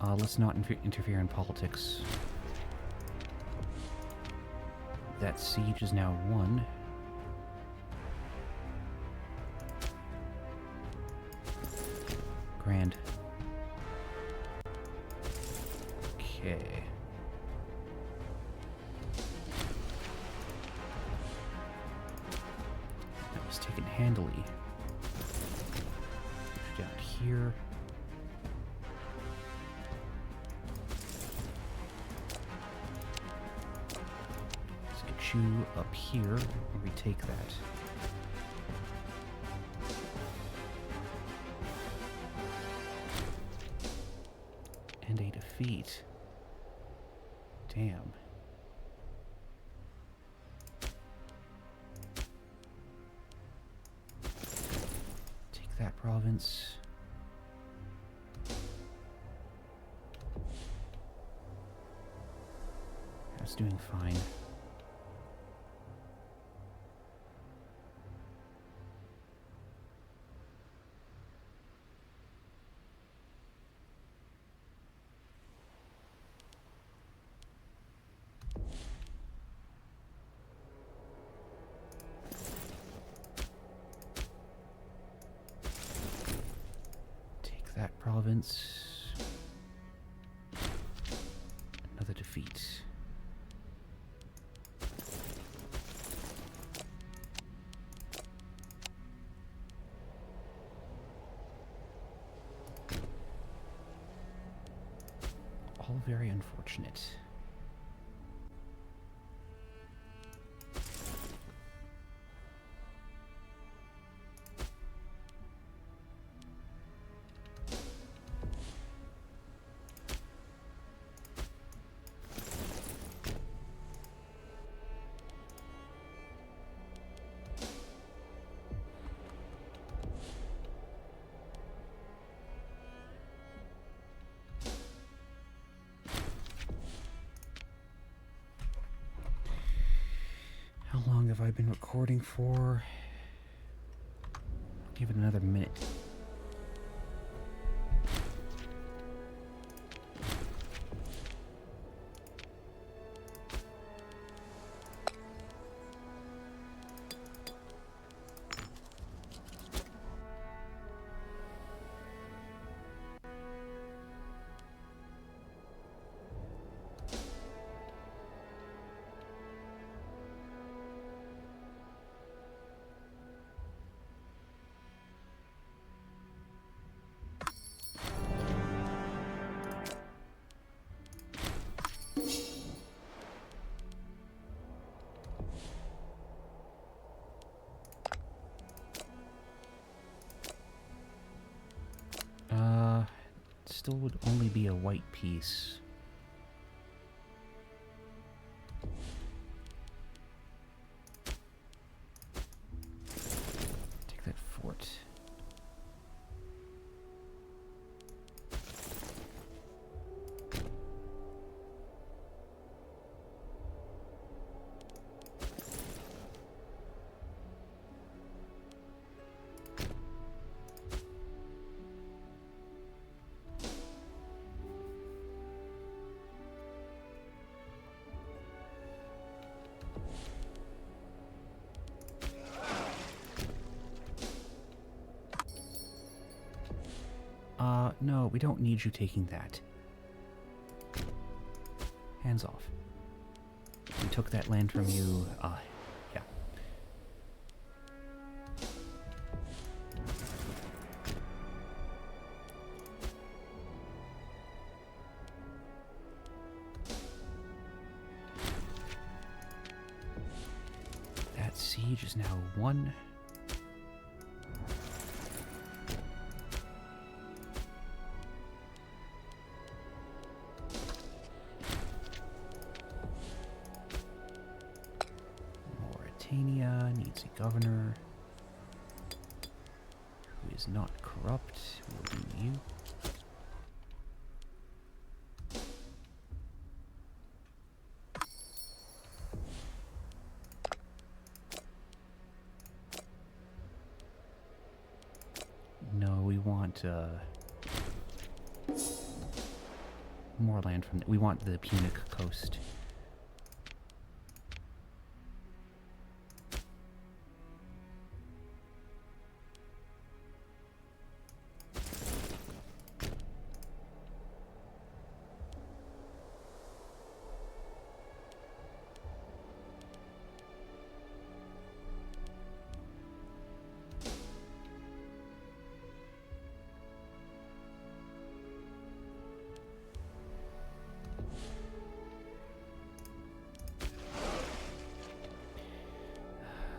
Let's not interfere in politics. That siege is now won. Grand. Okay. That was taken handily. Down here. Let's get you up here and retake that. And a defeat. Damn. Take that province. That's doing fine. That province. Another defeat. All very unfortunate. How long have I been recording for? Give it another minute. Still would only be a white piece. Take that fort. No, we don't need you taking that. Hands off. We took that land from you, yeah. That siege is now won. Needs a governor who is not corrupt. We'll do you. No, we want more land from. We want the Punic coast.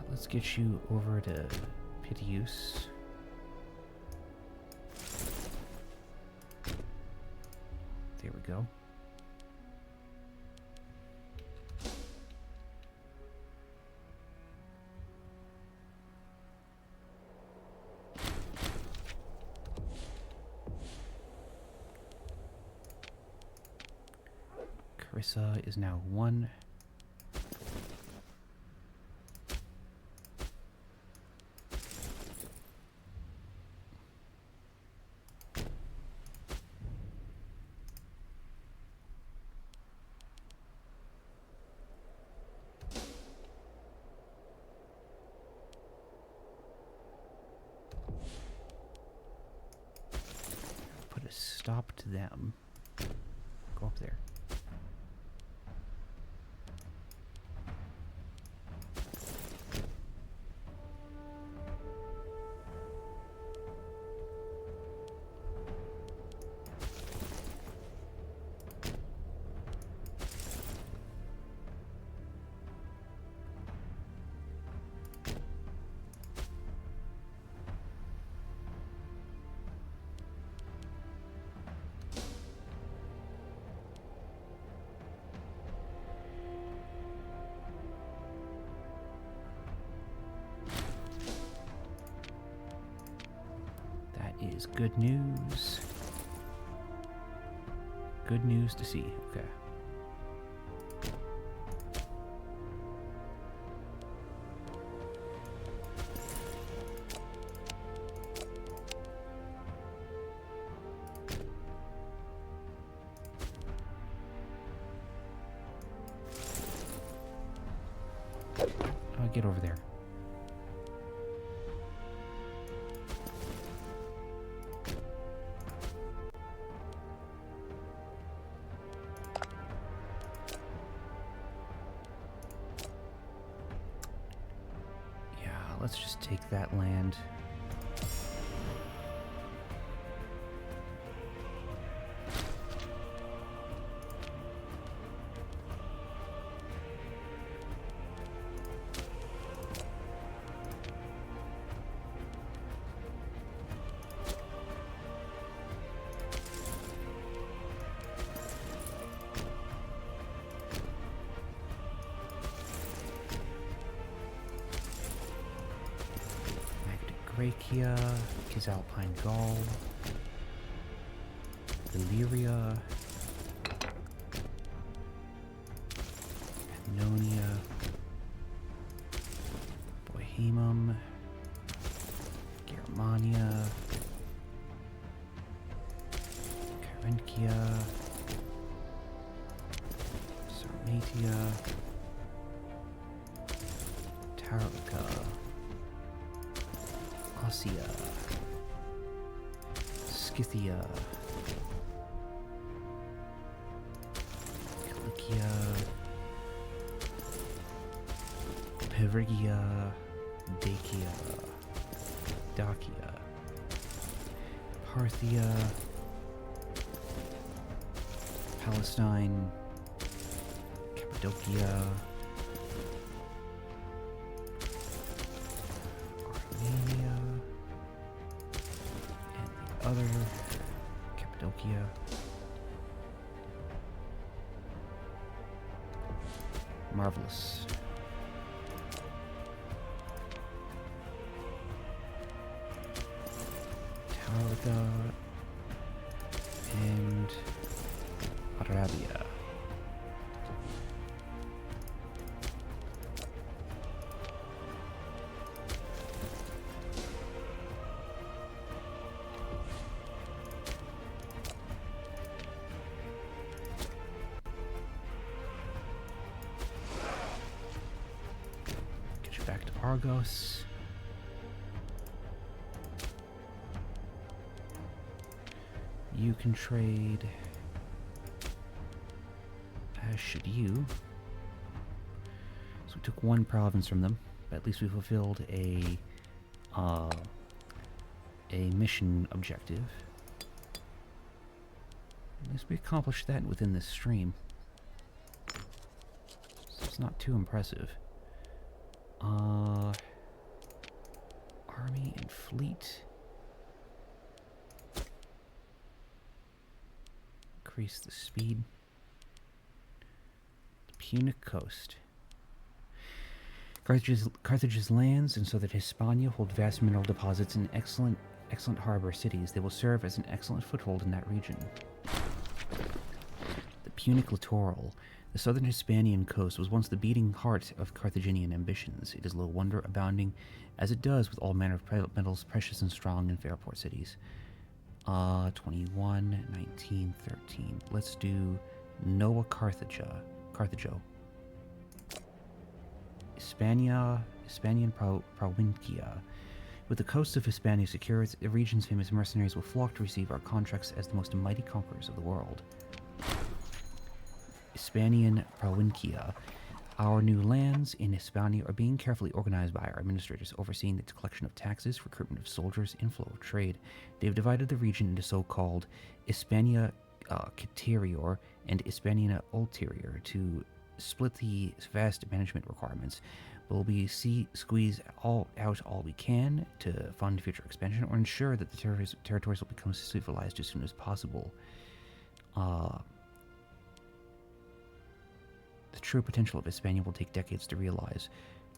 Let's get you over to Piteus. There we go. Carissa is now 1. Put a stop to them. Go up there. Is good news. Good news to see. Okay. I'll get over there. Let's just take that land. Gracia, Cisalpine Gaul, Illyria, Pannonia, Bohemum, Germania, Carinthia, Sarmatia, Tarlica, Ossia, Scythia, Cilicia, Perigia, Dacia, Dacia, Parthia, Palestine, Cappadocia, Armenia, and the other Cappadocia. Marvelous. Targa and Arabia. Argos. You can trade, as should you. So we took one province from them, but at least we fulfilled a mission objective. At least we accomplished that within this stream. So it's not too impressive. Army and fleet. Increase the speed. The Punic coast. Carthage's lands in southern Hispania hold vast mineral deposits and excellent harbor cities. They will serve as an excellent foothold in that region. The Punic littoral. The southern Hispanian coast was once the beating heart of Carthaginian ambitions. It is little wonder abounding, as it does with all manner of metals, precious and strong in fair port cities. 21, 19, 13. Let's do Noah Carthago. Hispanian Provincia. With the coasts of Hispania secure, the region's famous mercenaries will flock to receive our contracts as the most mighty conquerors of the world. Hispanian Provincia. Our new lands in Hispania are being carefully organized by our administrators, overseeing the collection of taxes, recruitment of soldiers, inflow of trade. They have divided the region into so-called Hispania Caterior and Hispania Ulterior to split the vast management requirements. Will we squeeze out all we can to fund future expansion, or ensure that the territories will become civilized as soon as possible? The true potential of Hispania will take decades to realize.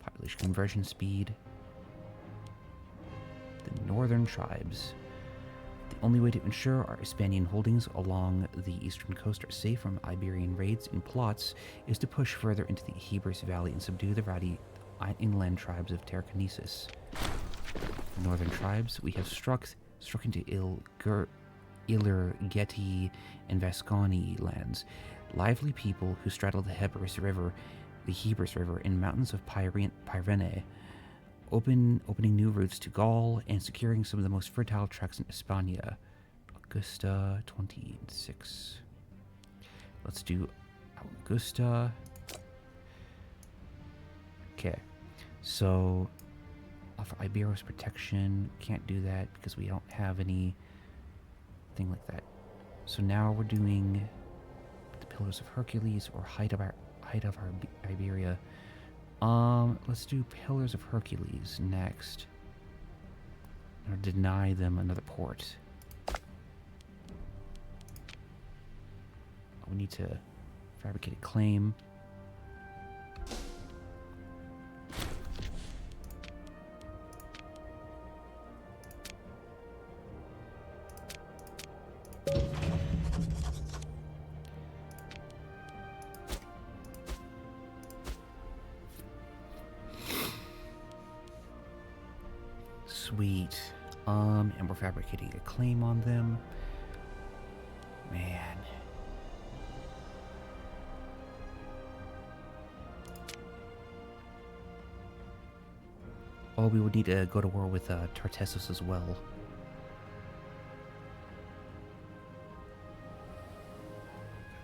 Population conversion speed. The northern tribes. The only way to ensure our Hispanian holdings along the eastern coast are safe from Iberian raids and plots is to push further into the Hebrus Valley and subdue the rowdy inland tribes of Tarraconensis. The northern tribes, we have struck into Illergeti and Vasconi lands. Lively people who straddle the Hebrus River in mountains of Pyrene, opening new routes to Gaul and securing some of the most fertile tracts in Hispania. Augusta 26. Let's do Augusta. Okay, so offer Iberos protection. Can't do that because we don't have any thing like that. So now we're doing the Pillars of Hercules or height of Iberia. Let's do Pillars of Hercules next. Or deny them another port. We need to fabricate a claim. Sweet. And we're fabricating a claim on them. Man. Oh, we would need to go to war with Tartessus as well.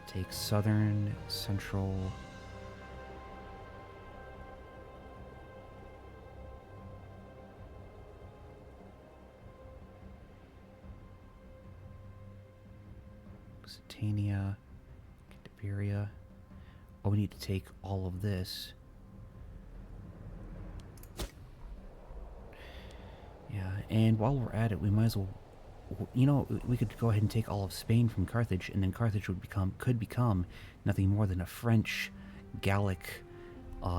Take southern, central. Lusitania, Cantabria. Oh, we need to take all of this. Yeah, and while we're at it, we might as well, you know, we could go ahead and take all of Spain from Carthage, and then Carthage could become nothing more than a French Gallic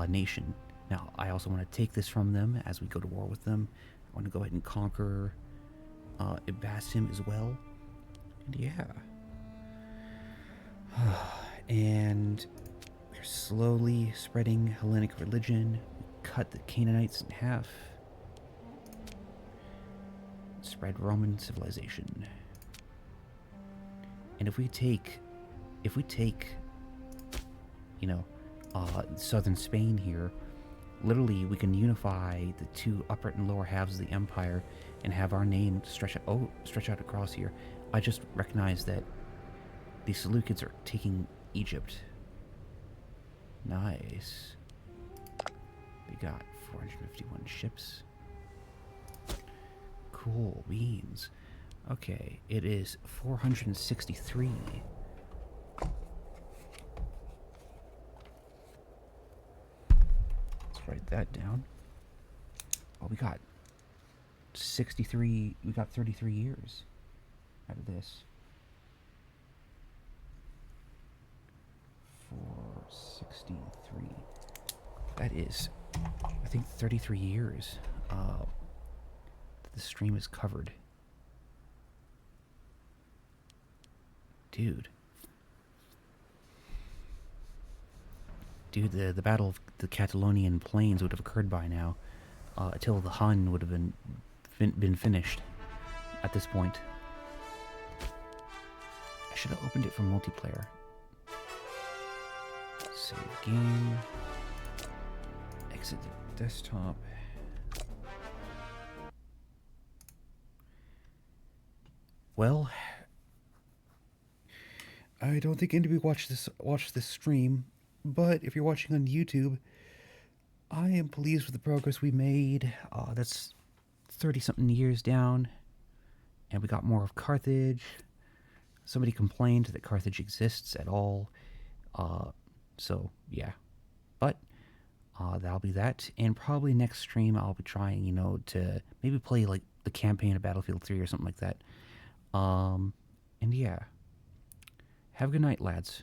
nation. Now, I also want to take this from them as we go to war with them. I want to go ahead and conquer Ibasim as well. And yeah. And we're slowly spreading Hellenic religion. We cut the Canaanites in half. Spread Roman civilization. And if we take, you know, southern Spain here, Literally, we can unify the two upper and lower halves of the empire and have our name stretch out across here. I just recognize that the Seleucids are taking Egypt. Nice. We got 451 ships. Cool beans. Okay, it is 463. Let's write that down. Oh, we got 63. We got 33 years out of this. 463. That is, I think, 33 years that the stream is covered. Dude. Dude, the Battle of the Catalonian Plains would have occurred by now. Attila the Hun would have been finished at this point. I should have opened it from multiplayer. Save game. Exit the desktop. Well, I don't think anybody watched this stream, but if you're watching on YouTube, I am pleased with the progress we made. That's 30-something years down, and we got more of Carthage. Somebody complained that Carthage exists at all, so yeah. But that'll be that, and probably next stream I'll be trying, to maybe play like the campaign of Battlefield 3 or something like that. And yeah. Have a good night, lads.